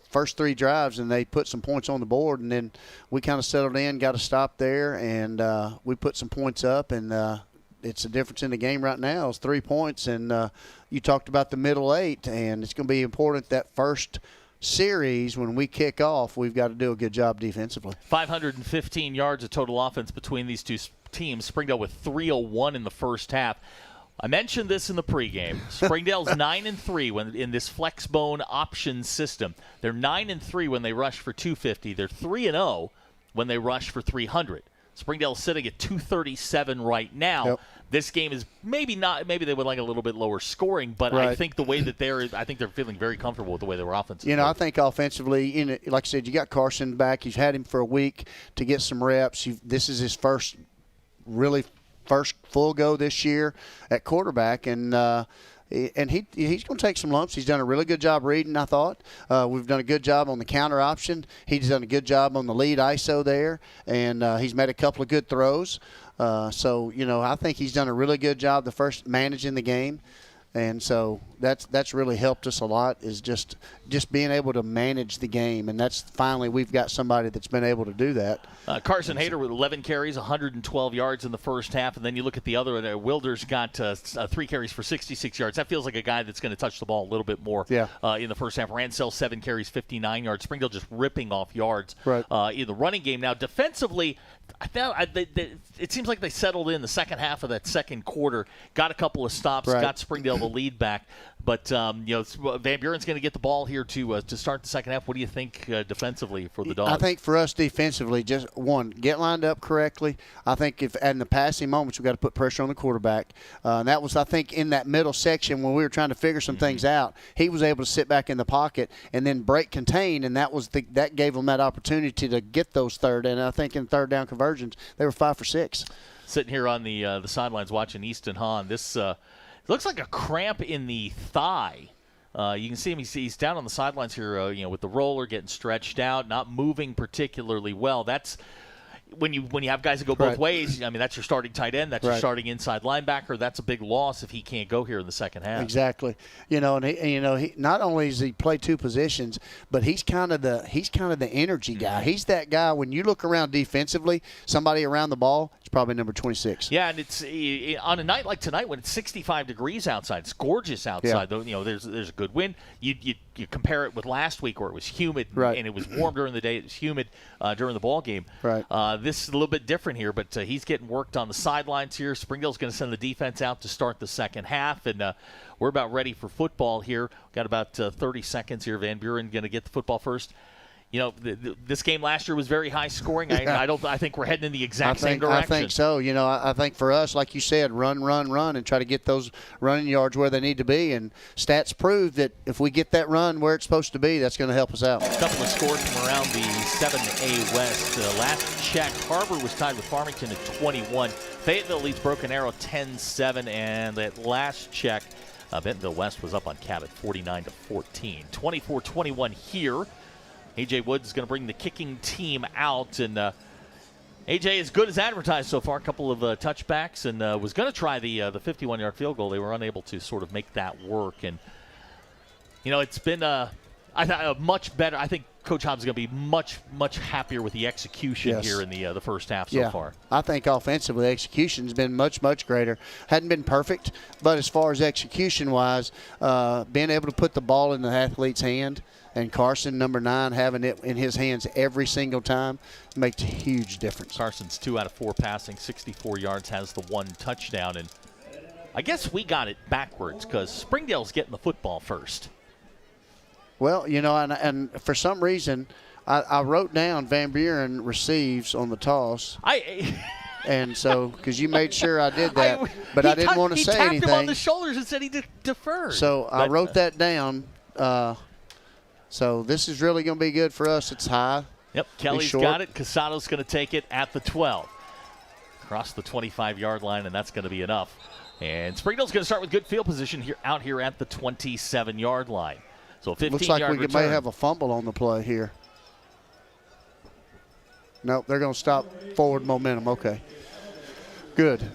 first 3 drives, and they put some points on the board, and then we kind of settled in, got a stop there, and we put some points up, and it's the difference in the game right now is 3 points. And you talked about the middle 8, and it's going to be important that first series when we kick off, we've got to do a good job defensively. 515 yards of total offense between these two teams. Springdale with 301 in the first half. I mentioned this in the pregame. Springdale's 9-3 when in this flexbone option system. They're 9-3 when they rush for 250. They're 3-0 when they rush for 300. Springdale's sitting at 237 right now. Yep. This game is maybe they would like a little bit lower scoring, but right. I think the way that I think they're feeling very comfortable with the way their offense is. I think offensively, like I said, you got Carson back. You've had him for a week to get some reps. This is his first full go this year at quarterback, and he's going to take some lumps. He's done a really good job reading, I thought. We've done a good job on the counter option. He's done a good job on the lead ISO there, and he's made a couple of good throws. I think he's done a really good job the first managing the game. And so that's really helped us a lot is just being able to manage the game. And that's finally we've got somebody that's been able to do that. Carson Hayter with 11 carries, 112 yards in the first half. And then you look at the other, Wilder's got 3 carries for 66 yards. That feels like a guy that's going to touch the ball a little bit more in the first half. Ransell, 7 carries, 59 yards. Springdale just ripping off yards in the running game. Now, defensively, it seems like they settled in the second half of that second quarter, got a couple of stops, got Springdale the lead back. But Van Buren's going to get the ball here to start the second half. What do you think defensively for the Dogs? I think for us defensively, just one, get lined up correctly. I think if in the passing moments we've got to put pressure on the quarterback. And that was, I think, in that middle section when we were trying to figure some things out. He was able to sit back in the pocket and then break contain, and that gave them that opportunity to get those third. And I think in third down conversions they were 5 for 6. Sitting here on the sidelines watching Easton Hahn, this. Looks like a cramp in the thigh. You can see him. He's down on the sidelines here, with the roller getting stretched out, not moving particularly well. That's when you have guys that go both ways. I mean, that's your starting tight end. That's your starting inside linebacker. That's a big loss if he can't go here in the second half. Exactly. He not only does he play 2 positions, but he's kind of the energy guy. He's that guy when you look around defensively, somebody around the ball. Probably number 26. Yeah, and it's on a night like tonight when it's 65 degrees outside. It's gorgeous outside. Though there's a good wind. You compare it with last week where it was humid and it was warm during the day. It was humid during the ball game. This is a little bit different here, but he's getting worked on the sidelines here. Springdale's going to send the defense out to start the second half, and we're about ready for football here. Got about 30 seconds here. Van Buren going to get the football first. this game last year was very high scoring. I think we're heading in the exact same direction. I think so. I think for us, like you said, run, and try to get those running yards where they need to be. And stats prove that if we get that run where it's supposed to be, that's going to help us out. A couple of scores from around the 7A West. Last check, Harbor was tied with Farmington at 21. Fayetteville leads Broken Arrow 10-7. And at last check, Bentonville West was up on Cabot 49-14. 24-21 here. A.J. Woods is going to bring the kicking team out, and A.J. is good as advertised so far. A couple of touchbacks, and was going to try the 51-yard field goal. They were unable to sort of make that work, and it's been a much better. I think Coach Hobbs is going to be much happier with the execution here in the first half so far. I think offensively, execution has been much greater. Hadn't been perfect, but as far as execution-wise, being able to put the ball in the athlete's hand, and Carson, number 9, having it in his hands every single time makes a huge difference. Carson's 2 out of 4 passing, 64 yards, has the 1 touchdown. And I guess we got it backwards because Springdale's getting the football first. Well, and for some reason, I wrote down Van Buren receives on the toss. And so, because you made sure I did that, but I didn't want to say anything. He tapped him on the shoulders and said he deferred. So I wrote that down. So this is really going to be good for us. It's high. Yep, Kelly's got it. Casato's going to take it at the 12. Across the 25-yard line, and that's going to be enough. And Springdale's going to start with good field position out here at the 27-yard line. So 15-yard looks like we return. may have a fumble on the play here. Nope, they're going to stop forward momentum. Okay. Good.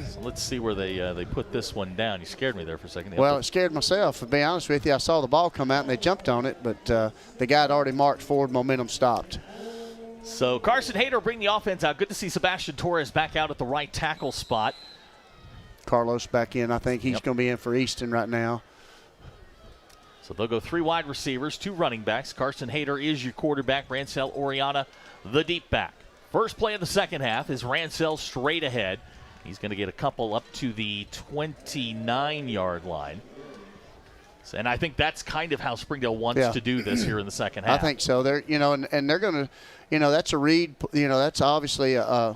So let's see where they put this one down. You scared me there for a second. Well, it scared myself, to be honest with you. I saw the ball come out, and they jumped on it, but the guy had already marked forward momentum stopped. So Carson Hayter bring the offense out. Good to see Sebastian Torres back out at the right tackle spot. Carlos back in. I think he's going to be in for Easton right now. So they'll go 3 wide receivers, 2 running backs. Carson Hayter is your quarterback. Rancel Oriana, the deep back. First play of the second half is Rancel straight ahead. He's going to get a couple up to the 29-yard line. And I think that's kind of how Springdale wants to do this here in the second half. I think so. They're, and they're going to, that's a read. That's obviously a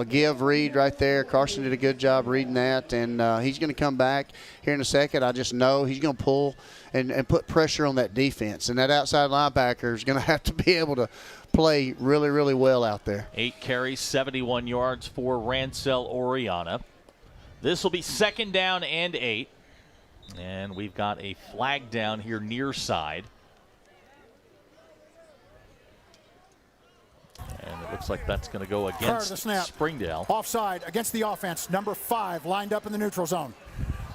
give read right there. Carson did a good job reading that, and he's going to come back here in a second. I just know he's going to pull and put pressure on that defense, and that outside linebacker is going to have to be able to play really, really well out there. 8 carries, 71 yards for Rancel Oriana. This will be 2nd down and 8. And we've got a flag down here near side. And it looks like that's going to go against Springdale. Offside against the offense. Number 5 lined up in the neutral zone.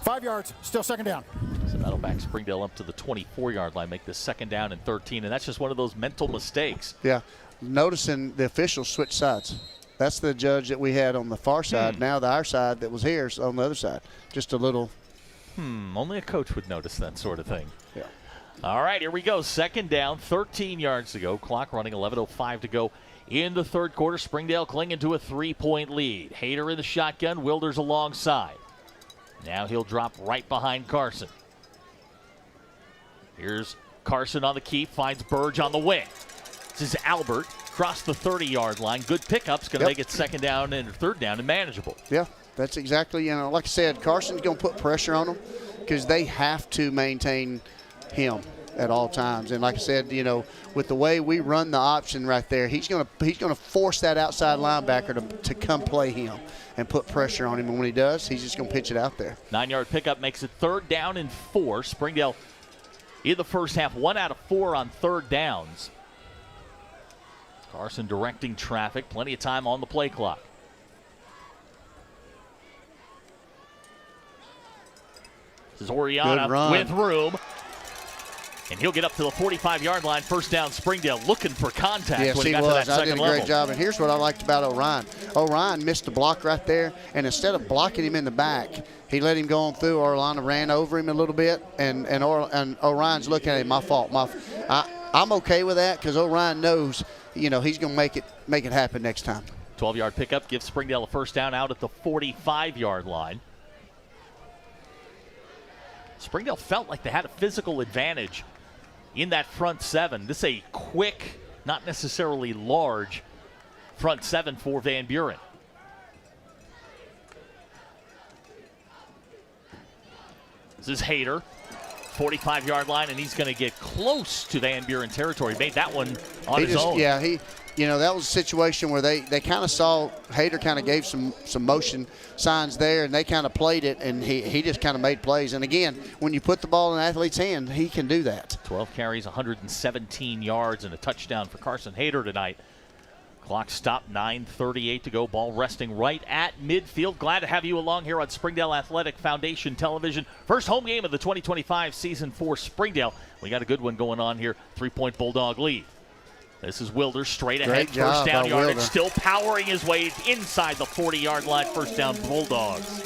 5 yards, still 2nd down. So that'll back Springdale up to the 24-yard line, make this 2nd down and 13. And that's just one of those mental mistakes. Yeah. Noticing the officials switch sides. That's the judge that we had on the far side. Now our side that was here is on the other side. Just a little. Only a coach would notice that sort of thing. Yeah. All right, here we go. 2nd down, 13 yards to go. Clock running, 11:05 to go in the 3rd quarter. Springdale clinging to a 3-point lead. Hayter in the shotgun, Wilders alongside. Now he'll drop right behind Carson. Here's Carson on the keep, finds Burge on the wing. This is Albert, across the 30-yard line. Good pickups, going to make it 2nd down and 3rd down and manageable. Yeah. That's exactly, like I said, Carson's going to put pressure on them because they have to maintain him at all times. And like I said, with the way we run the option right there, he's going to force that outside linebacker to come play him and put pressure on him. And when he does, he's just going to pitch it out there. 9-yard pickup makes it 3rd down and 4. Springdale in the first half, 1 out of 4 on 3rd downs. Carson directing traffic, plenty of time on the play clock. This is Oriana with room. And he'll get up to the 45-yard line. 1st down, Springdale looking for contact. Yes, when he got was. To that I did a level. great job. And here's what I liked about Orion. Orion missed a block right there, and instead of blocking him in the back, he let him go on through. Orlando ran over him a little bit, and Orion's looking at him. My fault. I'm okay with that because Orion knows, he's going to make it happen next time. 12-yard pickup gives Springdale a 1st down out at the 45-yard line. Springdale felt like they had a physical advantage in that front 7. This is a quick not necessarily large front seven for Van Buren. This is Hayter, 45-yard line, and he's going to get close to Van Buren territory. Made that one on his own. Yeah, that was a situation where they kind of saw Hayter kind of gave some motion signs there, and they kind of played it, and he just kind of made plays. And again, when you put the ball in an athlete's hand, he can do that. 12 carries, 117 yards, and a touchdown for Carson Hayter tonight. Clock stopped, 9:38 to go. Ball resting right at midfield. Glad to have you along here on Springdale Athletic Foundation Television. First home game of the 2025 season for Springdale. We got a good one going on here. 3-point Bulldog lead. This is Wilder straight ahead. Great job first down by yardage. Wilder. Still powering his way inside the 40-yard line. First down Bulldogs.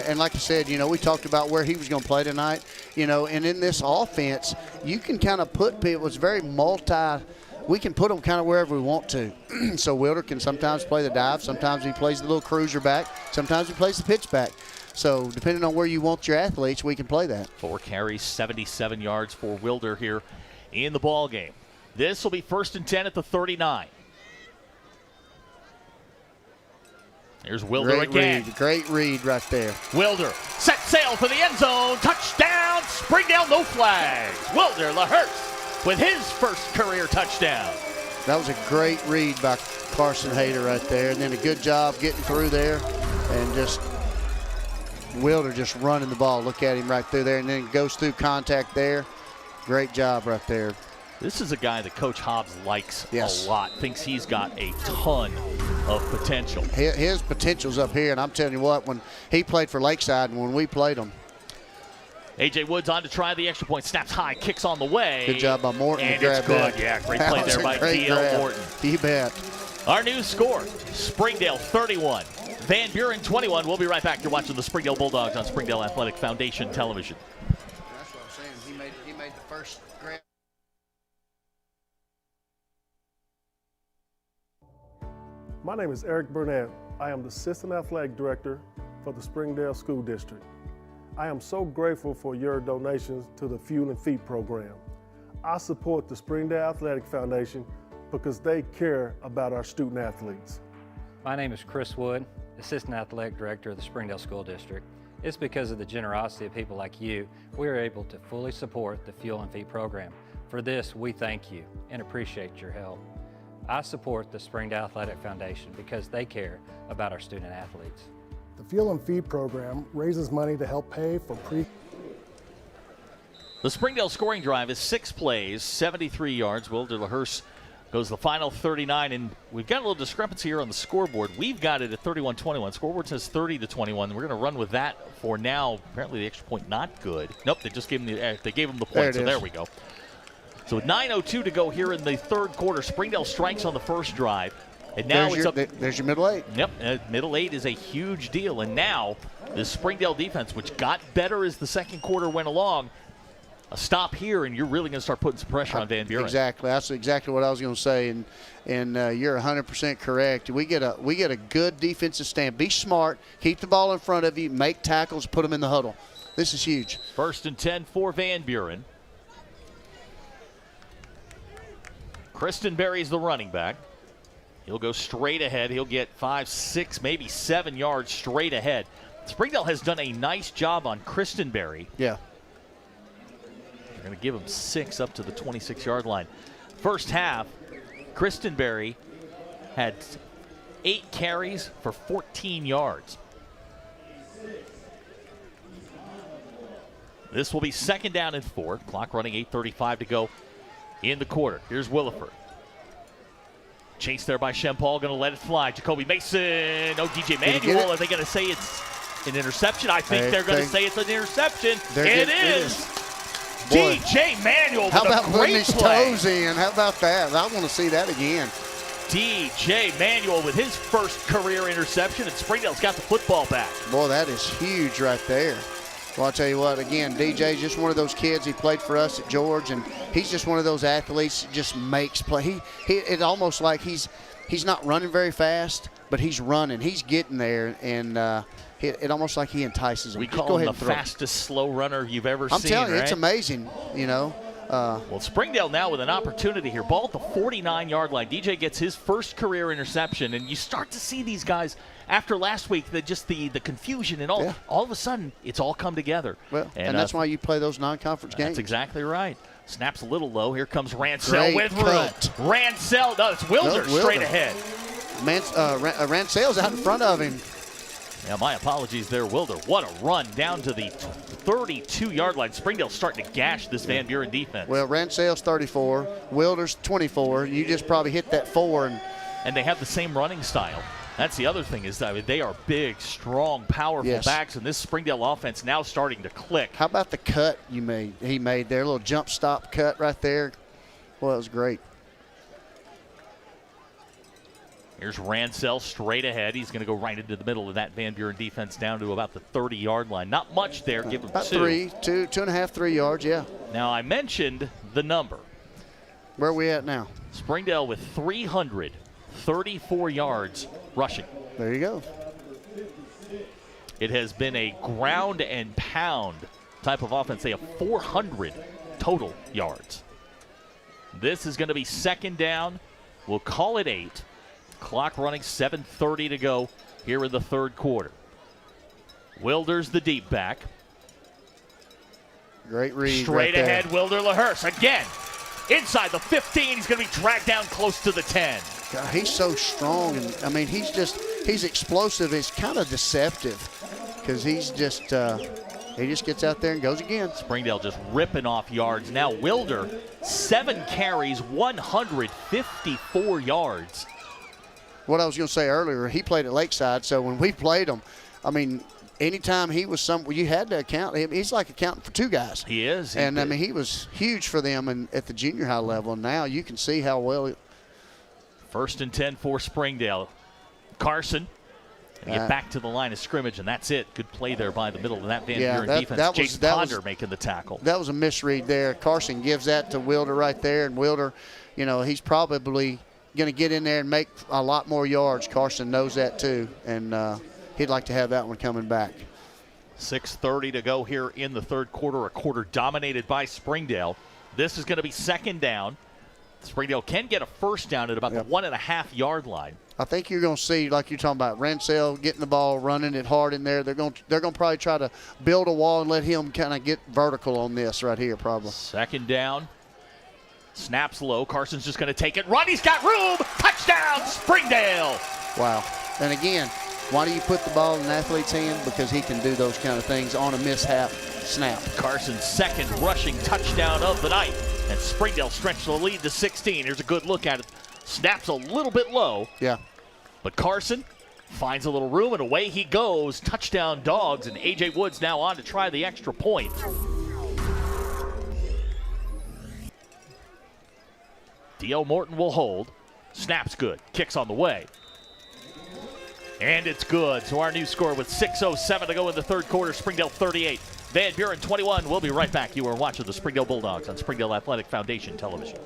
And like I said, we talked about where he was going to play tonight. And in this offense, you can kind of put people. It's very we can put them kind of wherever we want to. So Wilder can sometimes play the dive. Sometimes he plays the little cruiser back. Sometimes he plays the pitch back. So depending on where you want your athletes, we can play that. 4 carries, 77 yards for Wilder here in the ball game. This will be 1st and 10 at the 39. Here's Wilder again. Great read right there. Wilder set sail for the end zone. Touchdown, Springdale, no flags. Wilder LaHurst with his first career touchdown. That was a great read by Carson Hayter right there. And then a good job getting through there. And just Wilder just running the ball. Look at him right through there. And then goes through contact there. Great job right there. This is a guy that Coach Hobbs likes a lot. Thinks he's got a ton of potential. His potential's up here. And I'm telling you what, when he played for Lakeside and when we played him, A.J. Woods on to try the extra point. Snaps high, kicks on the way. Good job by Morton and to grab it's good. that. Yeah, great play there by D.L. Morton. You bet. Our new score, Springdale 31, Van Buren 21. We'll be right back. You're watching the Springdale Bulldogs on Springdale Athletic Foundation Television. That's what I'm saying. He made the first grab. My name is Eric Burnett. I am the Assistant Athletic Director for the Springdale School District. I am so grateful for your donations to the Fuel and Feet program. I support the Springdale Athletic Foundation because they care about our student athletes. My name is Chris Wood, Assistant Athletic Director of the Springdale School District. It's because of the generosity of people like you, we are able to fully support the Fuel and Feet program. For this, we thank you and appreciate your help. I support the Springdale Athletic Foundation because they care about our student athletes. The Fuel and Feed program raises money to help pay for The Springdale scoring drive is 6 plays, 73 yards. Wilder LaHurst goes the final 39, and we've got a little discrepancy here on the scoreboard. We've got it at 31-21. Scoreboard says 30-21. We're going to run with that for now. Apparently the extra point not good. Nope, they just gave him the point, so there we go. So with 9:02 to go here in the third quarter, Springdale strikes on the first drive. And now there's your middle eight. Yep, middle eight is a huge deal. And now the Springdale defense, which got better as the second quarter went along, a stop here, and you're really going to start putting some pressure on Van Buren. Exactly. That's exactly what I was going to say, and you're 100% correct. We get a good defensive stand. Be smart. Keep the ball in front of you. Make tackles. Put them in the huddle. This is huge. 1st and 10 for Van Buren. Kristen Berry's the running back. He'll go straight ahead. He'll get 5, 6, maybe 7 yards straight ahead. Springdale has done a nice job on Kristen Berry. Yeah. They're going to give him 6 up to the 26-yard line. First half, Kristen Berry had 8 carries for 14 yards. This will be 2nd down and 4. Clock running, 8:35 to go in the quarter. Here's Williford. Chased there by Shempal, going to let it fly. Jacoby Mason, DJ Manuel. Are they going to say it's an interception? I think they're going to say it's an interception. It is. DJ Manuel with How about a putting great his play. toes in? How about that? I want to see that again. DJ Manuel with his first career interception, and Springdale's got the football back. Boy, that is huge right there. Well, I'll tell you what, again, DJ's just one of those kids. He played for us at George, and he's just one of those athletes that just makes play. It's almost like he's not running very fast, but he's running. He's getting there, and it almost like he entices him. We call him the fastest slow runner you've ever seen, I'm telling you, right? it's amazing, you know. Well, Springdale now with an opportunity here. Ball at the 49-yard line. DJ gets his first career interception, and you start to see these guys after last week, the confusion and all. Yeah. All of a sudden, it's all come together. Well, and that's why you play those non-conference games. That's exactly right. Snaps a little low. Here comes Ransell Great with cut. room. Ransell, no, it's Wilder, straight ahead. Ransell's out in front of him. Yeah, my apologies there, Wilder. What a run down to the 32-yard line. Springdale's starting to gash this Van Buren defense. Well, Ransell's 34, Wilder's 24. You just probably hit that 4. And they have the same running style. That's the other thing is that they are big, strong, powerful backs, and this Springdale offense now starting to click. How about the cut he made there, a little jump stop cut right there? Well, it was great. Here's Ransell straight ahead. He's going to go right into the middle of that Van Buren defense down to about the 30-yard line. Not much there. Give him about 2. 2.5, 3 yards, yeah. Now, I mentioned the number. Where are we at now? Springdale with 334 yards rushing. There you go. It has been a ground and pound type of offense. They have 400 total yards. This is going to be second down. We'll call it 8. Clock running, 7:30 to go here in the third quarter. Wilder's the deep back. Great read. Straight right ahead, there. Wilder LaHurst. Again, inside the 15. He's going to be dragged down close to the 10. God, he's so strong. And I mean, he's explosive. He's kind of deceptive because he just gets out there and goes again. Springdale just ripping off yards. Now Wilder, 7 carries, 154 yards. What I was going to say earlier, he played at Lakeside, so when we played him, I mean, anytime he was you had to account him. He's like accounting for 2 guys. He is. I mean, he was huge for them at the junior high level. And now you can see how well. 1st and 10 for Springdale. Carson. And get back to the line of scrimmage, and that's it. Good play there by the middle of that Van Buren defense. Jason Ponder making the tackle. That was a misread there. Carson gives that to Wilder right there, and Wilder, he's probably going to get in there and make a lot more yards. Carson knows that too, and he'd like to have that one coming back. 6:30 to go here in the third quarter, a quarter dominated by Springdale. This is going to be second down. Springdale can get a first down at about the 1.5-yard line. I think you're going to see, like you're talking about, Ransell getting the ball, running it hard in there. They're going to probably try to build a wall and let him kind of get vertical on this right here, probably. Second down. Snaps low. Carson's just going to take it. Run. He's got room. Touchdown, Springdale. Wow. And again, why do you put the ball in an athlete's hand? Because he can do those kind of things on a mishap snap. Carson's second rushing touchdown of the night. And Springdale stretched the lead to 16. Here's a good look at it. Snaps a little bit low. Yeah. But Carson finds a little room, and away he goes. Touchdown Dogs, and A.J. Woods now on to try the extra point. D.L. Morton will hold. Snap's good. Kicks on the way. And it's good. So our new score with 6:07 to go in the third quarter, Springdale 38. Van Buren 21. We'll be right back. You are watching the Springdale Bulldogs on Springdale Athletic Foundation Television.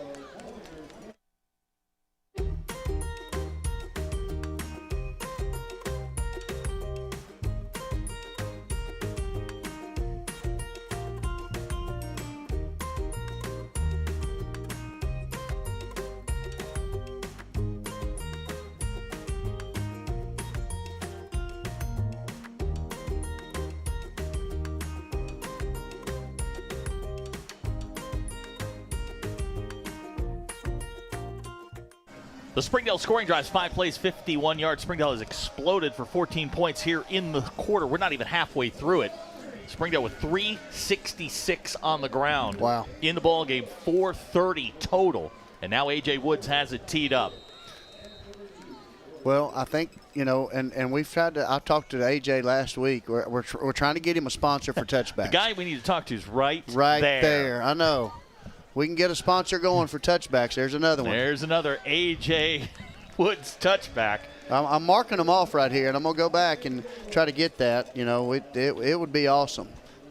The Springdale scoring drives, 5 plays, 51 yards. Springdale has exploded for 14 points here in the quarter. We're not even halfway through it. Springdale with 366 on the ground. Wow. In the ball game, 430 total. And now A.J. Woods has it teed up. Well, I think, and we've tried to, I talked to A.J. last week. We're trying to get him a sponsor for touchbacks. The guy we need to talk to is right there. I know. We can get a sponsor going for touchbacks. There's another one. There's another A.J. Woods touchback. I'm marking them off right here, and I'm going to go back and try to get that. It would be awesome.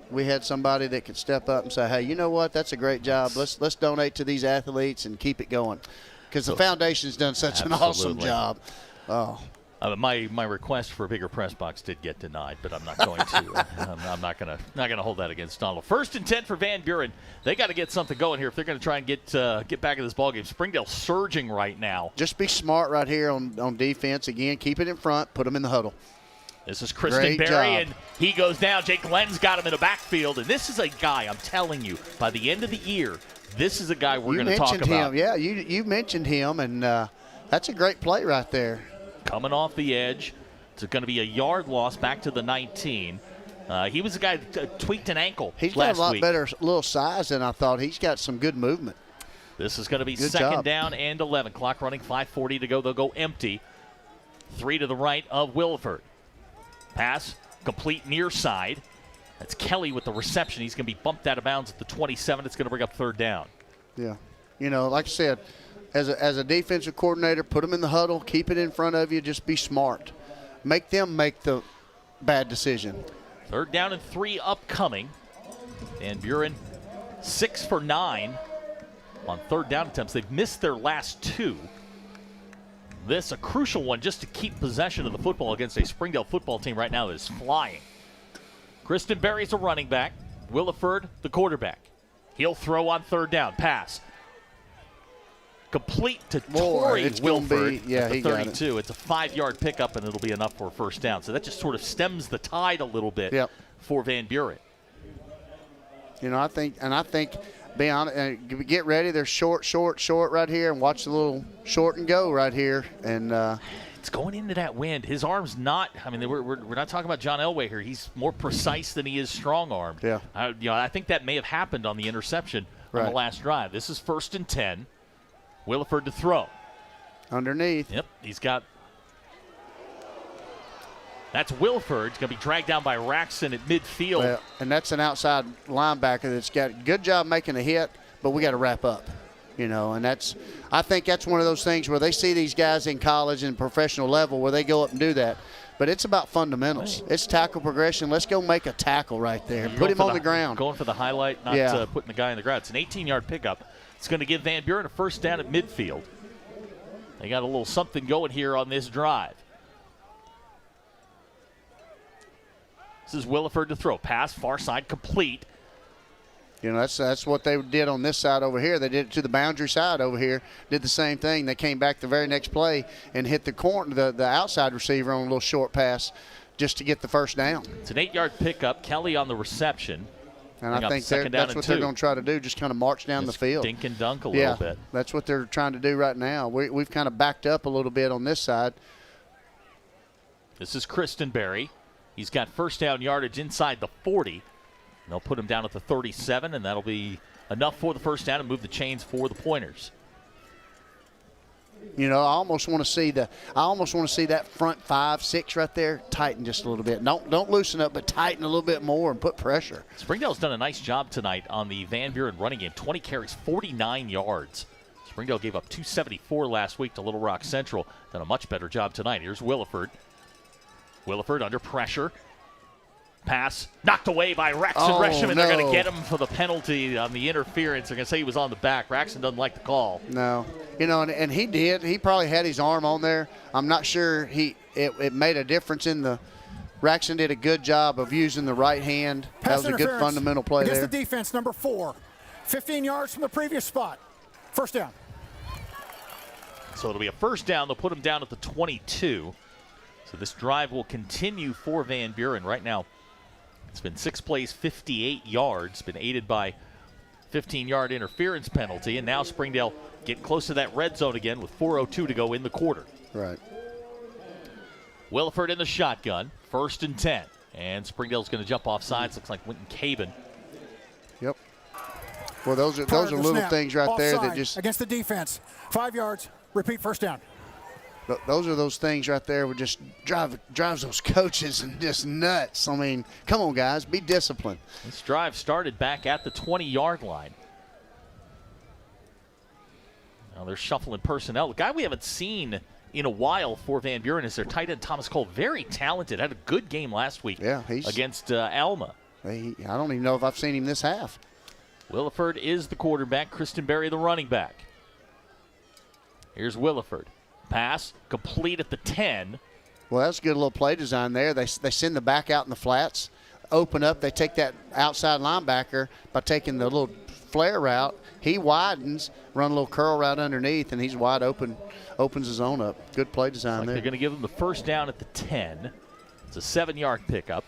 We had somebody that could step up and say, hey, you know what? That's a great job. Let's donate to these athletes and keep it going. Because the foundation's done such an awesome job. Oh. My request for a bigger press box did get denied, but I'm not going to. I'm not gonna hold that against Donald. 1st and 10 for Van Buren. They got to get something going here if they're going to try and get back in this ballgame. Springdale surging right now. Just be smart right here on defense. Again, keep it in front. Put them in the huddle. This is Kristen Berry, and he goes down. Jake Glenn's got him in the backfield, and this is a guy, I'm telling you, by the end of the year, this is a guy we're going to talk about. Him. Yeah, you mentioned him, and that's a great play right there. Coming off the edge. It's going to be a yard loss back to the 19. He was a guy that tweaked an ankle last week. He's got a lot better little size than I thought. He's got some good movement. This is going to be good second job. down and 11. Clock running, 5:40 to go. They'll go empty. 3 to the right of Williford. Pass complete near side. That's Kelly with the reception. He's going to be bumped out of bounds at the 27. It's going to bring up 3rd down. Yeah. Like I said, as a defensive coordinator, put them in the huddle, keep it in front of you, just be smart. Make them make the bad decision. 3rd down and 3 upcoming. And Buren 6 for 9 on 3rd down attempts. They've missed their last 2. This a crucial one just to keep possession of the football against a Springdale football team right now that is flying. Kristen Berry's a running back. Williford the quarterback. He'll throw on 3rd down. Pass. Complete to Torrey Wilford at the 32. It's a 5-yard pickup, and it'll be enough for a 1st down. So that just sort of stems the tide a little bit for Van Buren. I think, be honest, get ready. They're short right here, and watch the little short and go right here. And it's going into that wind. His arm's not. I mean, we're not talking about John Elway here. He's more precise than he is strong-armed. Yeah. I think that may have happened on the interception on the last drive. This is 1st and 10. Williford to throw. Underneath. Yep, he's got. That's Williford. He's going to be dragged down by Raxon at midfield. Well, and that's an outside linebacker that's got a good job making a hit, but we got to wrap up. And I think that's one of those things where they see these guys in college and professional level where they go up and do that. But it's about fundamentals. It's tackle progression. Let's go make a tackle right there. Put him on the ground. Going for the highlight, not putting the guy in the ground. It's an 18-yard pickup. It's going to give Van Buren a 1st down at midfield. They got a little something going here on this drive. This is Williford to throw. Pass, far side, complete. That's what they did on this side over here. They did it to the boundary side over here. Did the same thing. They came back the very next play and hit the outside receiver on a little short pass just to get the 1st down. It's an 8-yard pickup. Kelly on the reception. And I think that's what they're going to try to do, just kind of march down the field. Dink and dunk a little bit. That's what they're trying to do right now. We've kind of backed up a little bit on this side. This is Kristen Berry. He's got 1st down yardage inside the 40. They'll put him down at the 37, and that'll be enough for the 1st down and move the chains for the pointers. I almost want to see that front 5, 6 right there tighten just a little bit. Don't loosen up, but tighten a little bit more and put pressure. Springdale's done a nice job tonight on the Van Buren running game. 20 carries, 49 yards. Springdale gave up 274 last week to Little Rock Central. Done a much better job tonight. Here's Williford. Williford under pressure. Pass knocked away by Raxon Gresham, and they're going to get him for the penalty on the interference. They're going to say he was on the back. Raxon doesn't like the call. No. And he did. He probably had his arm on there. I'm not sure it made a difference in the – Raxon did a good job of using the right hand. That was a good fundamental play there. Against the defense, number 4. 15 yards from the previous spot. 1st down. So it'll be a 1st down. They'll put him down at the 22. So this drive will continue for Van Buren. Right now, it's been 6 plays, 58 yards. Been aided by 15-yard interference penalty. And now Springdale getting close to that red zone again with 4:02 to go in the quarter. Right. Williford in the shotgun. 1st and 10. And Springdale's going to jump off sides. Looks like Winton Caben. Yep. Well, those are little things right there that just – against the defense. 5 yards. Repeat 1st down. Those are those things right there would just drives those coaches and just nuts. I mean, come on, guys, be disciplined. This drive started back at the 20-yard line. Now they're shuffling personnel. The guy we haven't seen in a while for Van Buren is their tight end, Thomas Cole. Very talented. Had a good game last week against Alma. I don't even know if I've seen him this half. Williford is the quarterback. Kristen Berry the running back. Here's Williford. Pass complete at the 10. Well, that's a good little play design there. They send the back out in the flats, open up. They take that outside linebacker by taking the little flare route. He widens, run a little curl route underneath, and he's wide open, opens his own up. Good play design there. They're going to give him the first down at the 10. It's a 7-yard pickup.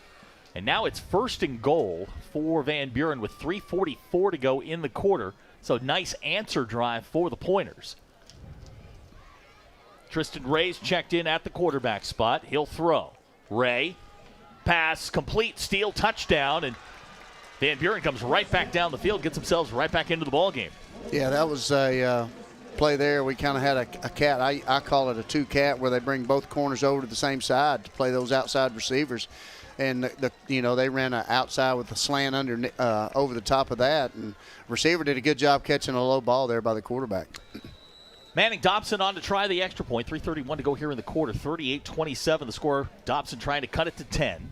And now it's 1st and goal for Van Buren with 3:44 to go in the quarter. So nice answer drive for the Pointers. Tristan Ray's checked in at the quarterback spot. He'll throw. Ray, pass, complete, steal, touchdown, and Van Buren comes right back down the field, gets themselves right back into the ballgame. Yeah, that was a play there. We kind of had a cat. I call it a 2-cat, where they bring both corners over to the same side to play those outside receivers. And they ran an outside with a slant over the top of that, and receiver did a good job catching a low ball there by the quarterback. Manning Dobson on to try the extra point. 3:31 to go here in the quarter. 38-27 the score. Dobson trying to cut it to 10.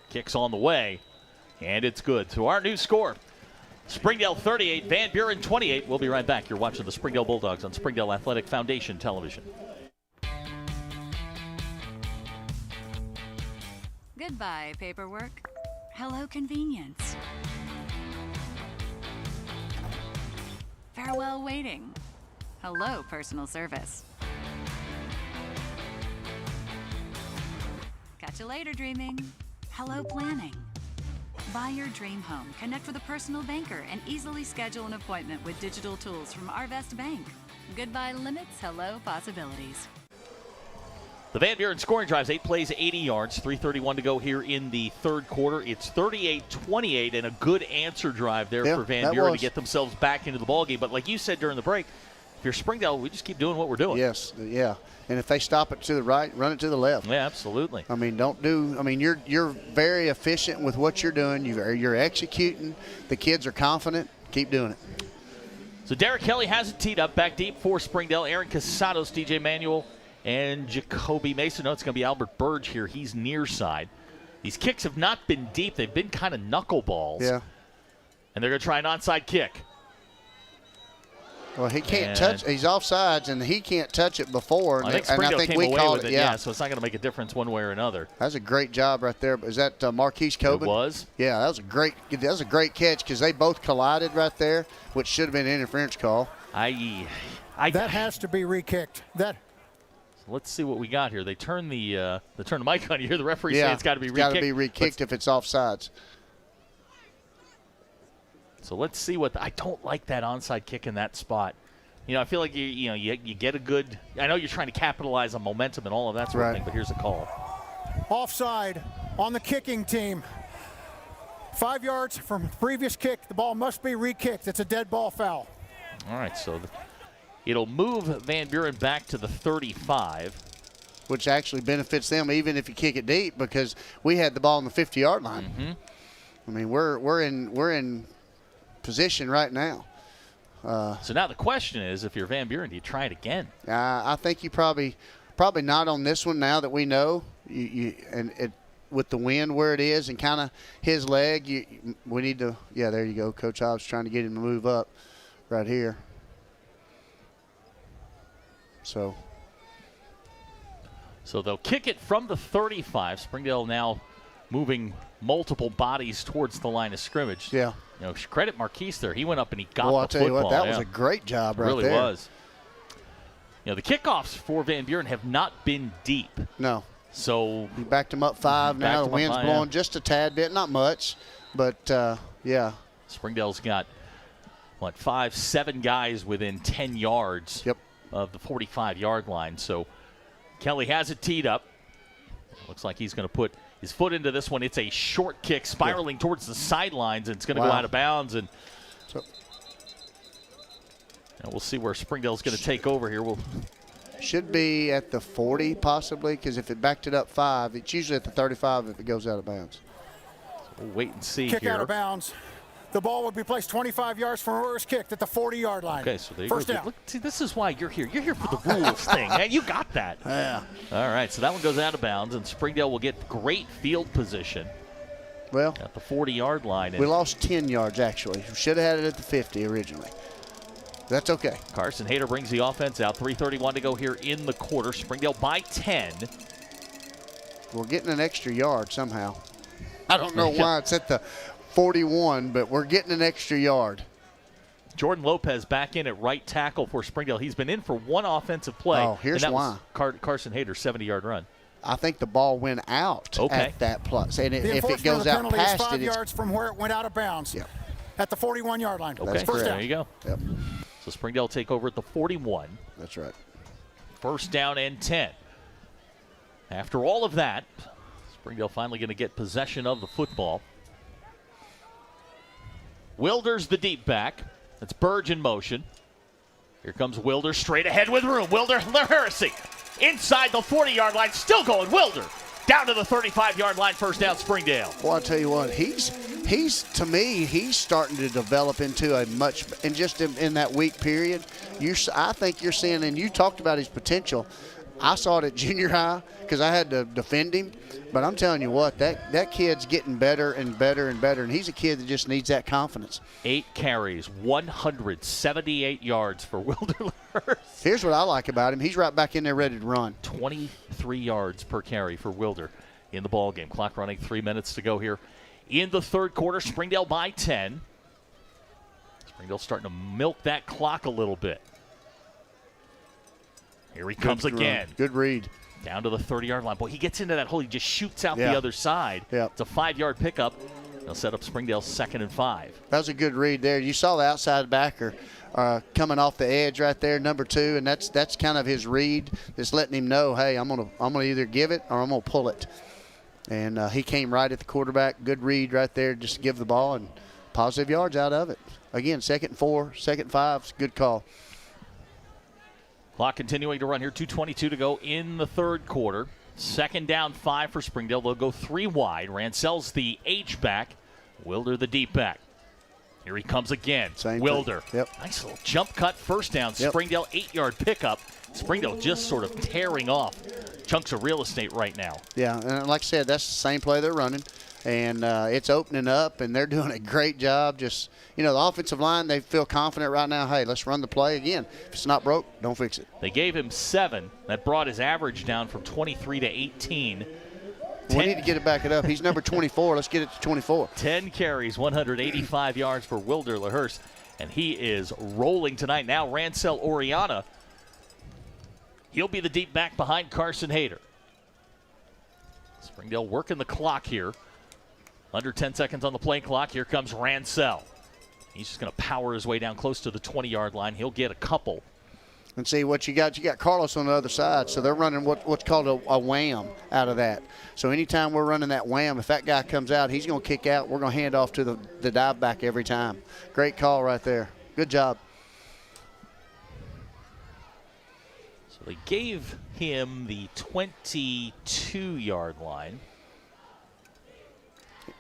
Kicks on the way, and it's good. So our new score, Springdale 38, Van Buren 28. We'll be right back. You're watching the Springdale Bulldogs on Springdale Athletic Foundation Television. Goodbye, paperwork. Hello, convenience. Farewell, waiting. Hello, personal service. Catch you later, dreaming. Hello, planning. Buy your dream home, connect with a personal banker, and easily schedule an appointment with digital tools from Arvest Bank. Goodbye limits, hello possibilities. The Van Buren scoring drives, 8 plays, 80 yards, 3:31 to go here in the third quarter. It's 38-28, and a good answer drive there for Van Buren to get themselves back into the ballgame. But like you said during the break, if you're Springdale, we just keep doing what we're doing. Yes, yeah. And if they stop it to the right, run it to the left. Yeah, absolutely. I mean, you're very efficient with what you're doing. You're executing. The kids are confident. Keep doing it. So Derek Kelly has it teed up back deep for Springdale. Aaron Casados, DJ Manuel, and Jacoby Mason. No, it's going to be Albert Burge here. He's near side. These kicks have not been deep. They've been kind of knuckleballs. Yeah. And they're going to try an onside kick. Well, he can't touch. He's offsides, and he can't touch it before. I think Springdale came away with it. Yeah, so it's not going to make a difference one way or another. That's a great job right there. Is that Marquise Coben? It was. Yeah, that was a great catch because they both collided right there, which should have been an interference call. That has to be re-kicked. So let's see what we got here. They turn the mic on. You hear the referee say it's got to be re-kicked. It's got to be re-kicked if it's offsides. So let's see I don't like that onside kick in that spot. I feel like you get a good. I know you're trying to capitalize on momentum and all of that sort of thing, but here's a call. Offside on the kicking team. 5 yards from previous kick. The ball must be re-kicked. It's a dead ball foul. All right, so it'll move Van Buren back to the 35. Which actually benefits them even if you kick it deep because we had the ball on the 50-yard line. Mm-hmm. I mean, we're in position right now. So now the question is, if you're Van Buren, do you try it again? I think you probably not on this one now that we know. With the wind where it is and kind of his leg, we need to. Yeah, there you go. Coach Hobbs trying to get him to move up right here. So they'll kick it from the 35. Springdale now moving multiple bodies towards the line of scrimmage. Yeah. Credit Marquise there. He went up and he got the football. I'll tell you what, that was a great job right there. It really was. The kickoffs for Van Buren have not been deep. No. So you backed them up 5 now. The wind's blowing just a tad bit, not much, but yeah. Springdale's got 5, 7 guys within 10 yards of the 45-yard line. So Kelly has it teed up. Looks like he's going to put his foot into this one. It's a short kick spiraling towards the sidelines, and it's going to go out of bounds. And we'll see where Springdale's going to take over here. Should be at the 40 possibly, because if it backed it up 5, it's usually at the 35 if it goes out of bounds. So we'll wait and see Kick here. Out of bounds. The ball would be placed 25 yards from where it was kicked at the 40-yard line. Okay, so there you First go. down. Look, see, this is why you're here. You're here for the rules thing. Man, you got that. Yeah. All right, so that one goes out of bounds, and Springdale will get great field position. Well, at the 40-yard line. We lost 10 yards, actually. We should have had it at the 50 originally. That's okay. Carson Hayter brings the offense out. 3:31 to go here in the quarter. Springdale by 10. We're getting an extra yard somehow. I don't know why it's at the 41, but we're getting an extra yard. Jordan Lopez back in at right tackle for Springdale. He's been in for one offensive play. Oh, here's and that why. Was Carson Hayter's 70-yard run. I think the ball went out at that plus. And if it goes out past is 5 it, yards from where it went out of bounds. Yep. At the 41-yard line. Okay, That's first down. there you go. Yep. So Springdale take over at the 41. That's right. First down and 10. After all of that, Springdale finally going to get possession of the football. Wilder's the deep back. That's Burge in motion. Here comes Wilder straight ahead with room. Wilder, Heresy. Inside the 40-yard line, still going. Wilder down to the 35-yard line, first down Springdale. Well, I'll tell you what, he's to me, he's starting to develop into a much, and just in that week period, I think you're seeing, and you talked about his potential. I saw it at junior high because I had to defend him. But I'm telling you what, that kid's getting better and better and better, and he's a kid that just needs that confidence. 8 carries, 178 yards for Wilder. Here's what I like about him. He's right back in there ready to run. 23 yards per carry for Wilder in the ball game. Clock running, 3 minutes to go here in the third quarter. Springdale by 10. Springdale starting to milk that clock a little bit. Here he comes again. Good read. Down to the 30-yard line. Boy, he gets into that hole. He just shoots out the other side. Yep. It's a 5-yard pickup. They'll set up Springdale's 2nd and 5. That was a good read there. You saw the outside backer coming off the edge right there, number 2, and that's kind of his read. Just letting him know, hey, I'm gonna either give it or I'm gonna pull it. And he came right at the quarterback. Good read right there, just to give the ball and positive yards out of it. Again, 2nd and 4, 2nd and 5. It's a good call. Clock continuing to run here. 2:22 to go in the third quarter. 2nd down, 5 for Springdale. They'll go 3 wide. Ransell's the H-back. Wilder the deep back. Here he comes again. Wilder. Yep. Nice little jump cut first down. Yep. Springdale 8-yard pickup. Springdale just sort of tearing off chunks of real estate right now. Yeah, and like I said, that's the same play they're running. And it's opening up, and they're doing a great job. Just, the offensive line, they feel confident right now. Hey, let's run the play again. If it's not broke, don't fix it. They gave him 7. That brought his average down from 23 to 18. We need to get it back up. He's number 24. Let's get it to 24. 10 carries, 185 yards for Wilder LaHurst, and he is rolling tonight. Now Rancel Oriana, he'll be the deep back behind Carson Hayter. Springdale working the clock here. Under 10 seconds on the play clock. Here comes Rancel. He's just going to power his way down close to the 20-yard line. He'll get a couple. And see what you got. You got Carlos on the other side, so they're running what's called a wham out of that. So anytime we're running that wham, if that guy comes out, he's going to kick out. We're going to hand off to the dive back every time. Great call right there. Good job. So they gave him the 22-yard line.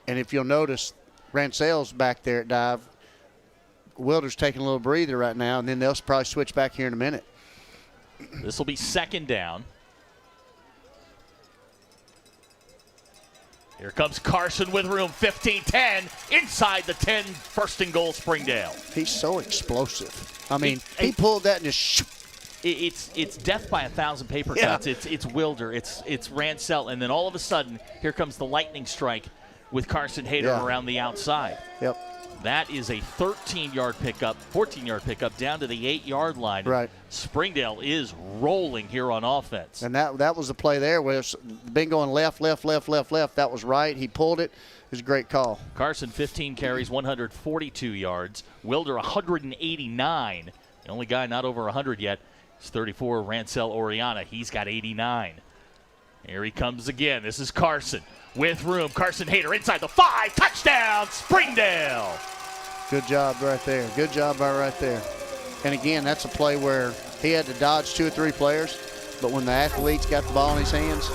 And if you'll notice, Rancel's back there at dive. Wilder's taking a little breather right now, and then they'll probably switch back here in a minute. This will be 2nd down. Here comes Carson with room, 15-10, inside the 10, 1st and goal, Springdale. He's so explosive. I mean, he pulled that and just shoot. It's death by 1,000 paper cuts. It's Wilder, it's Rancel, and then all of a sudden, here comes the lightning strike with Carson Hayter around the outside. Yep. That is a 14-yard pickup down to the 8-yard line. Right. Springdale is rolling here on offense. And that was the play there where it's been going left. That was right. He pulled it. It was a great call. Carson, 15 carries, 142 yards. Wilder, 189. The only guy not over 100 yet is 34, Rancel Oriana. He's got 89. Here he comes again. This is Carson. With room, Carson Hayter inside the 5, touchdown, Springdale. Good job right there. Good job right there. And again, that's a play where he had to dodge 2 or 3 players, but when the athlete's got the ball in his hands.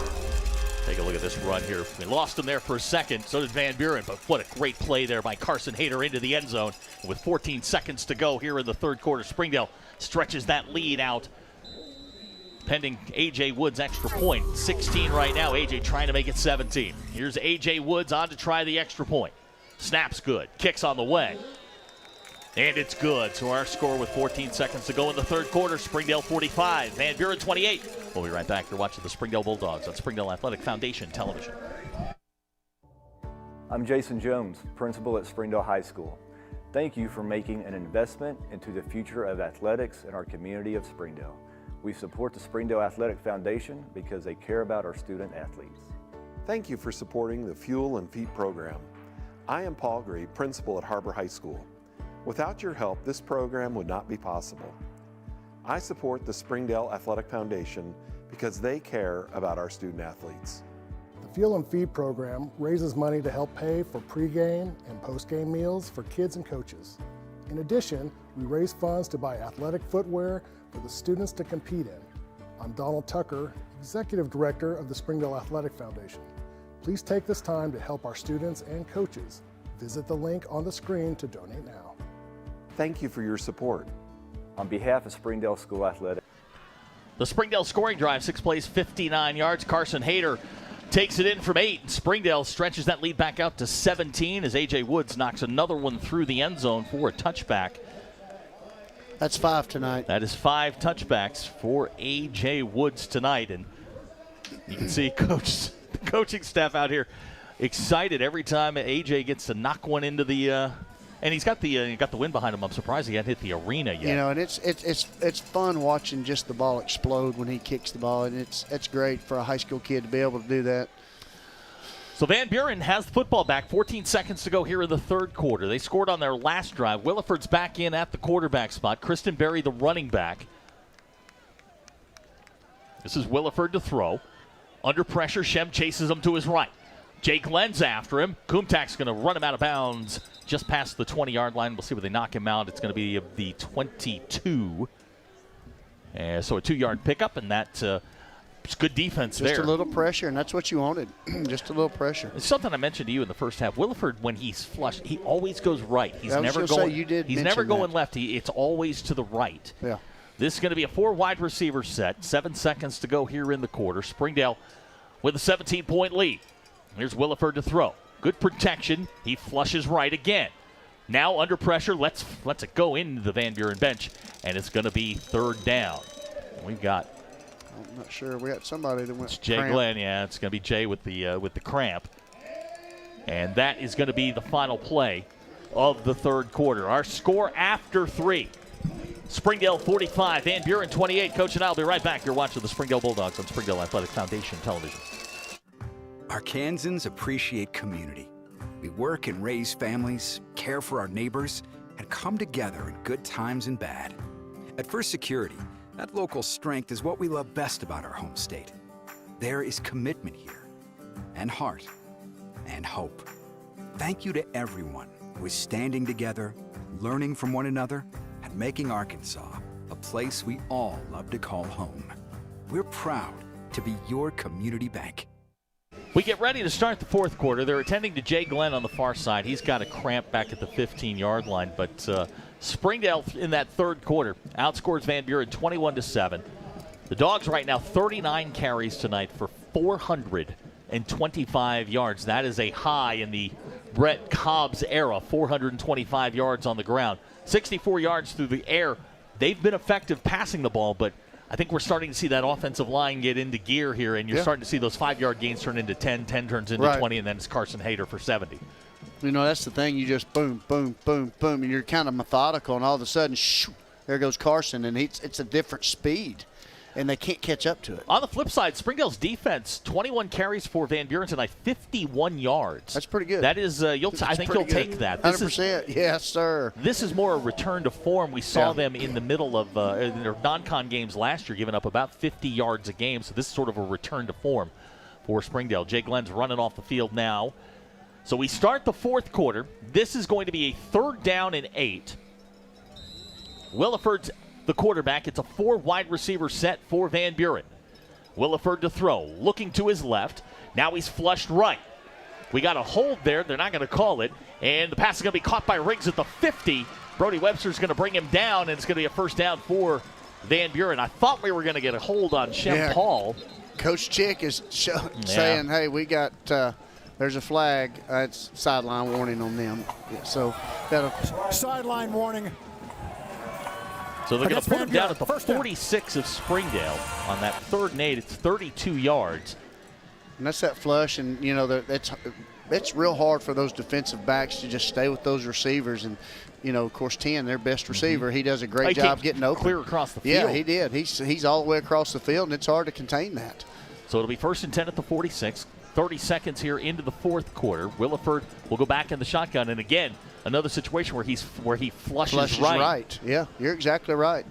Take a look at this run here. We lost him there for a second, so did Van Buren, but what a great play there by Carson Hayter into the end zone. With 14 seconds to go here in the third quarter, Springdale stretches that lead out. Pending A.J. Woods' extra point. 16 right now. A.J. trying to make it 17. Here's A.J. Woods on to try the extra point. Snap's good. Kicks on the way. And it's good. So our score with 14 seconds to go in the third quarter, Springdale 45, Van Buren 28. We'll be right back. You're watching the Springdale Bulldogs on Springdale Athletic Foundation Television. I'm Jason Jones, principal at Springdale High School. Thank you for making an investment into the future of athletics in our community of Springdale. We support the Springdale Athletic Foundation because they care about our student athletes. Thank you for supporting the Fuel and Feet program. I am Paul Gree, principal at Harbor High School. Without your help, this program would not be possible. I support the Springdale Athletic Foundation because they care about our student athletes. The Fuel and Feed program raises money to help pay for pregame and postgame meals for kids and coaches. In addition, we raise funds to buy athletic footwear for the students to compete in. I'm Donald Tucker, Executive Director of the Springdale Athletic Foundation. Please take this time to help our students and coaches. Visit the link on the screen to donate now. Thank you for your support. On behalf of Springdale School Athletics. The Springdale scoring drive, 6 plays, 59 yards. Carson Hayter takes it in from 8. Springdale stretches that lead back out to 17 as A.J. Woods knocks another one through the end zone for a touchback. That's 5 tonight. That is 5 touchbacks for A.J. Woods tonight. And you can see the coaching staff out here excited every time A.J. gets to knock one into the and he's got the wind behind him. I'm surprised he hadn't hit the arena yet. You know, and it's fun watching just the ball explode when he kicks the ball, and it's great for a high school kid to be able to do that. So Van Buren has the football back. 14 seconds to go here in the third quarter. They scored on their last drive. Williford's back in at the quarterback spot. Kristen Berry, the running back. This is Williford to throw. Under pressure, Shem chases him to his right. Jake Glenn's after him. Kumtak's going to run him out of bounds just past the 20-yard line. We'll see where they knock him out. It's going to be the 22. So a 2-yard pickup, and that's good defense there. Just a little pressure, and that's what you wanted. Just a little pressure. It's something I mentioned to you in the first half. Williford, when he's flushed, he always goes right. He's never going. He's never going left. It's always to the right. Yeah. This is going to be a 4 wide receiver set. 7 seconds to go here in the quarter. Springdale with a 17-point lead. Here's Williford to throw. Good protection. He flushes right again. Now under pressure. Let's it go into the Van Buren bench, and it's going to be 3rd down. We've got. I'm not sure. We got somebody that went. It's Jay cramp. Glenn. Yeah, it's going to be Jay with the cramp, and that is going to be the final play of the third quarter. Our score after 3. Springdale 45, Van Buren 28. Coach and I will be right back. You're watching the Springdale Bulldogs on Springdale Athletic Foundation Television. Arkansans appreciate community. We work and raise families, care for our neighbors, and come together in good times and bad. At First Security, that local strength is what we love best about our home state. There is commitment here, and heart, and hope. Thank you to everyone who is standing together, learning from one another, and making Arkansas a place we all love to call home. We're proud to be your community bank. We get ready to start the fourth quarter. They're attending to Jay Glenn on the far side. He's got a cramp back at the 15-yard line. But Springdale in that third quarter outscores Van Buren 21-7. The Dogs right now 39 carries tonight for 425 yards. That is a high in the Brett Cobbs era, 425 yards on the ground. 64 yards through the air. They've been effective passing the ball, but I think we're starting to see that offensive line get into gear here, and you're starting to see those 5-yard gains turn into 10, 10 turns into 20, and then it's Carson Hayter for 70. You know, that's the thing. You just boom, boom, boom, boom, and you're kind of methodical, and all of a sudden, shoo, there goes Carson, and it's a different speed, and they can't catch up to it. On the flip side, Springdale's defense, 21 carries for Van Buren tonight, 51 yards. That's pretty good. That is, I think you'll take that. 100%, yes, sir. This is more a return to form. We saw them in the middle of their non-con games last year, giving up about 50 yards a game, so this is sort of a return to form for Springdale. Jay Glenn's running off the field now. So we start the fourth quarter. This is going to be a 3rd down and 8. Williford's the quarterback. It's a 4 wide receiver set for Van Buren. Williford to throw, looking to his left. Now he's flushed right. We got a hold there. They're not going to call it. And the pass is going to be caught by Riggs at the 50. Brody Webster's going to bring him down, and it's going to be a 1st down for Van Buren. I thought we were going to get a hold on Shem Paul. Coach Chick is saying, hey, we got There's a flag. It's sideline warning on them. Yeah, so that'll sideline warning. So they're going to put him down at the 46 of Springdale on that 3rd and 8. It's 32 yards. And that's that flush, and you know it's real hard for those defensive backs to just stay with those receivers. And you know, of course, 10, their best receiver, he does a great job getting open. Clear across the field. Yeah, he did. He's all the way across the field, and it's hard to contain that. So it'll be 1st and 10 at the 46. 30 seconds here into the 4th quarter. Williford will go back in the shotgun, and again, another situation where he flushes right. Yeah, you're exactly right.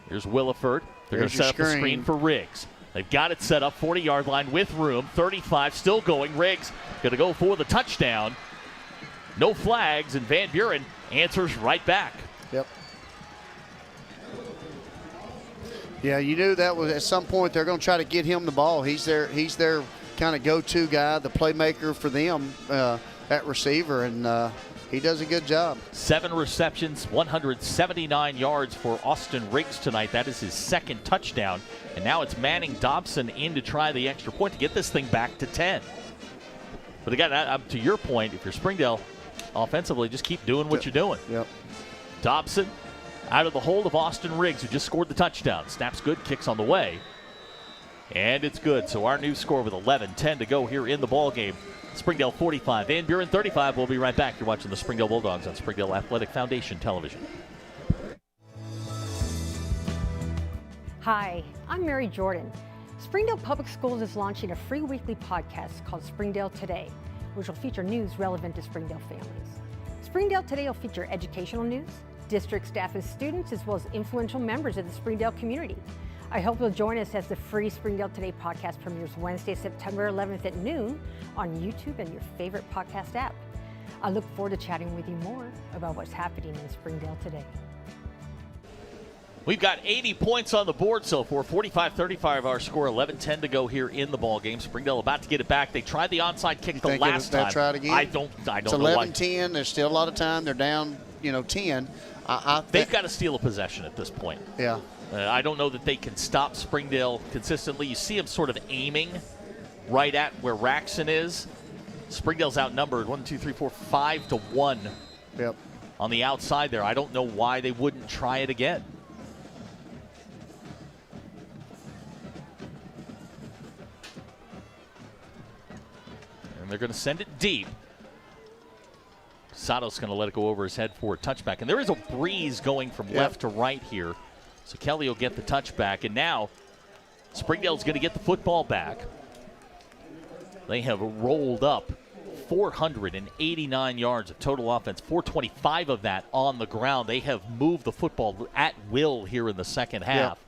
Here's Williford. They're going to set up the screen for Riggs. They've got it set up, 40-yard line with room. 35 still going. Riggs going to go for the touchdown. No flags, and Van Buren answers right back. Yep. Yeah, you knew that was at some point they're going to try to get him the ball. He's their kind of go-to guy, the playmaker for them at receiver, and he does a good job. 7 receptions, 179 yards for Austin Riggs tonight. That is his 2nd touchdown. And now it's Manning Dobson in to try the extra point to get this thing back to 10. But again, to your point, if you're Springdale offensively, just keep doing what you're doing. Yep. Dobson out of the hold of Austin Riggs, who just scored the touchdown. Snaps good, kicks on the way. And it's good. So our new score with 11-10 to go here in the ball game. Springdale 45, Van Buren 35. We'll be right back. You're watching the Springdale Bulldogs on Springdale Athletic Foundation Television. Hi, I'm Mary Jordan. Springdale Public Schools is launching a free weekly podcast called Springdale Today, which will feature news relevant to Springdale families. Springdale Today will feature educational news, district staff and students, as well as influential members of the Springdale community. I hope you'll join us as the free Springdale Today podcast premieres Wednesday, September 11th at noon on YouTube and your favorite podcast app. I look forward to chatting with you more about what's happening in Springdale today. We've got 80 points on the board so far. 45-35 our score. 11-10 to go here in the ball game. Springdale about to get it back. They tried the onside kick the last time. They'll try it again? I don't it's know why. 11-10. There's still a lot of time. They're down, 10. They've got to steal a possession at this point. Yeah. I don't know that they can stop Springdale consistently. You see them sort of aiming right at where Raxon is. Springdale's outnumbered 5-1. Yep. On the outside there. I don't know why they wouldn't try it again. And they're going to send it deep. Sato's going to let it go over his head for a touchback. And there is a breeze going from left to right here. So Kelly will get the touchback. And now Springdale's going to get the football back. They have rolled up 489 yards of total offense, 425 of that on the ground. They have moved the football at will here in the second half.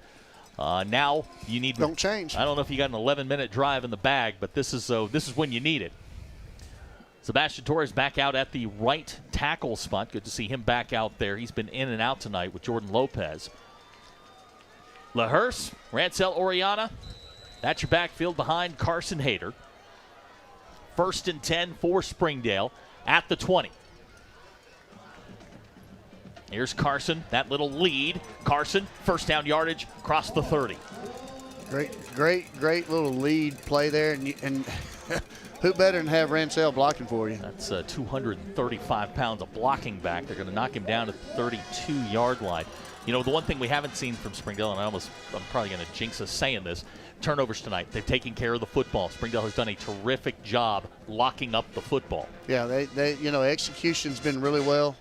Now you need. Don't change. I don't know if you got an 11-minute drive in the bag, but this is when you need it. Sebastian Torres back out at the right tackle spot. Good to see him back out there. He's been in and out tonight with Jordan Lopez. LaHurst, Rancel Oriana. That's your backfield behind Carson Hayter. 1st and 10 for Springdale at the 20. Here's Carson, that little lead. Carson, first down yardage, across the 30. Great little lead play there. And who better than have Rancel blocking for you? That's 235 pounds of blocking back. They're going to knock him down at the 32-yard line. You know, the one thing we haven't seen from Springdale, and I'm probably going to jinx us saying this, turnovers tonight. They've taken care of the football. Springdale has done a terrific job locking up the football. Yeah, they execution's been really well.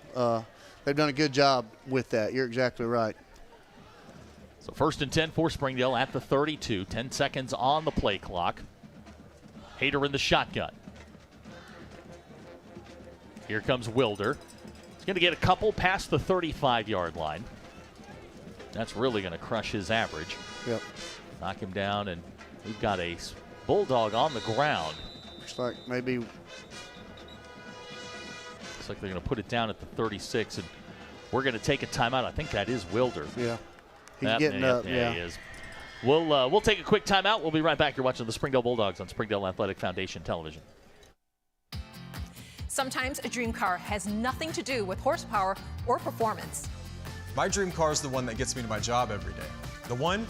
They've done a good job with that. You're exactly right. So 1st and 10 for Springdale at the 32. 10 seconds on the play clock. Hayter in the shotgun. Here comes Wilder. He's going to get a couple past the 35-yard line. That's really going to crush his average. Yep. Knock him down, and we've got a Bulldog on the ground. Looks like maybe. Looks like they're going to put it down at the 36, and we're going to take a timeout. I think that is Wilder. Yeah. He's getting up. Yeah, he is. We'll take a quick timeout. We'll be right back. You're watching the Springdale Bulldogs on Springdale Athletic Foundation Television. Sometimes a dream car has nothing to do with horsepower or performance. My dream car is the one that gets me to my job every day. The one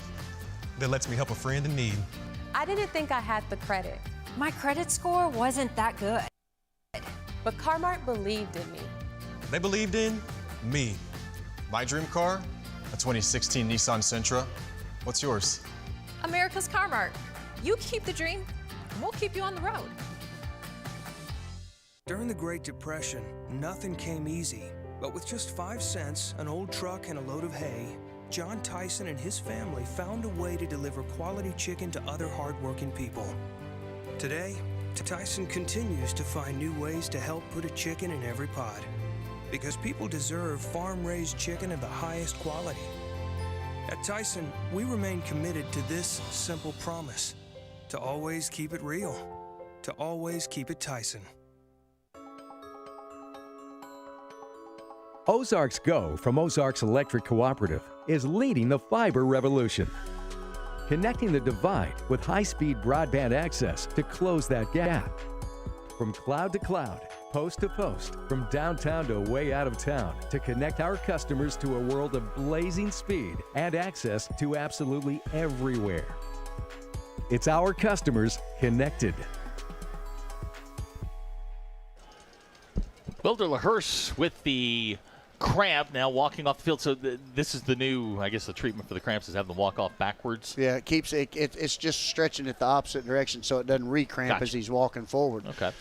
that lets me help a friend in need. I didn't think I had the credit. My credit score wasn't that good. But Car-Mart believed in me. They believed in me. My dream car, a 2016 Nissan Sentra. What's yours? America's Car-Mart. You keep the dream, and we'll keep you on the road. During the Great Depression, nothing came easy. But with just 5 cents, an old truck, and a load of hay, John Tyson and his family found a way to deliver quality chicken to other hardworking people. Today, Tyson continues to find new ways to help put a chicken in every pot. Because people deserve farm-raised chicken of the highest quality. At Tyson, we remain committed to this simple promise: to always keep it real, to always keep it Tyson. Ozarks Go from Ozarks Electric Cooperative is leading the fiber revolution, connecting the divide with high-speed broadband access to close that gap. From cloud to cloud, post to post, from downtown to way out of town, to connect our customers to a world of blazing speed and access to absolutely everywhere. It's our customers connected. Wilder LaHurst with the cramp, now walking off the field. So this is the new, I guess, the treatment for the cramps is having them walk off backwards. Yeah, it keeps it's just stretching it the opposite direction so it doesn't re-cramp as he's walking forward. Okay.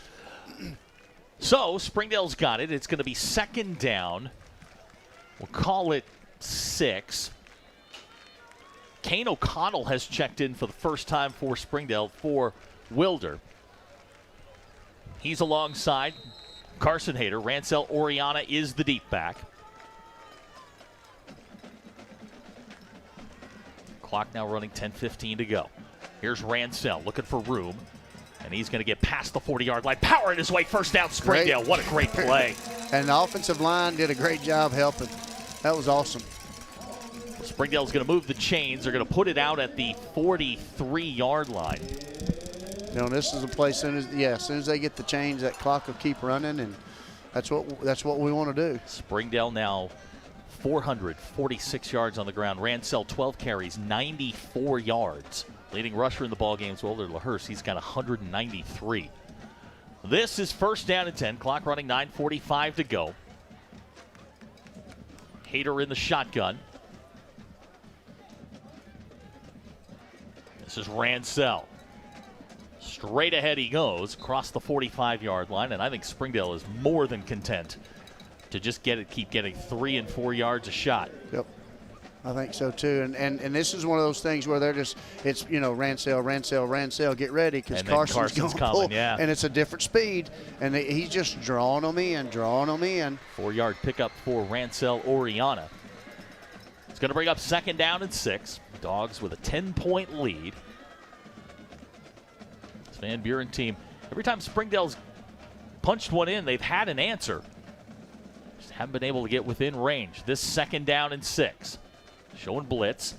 So Springdale's got it. It's going to be second down. We'll call it 6. Kane O'Connell has checked in for the first time for Springdale for Wilder. He's alongside Carson Hayter. Rancel Oriana is the deep back. Clock now running, 10:15 to go. Here's Rancel looking for room, and he's going to get past the 40-yard line. Powering his way, first down Springdale. What a great play. And the offensive line did a great job helping. That was awesome. Springdale's going to move the chains. They're going to put it out at the 43-yard line. You know, this is a play. As soon as they get the change, that clock will keep running, and that's what we want to do. Springdale now 446 yards on the ground. Rancel 12 carries, 94 yards. Leading rusher in the ball game is Wilder LaHurst. He's got 193. This is first down and 10. Clock running, 9:45 to go. Hayter in the shotgun. This is Rancel. Straight ahead he goes across the 45-yard line, and I think Springdale is more than content to just keep getting 3 and 4 yards a shot. Yep, I think so too. And this is one of those things where they're just, it's, you know, Rancel, get ready because Carson's going to pull, yeah. And it's a different speed, and he's just drawing them in. 4-yard pickup for Rancel Oriana. It's going to bring up second down and 6. Dogs with a 10-point lead. Van Buren team, every time Springdale's punched one in, they've had an answer. Just haven't been able to get within range. This second down and 6. Showing blitz.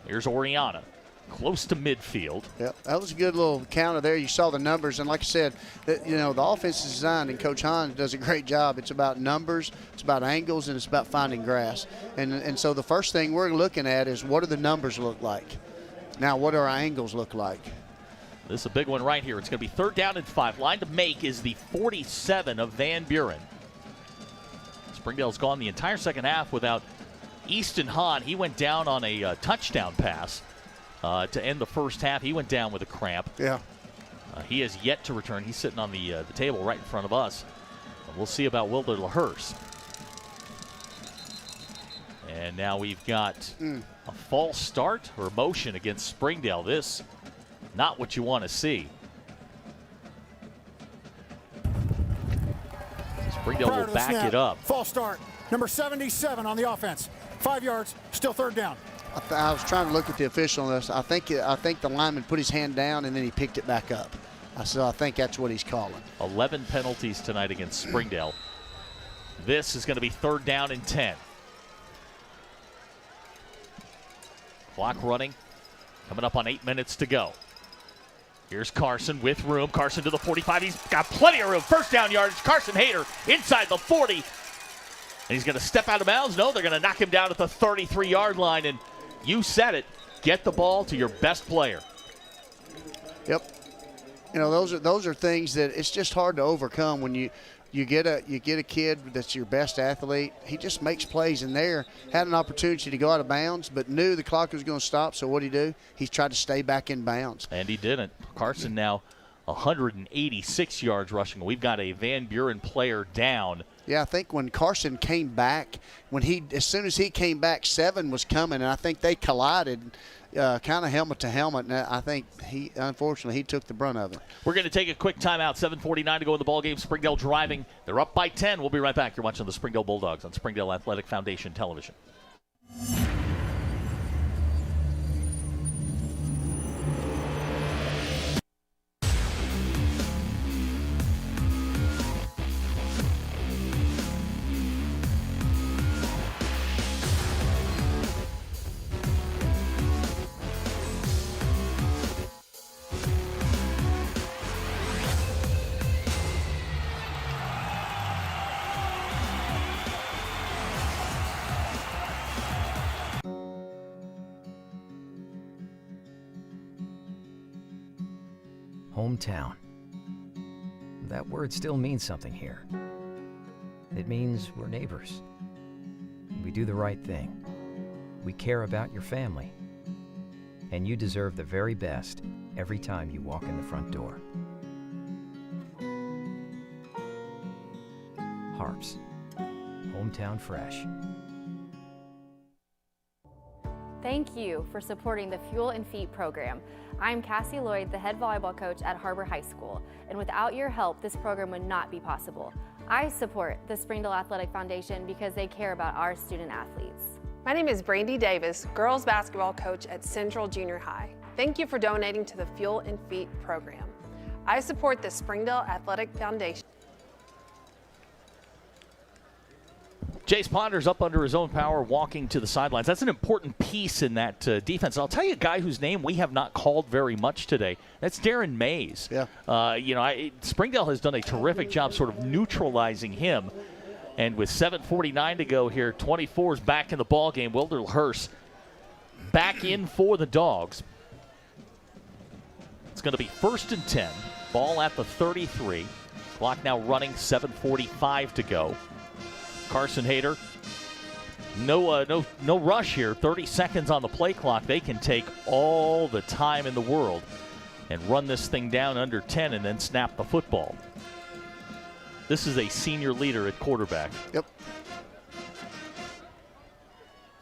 Here's Oriana. Close to midfield. Yep, that was a good little counter there. You saw the numbers, and like I said, the offense is designed, and Coach Hahn does a great job. It's about numbers, it's about angles, and it's about finding grass. And so the first thing we're looking at is what do the numbers look like? Now, what do our angles look like? This is a big one right here. It's going to be third down and 5. Line to make is the 47 of Van Buren. Springdale's gone the entire second half without Easton Hahn. He went down on a touchdown pass to end the first half. He went down with a cramp. Yeah. He has yet to return. He's sitting on the table right in front of us. And we'll see about Wilder LaHurst. And now we've got a false start or motion against Springdale. This not what you want to see. Springdale will back it up. False start. Number 77 on the offense. 5 yards, still third down. I was trying to look at the official on this. I think the lineman put his hand down and then he picked it back up. So I think that's what he's calling. 11 penalties tonight against Springdale. This is going to be third down and 10. Clock running. Coming up on 8 minutes to go. Here's Carson with room. Carson to the 45. He's got plenty of room. First down yardage. Carson Hayter inside the 40. And he's going to step out of bounds. No, they're going to knock him down at the 33-yard line. And you said it. get the ball to your best player. Yep. You know, those are things that it's just hard to overcome when you get a kid that's your best athlete. He just makes plays in there. Had an opportunity to go out of bounds, but knew the clock was going to stop. So what did he do? He tried to stay back in bounds. And he didn't. Carson now 186 yards rushing. We've got a Van Buren player down. Yeah, I think when Carson came back, as soon as he came back, 7 was coming, and I think they collided kind of helmet to helmet, and I think unfortunately he took the brunt of it. We're going to take a quick timeout. 7:49 to go in the ballgame. Springdale driving. They're up by 10. We'll be right back. You're watching the Springdale Bulldogs on Springdale Athletic Foundation Television. Hometown. That word still means something here. It means we're neighbors. We do the right thing. We care about your family. And you deserve the very best every time you walk in the front door. Harps. Hometown fresh. Thank you for supporting the Fuel and Feet program. I'm Cassie Lloyd, the head volleyball coach at Harbor High School, and without your help, this program would not be possible. I support the Springdale Athletic Foundation because they care about our student athletes. My name is Brandy Davis, girls basketball coach at Central Junior High. Thank you for donating to the Fuel and Feet program. I support the Springdale Athletic Foundation. Jace Ponder's up under his own power, walking to the sidelines. That's an important piece in that defense. I'll tell you a guy whose name we have not called very much today. That's Darren Mays. Yeah. Springdale has done a terrific job sort of neutralizing him. And with 7:49 to go here, 24 is back in the ballgame. Wilderhurst back in for the Dogs. It's going to be 1st and 10. Ball at the 33. Clock now running, 7:45 to go. Carson Hayter, no rush here. 30 seconds on the play clock. They can take all the time in the world and run this thing down under 10 and then snap the football. This is a senior leader at quarterback. Yep.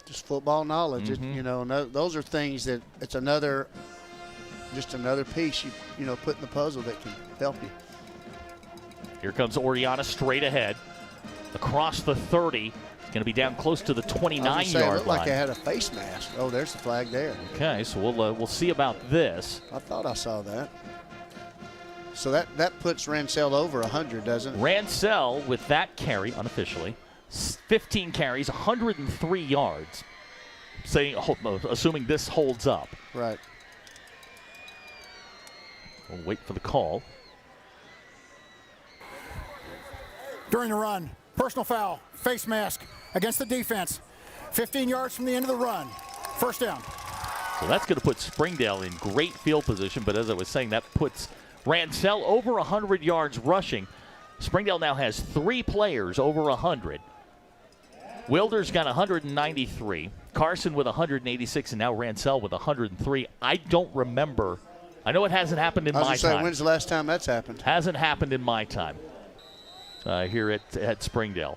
Just football knowledge. Mm-hmm. Those are things that it's another piece you put in the puzzle that can help you. Here comes Oriana straight ahead. Across the 30. It's going to be down close to the 29-yard line. It looked like they had a face mask. Oh, there's the flag there. Okay, so we'll see about this. I thought I saw that. So that puts Ransell over 100, doesn't it? Ransell with that carry, unofficially, 15 carries, 103 yards. Assuming this holds up. Right. We'll wait for the call. During the run, personal foul, face mask against the defense. 15 yards from the end of the run. First down. So that's going to put Springdale in great field position, but as I was saying, that puts Ransell over 100 yards rushing. Springdale now has 3 players over 100. Wilder's got 193. Carson with 186, and now Ransell with 103. I don't remember. I know it hasn't happened in my time. When's the last time that's happened? Hasn't happened in my time. Here at Springdale.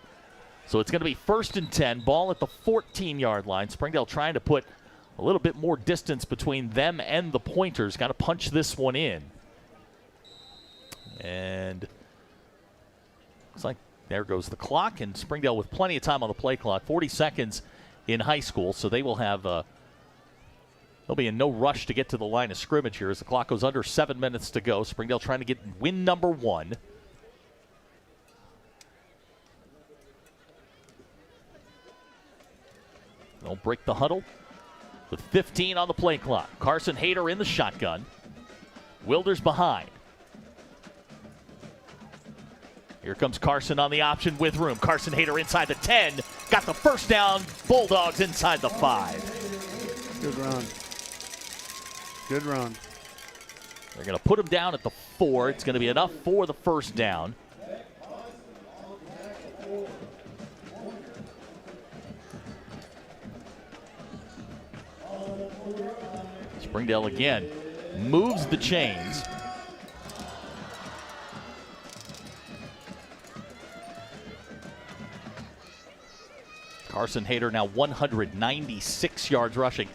So it's going to be 1st and 10. Ball at the 14-yard line. Springdale trying to put a little bit more distance between them and the Pointers. Got to punch this one in. And looks like there goes the clock. And Springdale with plenty of time on the play clock. 40 seconds in high school. So they will have they'll be in no rush to get to the line of scrimmage here as the clock goes under 7 minutes to go. Springdale trying to get win number 1. They'll break the huddle with 15 on the play clock. Carson Hayter in the shotgun. Wilder's behind. Here comes Carson on the option with room. Carson Hayter inside the 10. Got the first down. Bulldogs inside the 5. Good run. Good run. They're going to put him down at the 4. It's going to be enough for the first down. Springdale again moves the chains. Carson Hayter now 196 yards rushing.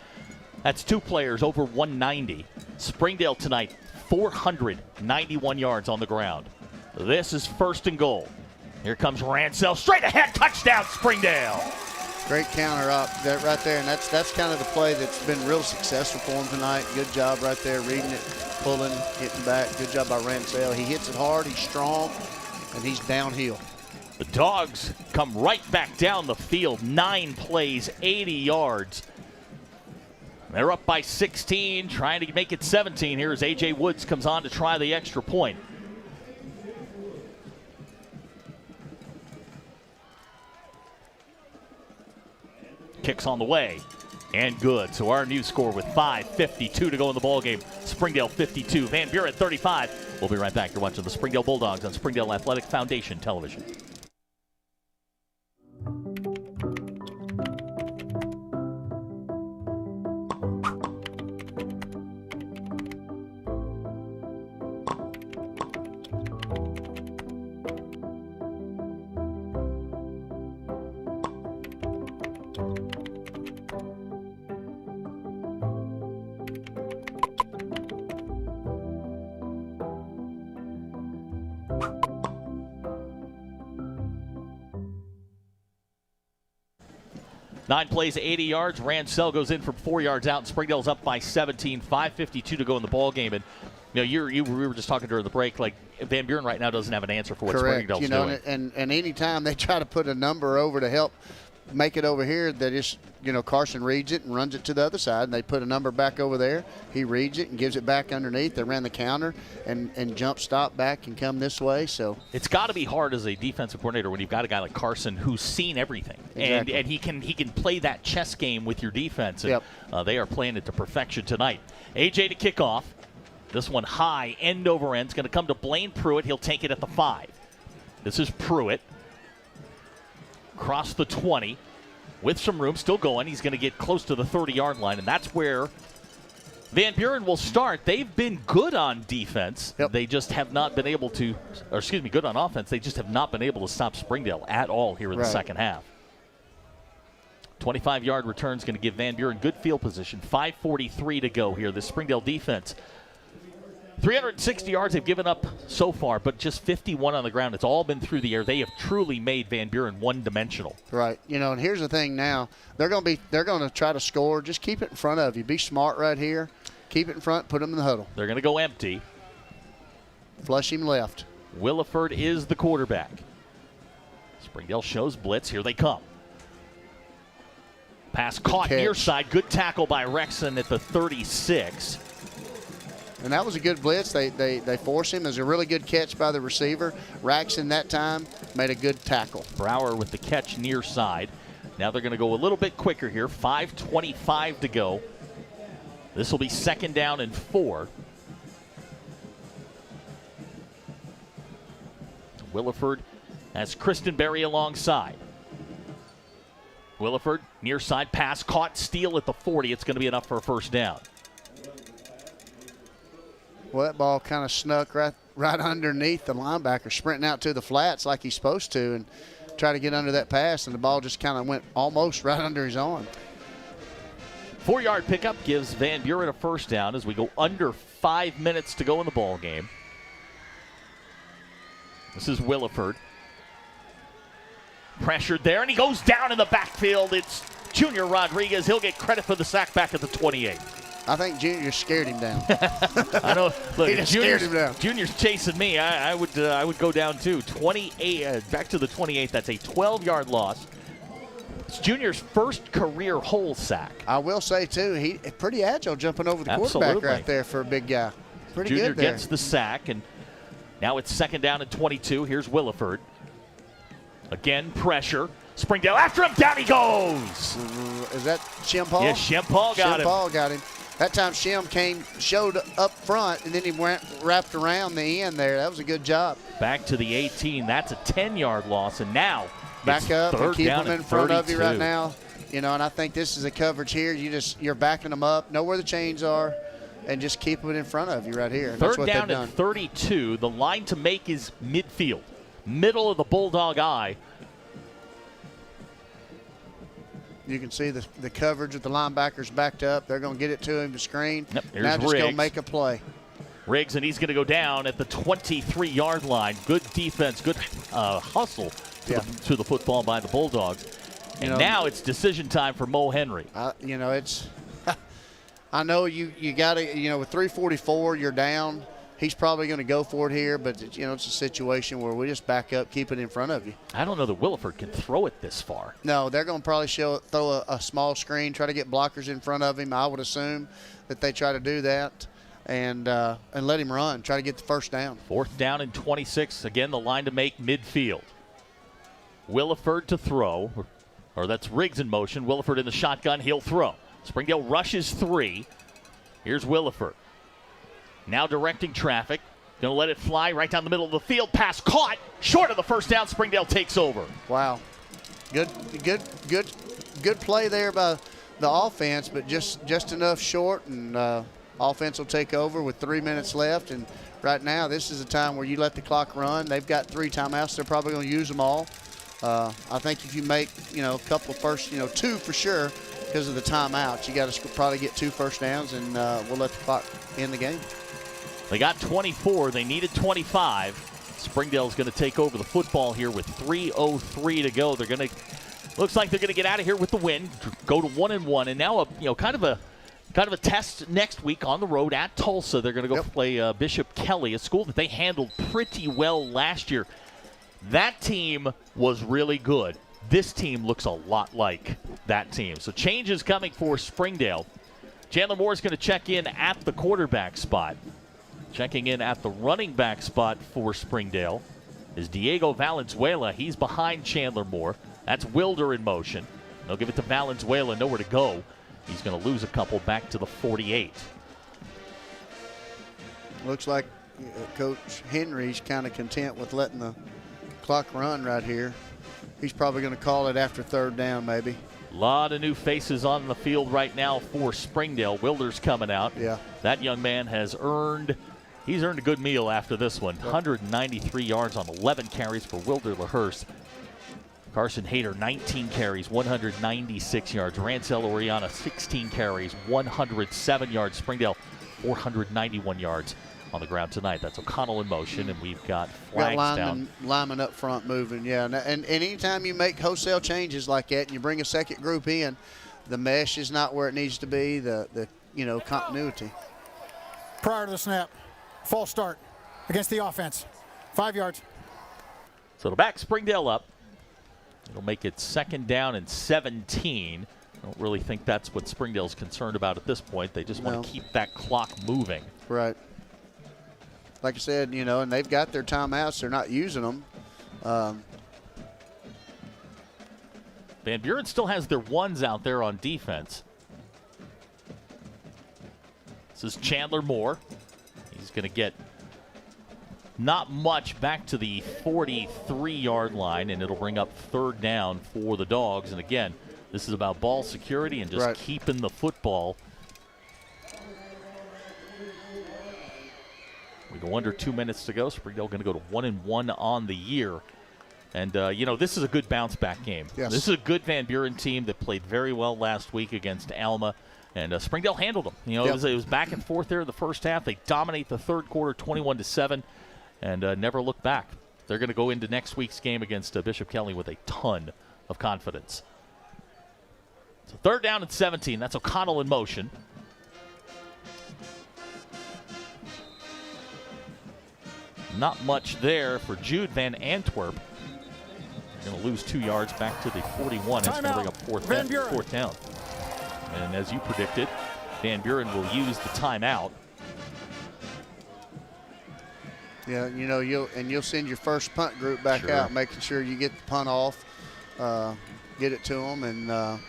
That's 2 players over 190. Springdale tonight, 491 yards on the ground. This is 1st and goal. Here comes Ransell, straight ahead, touchdown Springdale. Great counter up right there, and that's kind of the play that's been real successful for him tonight. Good job right there, reading it, pulling, hitting back. Good job by Ransell. He hits it hard, he's strong, and he's downhill. The Dogs come right back down the field. 9 plays, 80 yards. They're up by 16, trying to make it 17 here as A.J. Woods comes on to try the extra point. Kicks on the way, and good. So our new score with 5:52 to go in the ballgame. Springdale 52, Van Buren 35. We'll be right back. You're watching the Springdale Bulldogs on Springdale Athletic Foundation Television. Nine plays, 80 yards. Ransell goes in from 4 yards out, and Springdale's up by 17. 5:52 to go in the ball game. And we were just talking during the break. Like Van Buren right now doesn't have an answer for what Springdale's doing. And any time they try to put a number over to help make it over here, they just Carson reads it and runs it to the other side, and they put a number back over there. He reads it and gives it back underneath. They ran the counter and jump stop back and come this way. So it's got to be hard as a defensive coordinator when you've got a guy like Carson who's seen everything, exactly. and he can play that chess game with your defense. And they are playing it to perfection tonight. AJ to kick off. This one high, end over end. It's going to come to Blaine Pruitt. He'll take it at the 5. This is Pruitt. Across the 20. With some room, still going. He's going to get close to the 30-yard line, and that's where Van Buren will start. They've been good on defense. They just have not been able to, good on offense. They just have not been able to stop Springdale at all here in the second half. 25-yard return is going to give Van Buren good field position. 5:43 to go here. The Springdale defense, 360 yards they've given up so far, but just 51 on the ground. It's all been through the air. They have truly made Van Buren one-dimensional. Right. And here's the thing now. They're going to try to score. Just keep it in front of you. Be smart right here. Keep it in front. Put them in the huddle. They're going to go empty. Flush him left. Williford is the quarterback. Springdale shows blitz. Here they come. Pass caught near side. Good tackle by Rexon at the 36. And that was a good blitz. They forced him. It was a really good catch by the receiver. Raxon that time made a good tackle. Brower with the catch near side. Now they're going to go a little bit quicker here. 5:25 to go. This will be 2nd down and 4. Williford has Kristen Berry alongside. Williford near side pass caught, steal at the 40. It's going to be enough for a first down. Well, that ball kind of snuck right underneath the linebacker, sprinting out to the flats like he's supposed to and try to get under that pass, and the ball just kind of went almost right under his arm. 4-yard pickup gives Van Buren a first down as we go under 5 minutes to go in the ball game. This is Williford. Pressured there, and he goes down in the backfield. It's Junior Rodriguez. He'll get credit for the sack back at the 28. I think Junior scared him down. I know. Look, he just scared him down. Junior's chasing me. I would go down too. 28 back to the 28. That's a 12-yard loss. It's Junior's first career whole sack. I will say too, he pretty agile jumping over the quarterback right there for a big guy. Pretty Junior good there. Gets the sack, and now it's 2nd down and 22. Here's Williford. Again, pressure. Springdale after him. Down he goes. Is that Shem Paul? Yes, Shem Paul got him. Shem Paul got him. That time Shem showed up front, and then he wrapped around the end there. That was a good job. Back to the 18. That's a 10-yard loss, and now back up and keep them in front 32. of you right now. And I think this is a coverage here. You're backing them up, know where the chains are, and just keep it in front of you right here. And that's Third what down they've at done. 32. The line to make is midfield, middle of the Bulldog eye. You can see the coverage with the linebackers backed up. They're going to get it to him to screen. Yep, here's now just go Riggs. make a play. Riggs, and he's going to go down at the 23-yard line. Good defense, good hustle to the football by the Bulldogs. And now it's decision time for Mo Henry. It's I know you got to, with 3:44, you're down. He's probably going to go for it here, but it's a situation where we just back up, keep it in front of you. I don't know that Williford can throw it this far. No, they're going to probably throw a small screen, try to get blockers in front of him. I would assume that they try to do that and let him run, try to get the first down. Fourth down and 26. Again, the line to make midfield. Williford to throw, or that's Riggs in motion. Williford in the shotgun. He'll throw. Springdale rushes 3. Here's Williford. Now directing traffic. Going to let it fly right down the middle of the field. Pass caught. Short of the first down. Springdale takes over. Wow. Good play there by the offense, but just enough short, and offense will take over with 3 minutes left. And right now, this is a time where you let the clock run. They've got 3 timeouts. They're probably going to use them all. I think if you make, a couple first, 2 for sure because of the timeouts, you got to probably get 2 first downs, and we'll let the clock end the game. They got 24. They needed 25. Springdale's going to take over the football here with 3:03 to go. They're going to, looks like they're going to get out of here with the win, go to 1-1, and now kind of a test next week on the road at Tulsa. They're going to go play Bishop Kelly, a school that they handled pretty well last year. That team was really good. This team looks a lot like that team. So changes coming for Springdale. Chandler Moore is going to check in at the quarterback spot. Checking in at the running back spot for Springdale is Diego Valenzuela. He's behind Chandler Moore. That's Wilder in motion. They'll give it to Valenzuela, nowhere to go. He's going to lose a couple back to the 48. Looks like Coach Henry's kind of content with letting the clock run right here. He's probably going to call it after third down maybe. A lot of new faces on the field right now for Springdale. Wilder's coming out. Yeah. That young man has earned a good meal after this one. 193 yards on 11 carries for Wilder LaHurst. Carson Hayter, 19 carries, 196 yards. Rancel Oriana, 16 carries, 107 yards. Springdale, 491 yards on the ground tonight. That's O'Connell in motion, and we've got flags down. Lineman up front moving, yeah. And anytime you make wholesale changes like that and you bring a second group in, the mesh is not where it needs to be, the continuity. Prior to the snap, false start against the offense. 5 yards. So it'll back Springdale up. It'll make it 2nd down and 17. I don't really think that's what Springdale's concerned about at this point. They just want to keep that clock moving. Right. Like I said, and they've got their timeouts. They're not using them. Van Buren still has their ones out there on defense. This is Chandler Moore. He's going to get not much back to the 43-yard line, and it'll bring up 3rd down for the Dogs. And again, this is about ball security and just keeping the football. We go under 2 minutes to go. Springdale going to go to 1-1 on the year. And, this is a good bounce-back game. Yes. This is a good Van Buren team that played very well last week against Alma. And Springdale handled them. It was back and forth there in the first half. They dominate the third quarter 21-7 and never look back. They're going to go into next week's game against Bishop Kelly with a ton of confidence. So 3rd down and 17. That's O'Connell in motion. Not much there for Jude Van Antwerp. They're going to lose 2 yards back to the 41. It's going to bring up fourth down. And as you predicted, Van Buren will use the timeout. Yeah, you'll send your first punt group back out, making sure you get the punt off, get it to them, and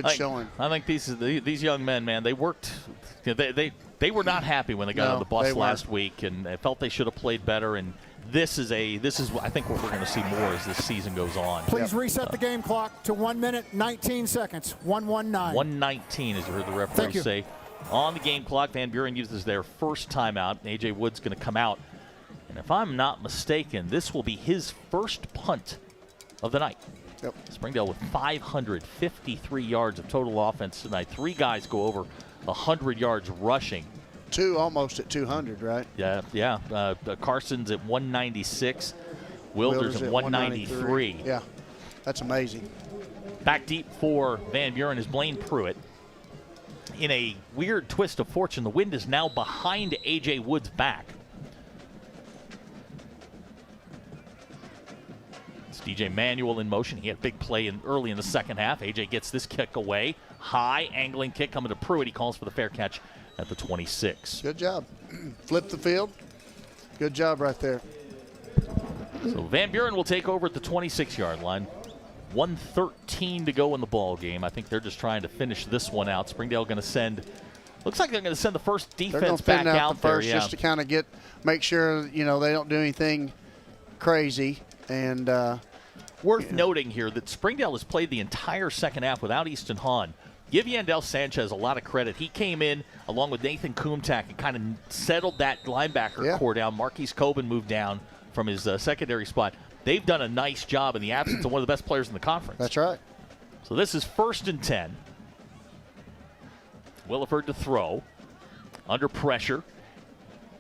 Good showing. I think these young men, man, they worked. They were not happy when they got on the bus last week, and they felt they should have played better. And this is I think what we're going to see more as this season goes on. Please reset the game clock to 1 minute 19 seconds. 1:19. 1:19, as you heard the referee say. On the game clock, Van Buren uses their first timeout. A.J. Wood's going to come out. And if I'm not mistaken, this will be his first punt of the night. Yep. Springdale with 553 yards of total offense tonight. 3 guys go over 100 yards rushing. 2 almost at 200, right? Yeah. Carson's at 196. Wilder's at 193. Yeah, that's amazing. Back deep for Van Buren is Blaine Pruitt. In a weird twist of fortune, the wind is now behind A.J. Wood's back. It's DJ Manuel in motion. He had a big play early in the second half. A.J. gets this kick away. High angling kick coming to Pruitt. He calls for the fair catch at the 26. Good job. Flip the field. Good job right there. So Van Buren will take over at the 26-yard line. 1:13 to go in the ball game. I think they're just trying to finish this one out. Springdale going to send. Looks like they're going to send the first defense back out there. Just to kind of make sure they don't do anything crazy. And worth noting here that Springdale has played the entire second half without Easton Hahn. Give Yandel Sanchez a lot of credit. He came in along with Nathan Kumtak and kind of settled that linebacker core down. Marquise Coben moved down from his secondary spot. They've done a nice job in the absence of one of the best players in the conference. That's right. So this is 1st and 10. Williford to throw. Under pressure.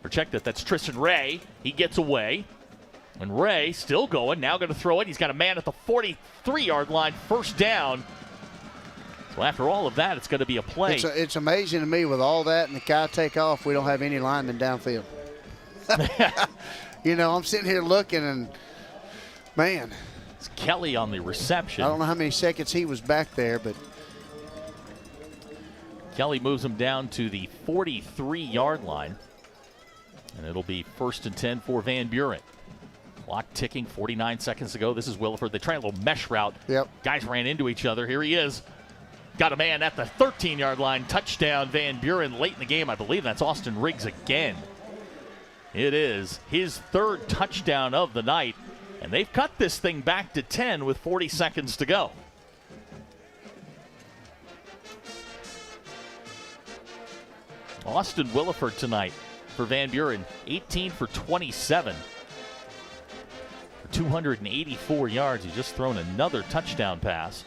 Or check that. That's Tristan Ray. He gets away. And Ray still going. Now going to throw it. He's got a man at the 43-yard line. First down. So after all of that, it's going to be a play. It's amazing to me with all that and the guy take off, we don't have any linemen downfield. I'm sitting here looking and, man. It's Kelly on the reception. I don't know how many seconds he was back there, but. Kelly moves him down to the 43-yard line. And it'll be 1st and 10 for Van Buren. Clock ticking, 49 seconds to go. This is Williford. They try a little mesh route. Yep. Guys ran into each other. Here he is. Got a man at the 13-yard line. Touchdown, Van Buren late in the game. I believe that's Austin Riggs again. It is his 3rd touchdown of the night. And they've cut this thing back to 10 with 40 seconds to go. Austin Williford tonight for Van Buren. 18 for 27. For 284 yards. He's just thrown another touchdown pass.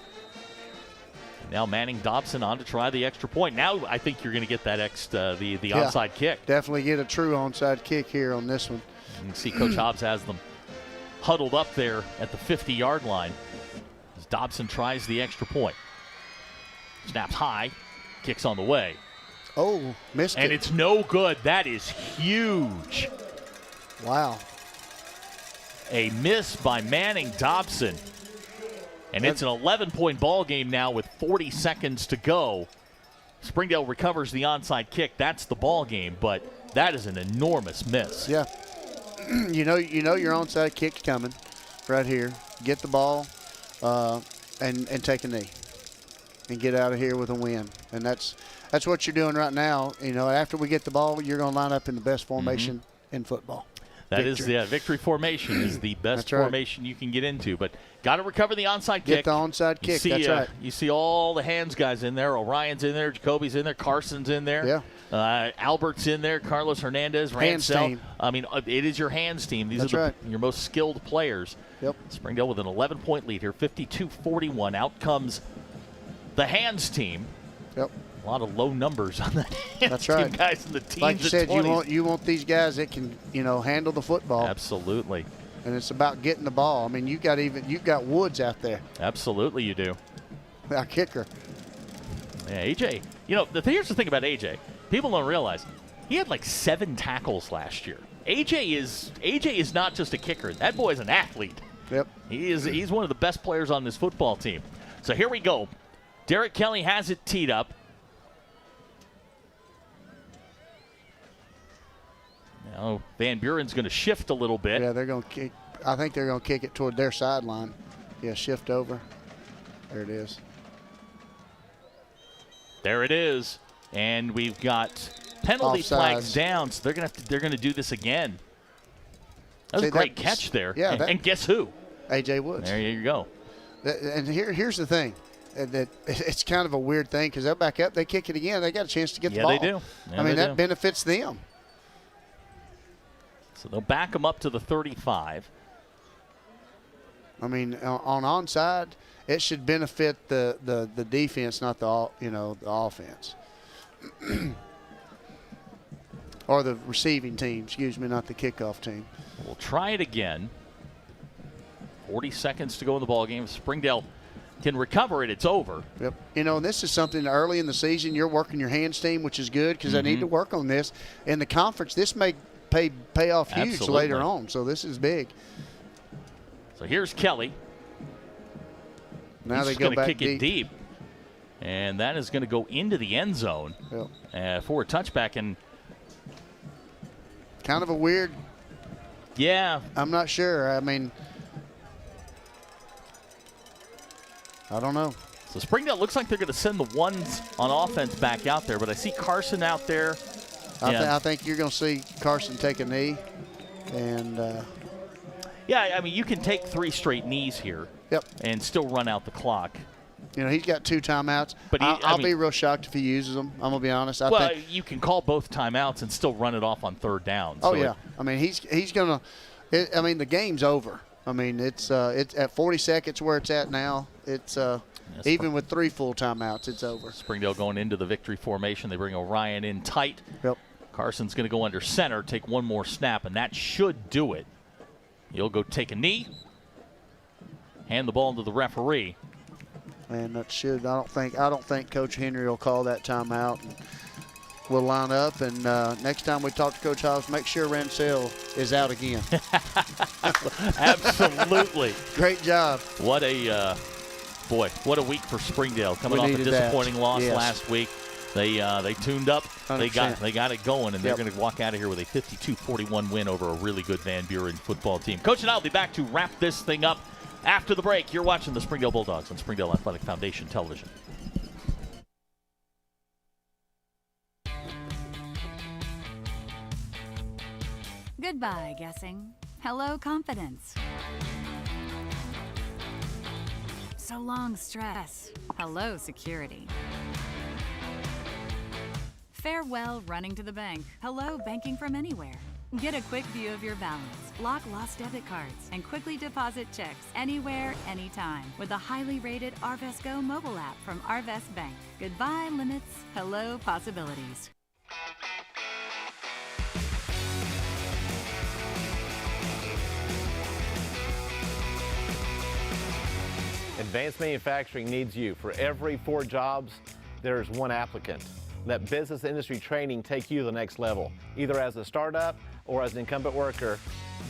Now Manning Dobson on to try the extra point. Now I think you're going to get that the onside kick. Definitely get a true onside kick here on this one. You can see Coach Hobbs has them huddled up there at the 50-yard line as Dobson tries the extra point. Snaps high, kicks on the way. Oh, missed it. And it's no good. That is huge. Wow. A miss by Manning Dobson. And it's an 11-point ball game now with 40 seconds to go. Springdale recovers the onside kick. That's the ball game, but that is an enormous miss. Yeah. you know your onside kick's coming right here. Get the ball and take a knee and get out of here with a win. And that's what you're doing right now. After we get the ball, you're going to line up in the best formation in football. That victory. Victory formation is the best formation you can get into. But got to recover the onside kick. Get the onside kick, that's right. You see all the hands guys in there. Orion's in there. Jacoby's in there. Carson's in there. Yeah. Albert's in there. Carlos Hernandez. Hands Ransell. team. I mean, it is your hands team. These are your most skilled players. Yep. Springdale with an 11-point lead here, 52-41. Out comes the hands team. Yep. A lot of low numbers on that hands team guys in the teams. Like you said, you want these guys that can handle the football. Absolutely. And it's about getting the ball. I mean, you've got Woods out there. Absolutely, you do. Our kicker. Yeah, AJ. Here's the thing about AJ. People don't realize he had like 7 tackles last year. AJ is not just a kicker. That boy is an athlete. Yep. He's one of the best players on this football team. So here we go. Derek Kelly has it teed up. Now Van Buren's going to shift a little bit. Yeah, they're going to kick. I think they're going to kick it toward their sideline. Yeah, shift over. There it is. There it is. And we've got penalty flags down, so they're gonna do this again. That was a great catch there. Yeah, and guess who? A.J. Woods. There you go. And here's the thing. That it's kind of a weird thing because they'll back up, they kick it again, they got a chance to get the ball. Yeah, they do. Yeah, I mean, that do. benefits them. So they'll back them up to the 35. I mean, on onside, it should benefit the defense, not the offense. Or the receiving team, excuse me, not the kickoff team. We'll try it again. 40 seconds to go in the ballgame. If Springdale can recover it, it's over. Yep. And this is something early in the season, you're working your hands team, which is good because they need to work on this. In the conference, this may pay off huge later on, so this is big. So here's Kelly. Now He's they go back kick it deep. And that is going to go into the end zone for a touchback. And kind of a weird. Yeah. I'm not sure. I mean, I don't know. So Springdale looks like they're going to send the ones on offense back out there, but I see Carson out there. I think you're going to see Carson take a knee. And yeah, I mean, you can take 3 straight knees here and still run out the clock. He's got 2 timeouts. But I'll be real shocked if he uses them. I'm going to be honest. I think you can call both timeouts and still run it off on 3rd down. So yeah. I mean, he's going to – I mean, the game's over. I mean, it's at 40 seconds where it's at now. It's even with 3 full timeouts, it's over. Springdale going into the victory formation. They bring Orion in tight. Yep. Carson's going to go under center, take one more snap, and that should do it. He'll go take a knee, hand the ball to the referee. And that should. I don't think Coach Henry will call that timeout. We'll line up, and next time we talk to Coach Hobbs, make sure Ransell is out again. Absolutely. Great job. What a what a week for Springdale. Coming off a disappointing loss last week. They tuned up. 100%. They got it going, and they're going to walk out of here with a 52-41 win over a really good Van Buren football team. Coach and I will be back to wrap this thing up after the break. You're watching the Springdale Bulldogs on Springdale Athletic Foundation Television. Goodbye, guessing. Hello, confidence. So long, stress. Hello, security. Farewell, running to the bank. Hello, banking from anywhere. Get a quick view of your balance, block lost debit cards, and quickly deposit checks anywhere, anytime with the highly rated Arvest Go mobile app from Arvest Bank. Goodbye, limits. Hello, possibilities. Advanced Manufacturing needs you. For every 4 jobs, there's 1 applicant. Let business industry training take you to the next level. Either as a startup or as an incumbent worker,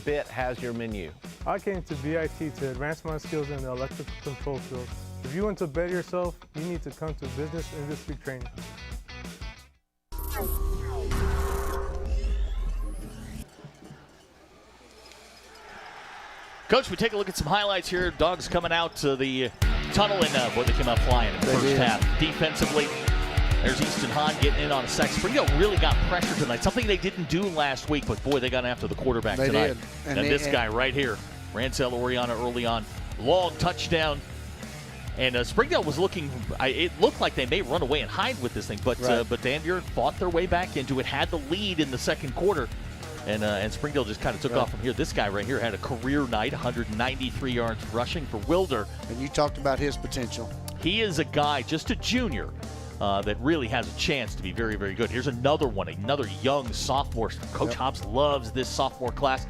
BIT has your menu. I came to BIT to advance my skills in the electrical control field. If you want to better yourself, you need to come to business industry training. Coach, we take a look at some highlights here. Dogs coming out to the tunnel, and boy, they came out flying in the first half. Defensively, there's Easton Hahn getting in on a sack. Springdale really got pressure tonight, something they didn't do last week, but boy, they got after the quarterback tonight. And this guy right here, Ransell Oriana early on, long touchdown. And Springdale was looking, it looked like they may run away and hide with this thing, but Van Buren fought their way back into it, had the lead in the second quarter. And Springdale just kind of took off from here. This guy right here had a career night, 193 yards rushing for Wilder. And you talked about his potential. He is a guy, just a junior, that really has a chance to be very, very good. Here's another one, another young sophomore. Coach Hobbs loves this sophomore class.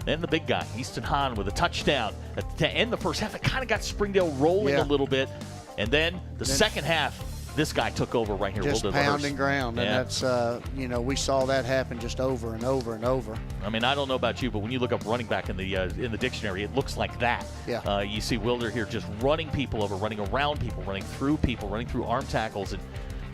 Then the big guy, Easton Hahn, with a touchdown. To end the first half, it kind of got Springdale rolling a little bit. And then the second half, this guy took over right here. Just pounding ground, and that's, we saw that happen just over and over and over. I mean, I don't know about you, but when you look up running back in the dictionary, it looks like that. Yeah. You see Wilder here just running people over, running around people, running through arm tackles, and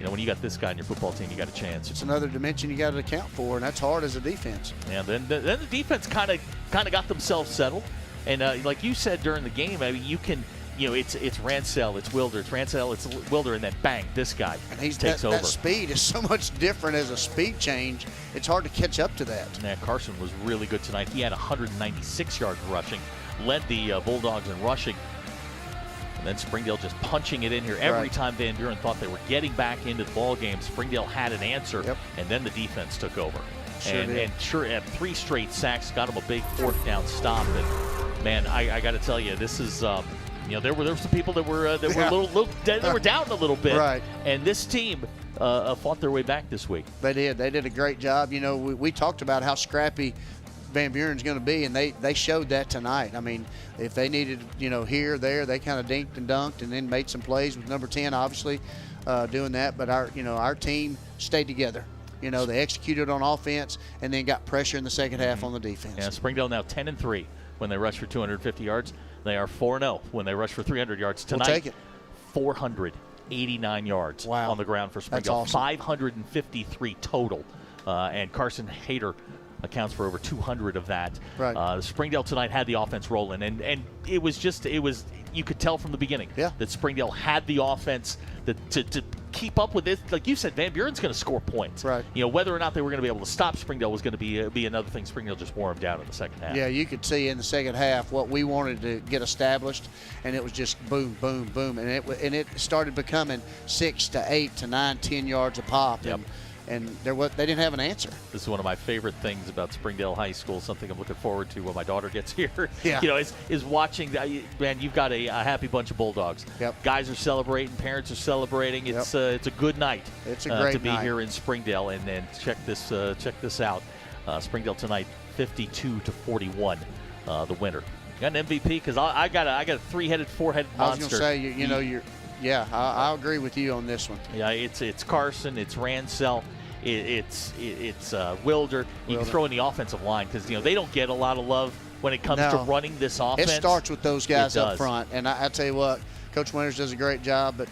when you got this guy in your football team, you got a chance. It's another dimension you got to account for, and that's hard as a defense. And then the defense kind of got themselves settled, and like you said during the game, I mean, you can it's Ransell, it's Wilder, it's Ransell, it's Wilder, and then bang, this guy takes over. That speed is so much different as a speed change. It's hard to catch up to that. Yeah, Carson was really good tonight. He had 196 yards rushing, led the Bulldogs in rushing. And then Springdale just punching it in here. Every time Van Buren thought they were getting back into the ball game, Springdale had an answer, and then the defense took over. And had 3 straight sacks, got him a big 4th down stop. And man, I got to tell you, this is there were some people that were a little they were down a little bit, right? And this team fought their way back this week. They did. They did a great job. We talked about how scrappy Van Buren's going to be, and they showed that tonight. I mean, if they needed, here, there, they kind of dinked and dunked and then made some plays with number 10, obviously, doing that. But our team stayed together. They executed on offense and then got pressure in the second half on the defense. Yeah, Springdale now 10-3 when they rush for 250 yards. They are 4-0 when they rush for 300 yards. Tonight, we'll take it. 489 yards on the ground for Springdale. That's awesome. 553 total. And Carson Hayter accounts for over 200 of that. Right. Springdale tonight had the offense rolling, and it was you could tell from the beginning that Springdale had the offense to keep up with it. Like you said, Van Buren's going to score points. Right. Whether or not they were going to be able to stop Springdale was going to be another thing. Springdale just wore them down in the second half. Yeah, you could see in the second half what we wanted to get established, and it was just boom, boom, boom, and it started becoming 6 to 8 to 9, 10 yards a pop. Yep. And they didn't have an answer. This is one of my favorite things about Springdale High School, something I'm looking forward to when my daughter gets here. Yeah. Is watching, man, you've got a happy bunch of Bulldogs. Yep. Guys are celebrating, parents are celebrating. It's it's a good night. It's a great to be night here in Springdale, and check this out. Springdale tonight, 52-41, the winner. Got an MVP because I got a 3-headed, 4-headed monster. I was going to say, Yeah, I'll agree with you on this one. Yeah, it's Carson, it's Ransell, it's Wilder. You can throw in the offensive line because they don't get a lot of love when it comes to running this offense. It starts with those guys up front, and I tell you what, Coach Winters does a great job. But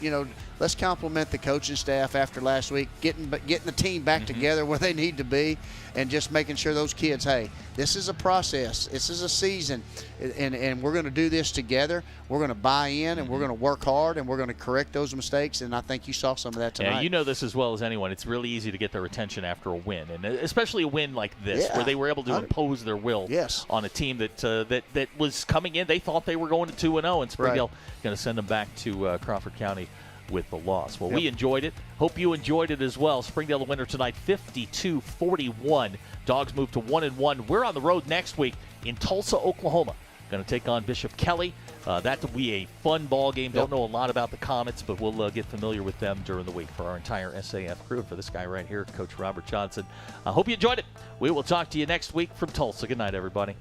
let's compliment the coaching staff after last week, getting the team back together where they need to be, and just making sure those kids, hey, this is a process, this is a season, and we're going to do this together. We're going to buy in, and we're going to work hard, and we're going to correct those mistakes. And I think you saw some of that tonight. Yeah, you know this as well as anyone. It's really easy to get their attention after a win, and especially a win like this, where they were able to impose their will on a team that was coming in. They thought they were going to 2-0, and Springdale going to send them back to Crawford County with the loss. Well, we enjoyed it. Hope you enjoyed it as well. Springdale the winner tonight, 52-41. Dogs move to 1-1. We're on the road next week in Tulsa, Oklahoma. Going to take on Bishop Kelly. That will be a fun ball game. Don't know a lot about the Comets, but we'll get familiar with them during the week. For our entire SAF crew and for this guy right here, Coach Robert Johnson. I hope you enjoyed it. We will talk to you next week from Tulsa. Good night, everybody.